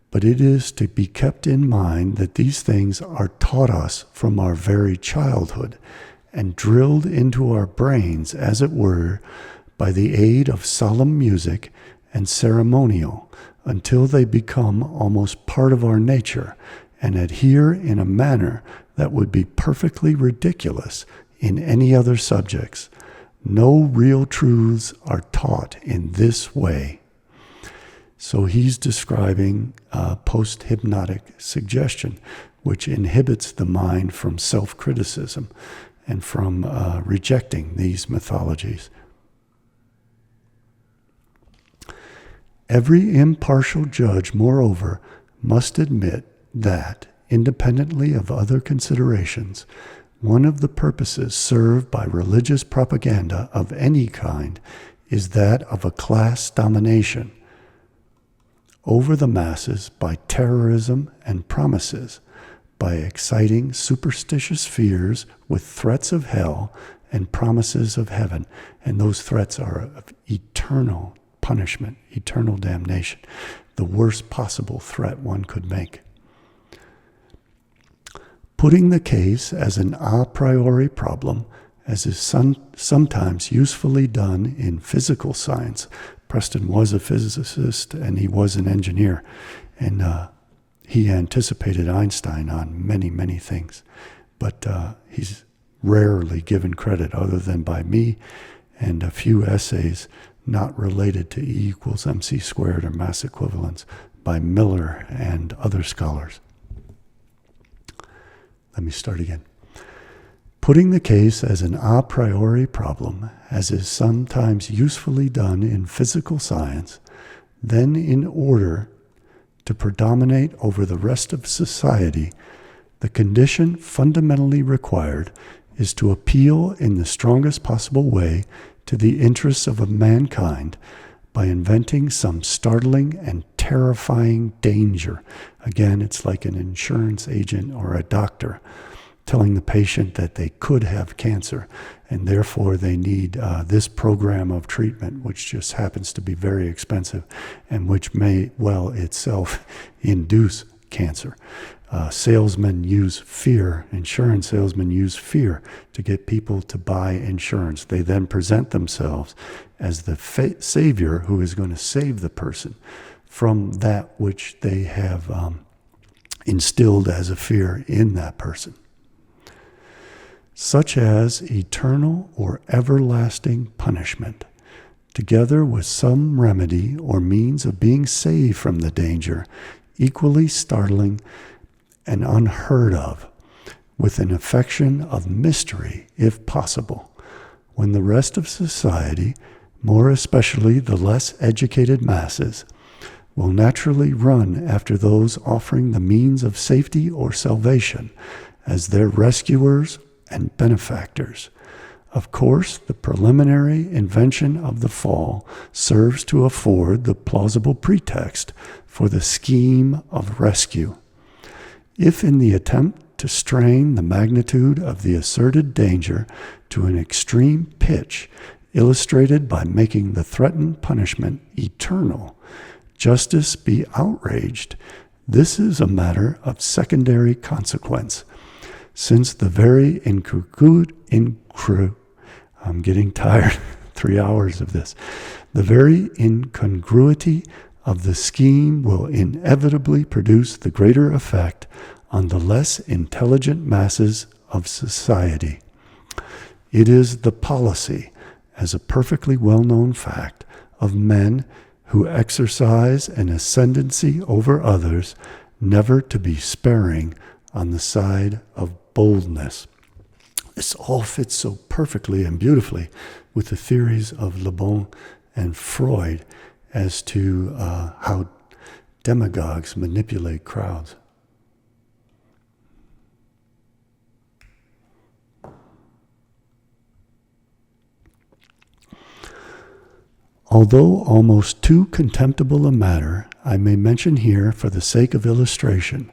but it is to be kept in mind that these things are taught us from our very childhood and drilled into our brains, as it were, by the aid of solemn music and ceremonial, until they become almost part of our nature and adhere in a manner that would be perfectly ridiculous in any other subjects. No real truths are taught in this way. So he's describing post-hypnotic suggestion, which inhibits the mind from self-criticism and from rejecting these mythologies. Every impartial judge, moreover, must admit that, independently of other considerations, one of the purposes served by religious propaganda of any kind is that of a class domination over the masses by terrorism and promises, by exciting superstitious fears with threats of hell and promises of heaven. And those threats are of eternal punishment, eternal damnation, the worst possible threat one could make. Putting the case as an a priori problem, as is sometimes usefully done in physical science. Preston was a physicist and he was an engineer, and he anticipated Einstein on many, many things. But he's rarely given credit, other than by me and a few essays not related to E equals mc squared or mass equivalence by Miller and other scholars. Let me start again. Putting the case as an a priori problem, as is sometimes usefully done in physical science, then in order to predominate over the rest of society, the condition fundamentally required is to appeal in the strongest possible way to the interests of mankind by inventing some startling and terrifying danger. Again, it's like an insurance agent or a doctor telling the patient that they could have cancer, and therefore they need this program of treatment, which just happens to be very expensive and which may well itself induce cancer. Salesmen use fear, insurance salesmen use fear to get people to buy insurance. They then present themselves as the savior who is going to save the person from that which they have instilled as a fear in that person, such as eternal or everlasting punishment, together with some remedy or means of being saved from the danger, equally startling and unheard of, with an affection of mystery, if possible, when the rest of society, more especially the less educated masses, will naturally run after those offering the means of safety or salvation as their rescuers and benefactors. Of course, the preliminary invention of the fall serves to afford the plausible pretext for the scheme of rescue. If in the attempt to strain the magnitude of the asserted danger to an extreme pitch, illustrated by making the threatened punishment eternal, justice be outraged, this is a matter of secondary consequence, since the very I'm getting tired, 3 hours of this, the very incongruity of the scheme will inevitably produce the greater effect on the less intelligent masses of society. It is the policy, as a perfectly well-known fact, of men who exercise an ascendancy over others, never to be sparing on the side of boldness. This all fits so perfectly and beautifully with the theories of Le Bon and Freud as to how demagogues manipulate crowds. Although almost too contemptible a matter, I may mention here, for the sake of illustration,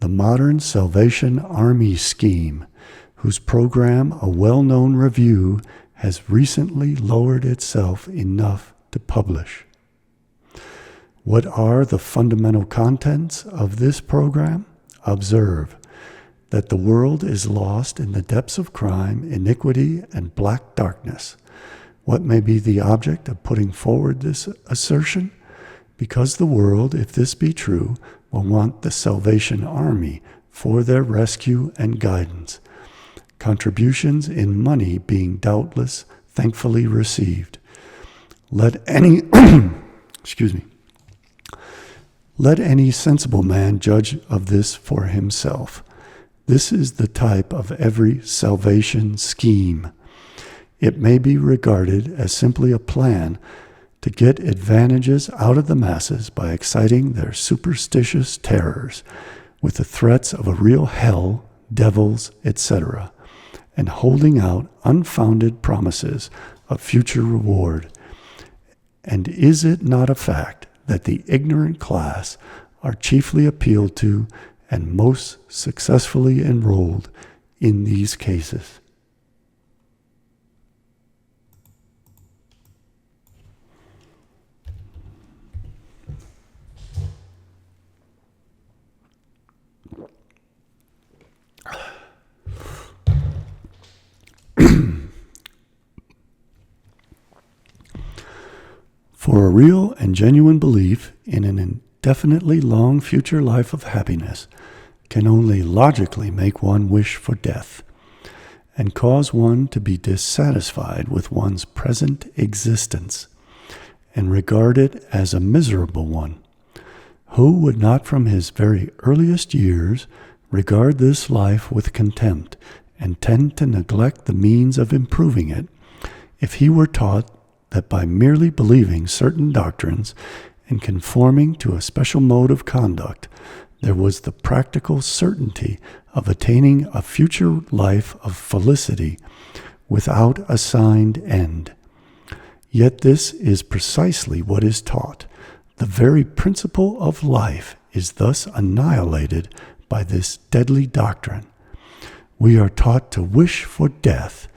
the modern Salvation Army scheme, whose program a well-known review has recently lowered itself enough to publish. What are the fundamental contents of this program? Observe that the world is lost in the depths of crime, iniquity, and black darkness. What may be the object of putting forward this assertion? Because the world, if this be true, will want the Salvation Army for their rescue and guidance, contributions in money being doubtless thankfully received. Let any Let any sensible man judge of this for himself. This is the type of every salvation scheme. It may be regarded as simply a plan to get advantages out of the masses by exciting their superstitious terrors with the threats of a real hell, devils, etc., and holding out unfounded promises of future reward. And is it not a fact that the ignorant class are chiefly appealed to and most successfully enrolled in these cases? For a real and genuine belief in an indefinitely long future life of happiness can only logically make one wish for death and cause one to be dissatisfied with one's present existence and regard it as a miserable one. Who would not from his very earliest years regard this life with contempt and tend to neglect the means of improving it if he were taught that by merely believing certain doctrines and conforming to a special mode of conduct, there was the practical certainty of attaining a future life of felicity without assigned end? Yet this is precisely what is taught. The very principle of life is thus annihilated by this deadly doctrine. we are taught to wish for death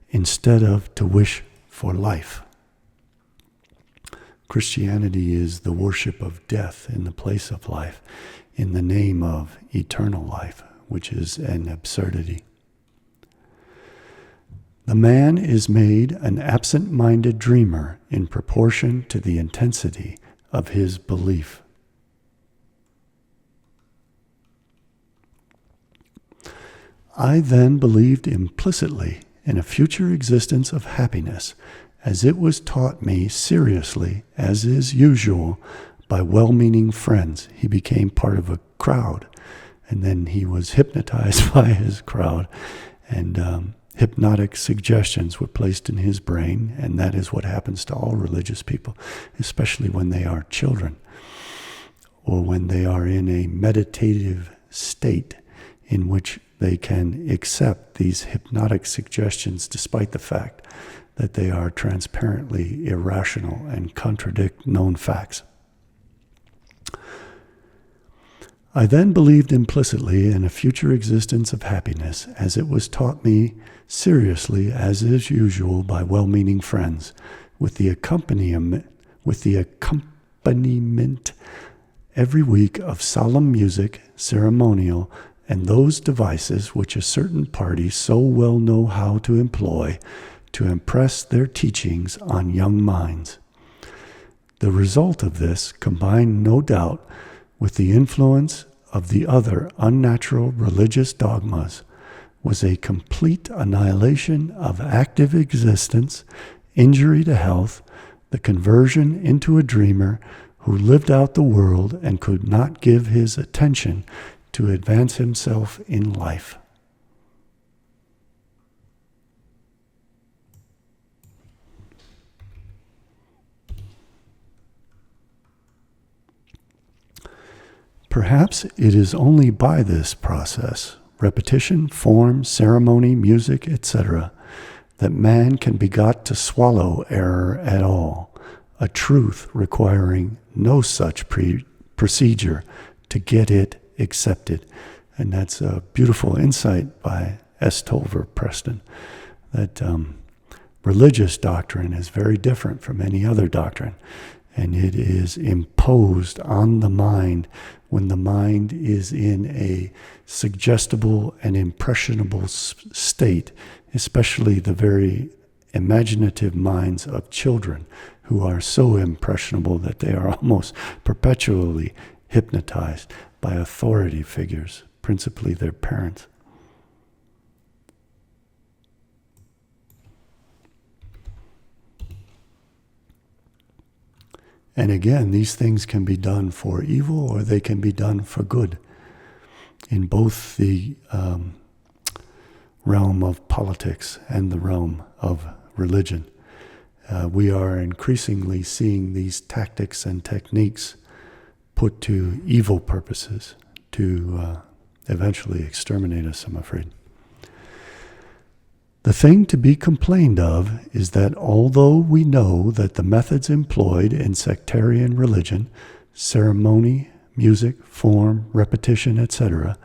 instead of to wish for life. Christianity is the worship of death in the place of life, in the name of eternal life, which is an absurdity. The man is made an absent-minded dreamer in proportion to the intensity of his belief. I then believed implicitly in a future existence of happiness, as it was taught me seriously, as is usual, by well-meaning friends. He became part of a crowd, and then he was hypnotized by his crowd, and hypnotic suggestions were placed in his brain, and that is what happens to all religious people, especially when they are children, or when they are in a meditative state in which they can accept these hypnotic suggestions despite the fact that they are transparently irrational and contradict known facts. I then believed implicitly in a future existence of happiness, as it was taught me seriously, as is usual, by well-meaning friends, with the accompaniment every week of solemn music, ceremonial, and those devices which a certain party so well know how to employ to impress their teachings on young minds. The result of this, combined no doubt with the influence of the other unnatural religious dogmas, was a complete annihilation of active existence, injury to health, the conversion into a dreamer who lived out the world and could not give his attention to advance himself in life. Perhaps it is only by this process, repetition, form, ceremony, music, etc., that man can be got to swallow error at all, a truth requiring no such procedure to get it accepted. And that's a beautiful insight by S. Tolver Preston, that religious doctrine is very different from any other doctrine, and it is imposed on the mind when the mind is in a suggestible and impressionable state, especially the very imaginative minds of children, who are so impressionable that they are almost perpetually hypnotized by authority figures, principally their parents. And again, these things can be done for evil or they can be done for good. In both the realm of politics and the realm of religion, we are increasingly seeing these tactics and techniques put to evil purposes to eventually exterminate us, I'm afraid. The thing to be complained of is that although we know that the methods employed in sectarian religion, ceremony, music, form, repetition, etc.,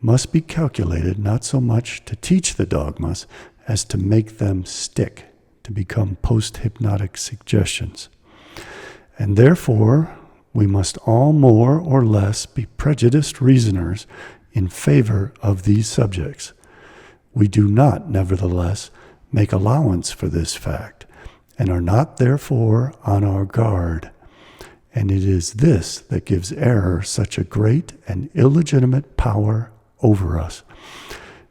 must be calculated not so much to teach the dogmas as to make them stick, to become post-hypnotic suggestions. And therefore, we must all more or less be prejudiced reasoners in favor of these subjects. We do not, nevertheless, make allowance for this fact, and are not therefore on our guard. And it is this that gives error such a great and illegitimate power over us.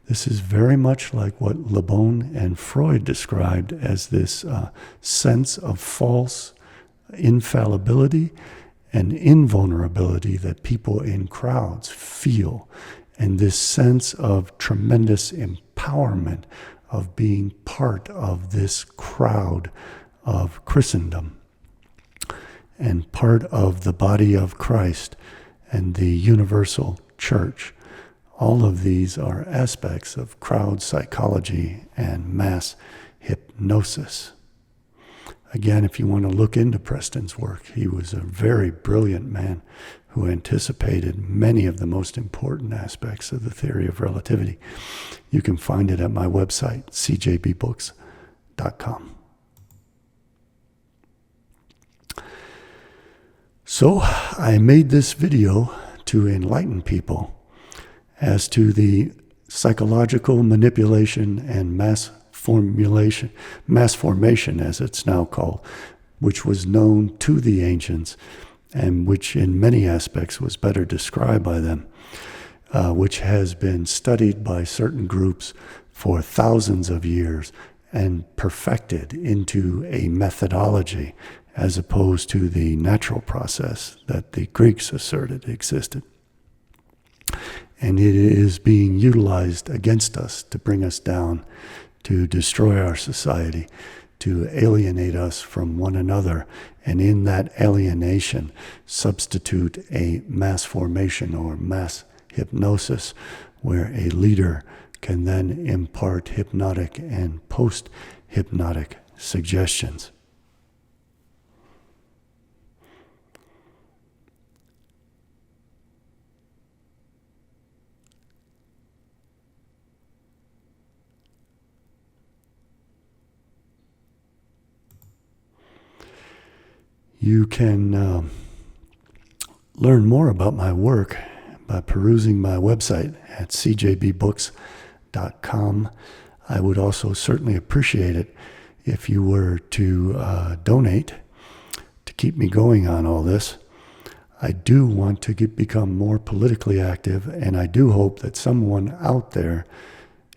This is very much like what Le Bon and Freud described as this sense of false infallibility and invulnerability that people in crowds feel, and this sense of tremendous empowerment of being part of this crowd of Christendom and part of the body of Christ and the universal church. All of these are aspects of crowd psychology and mass hypnosis. Again, if you want to look into Preston's work, he was a very brilliant man who anticipated many of the most important aspects of the theory of relativity. You can find it at my website, cjbbooks.com. So I made this video to enlighten people as to the psychological manipulation and mass formation, as it's now called, which was known to the ancients and which in many aspects was better described by them, which has been studied by certain groups for thousands of years and perfected into a methodology as opposed to the natural process that the Greeks asserted existed. And it is being utilized against us to bring us down, to destroy our society, to alienate us from one another, and in that alienation substitute a mass formation or mass hypnosis, where a leader can then impart hypnotic and post-hypnotic suggestions. You can learn more about my work by perusing my website at cjbbooks.com. I would also certainly appreciate it if you were to donate to keep me going on all this. I do want to become more politically active, and I do hope that someone out there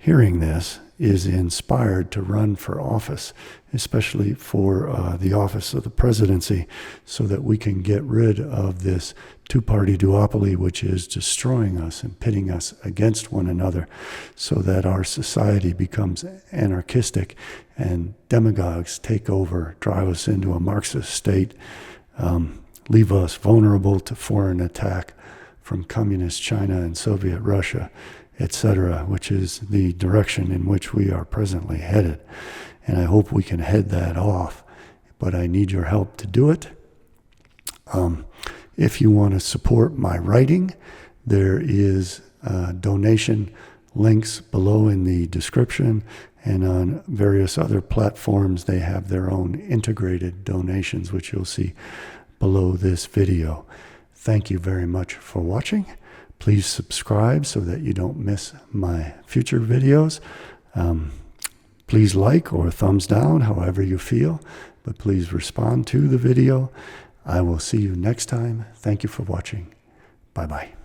hearing this is inspired to run for office, especially for the office of the presidency, so that we can get rid of this two-party duopoly which is destroying us and pitting us against one another, so that our society becomes anarchistic and demagogues take over, drive us into a Marxist state, leave us vulnerable to foreign attack from communist China and Soviet Russia, etc., which is the direction in which we are presently headed. And I hope we can head that off, but I need your help to do it. If you want to support my writing, there is donation links below in the description, and on various other platforms they have their own integrated donations, which you'll see below this video. Thank you very much for watching. Please subscribe so that you don't miss my future videos. Please like or thumbs down, however you feel, but please respond to the video. I will see you next time. Thank you for watching. Bye-bye.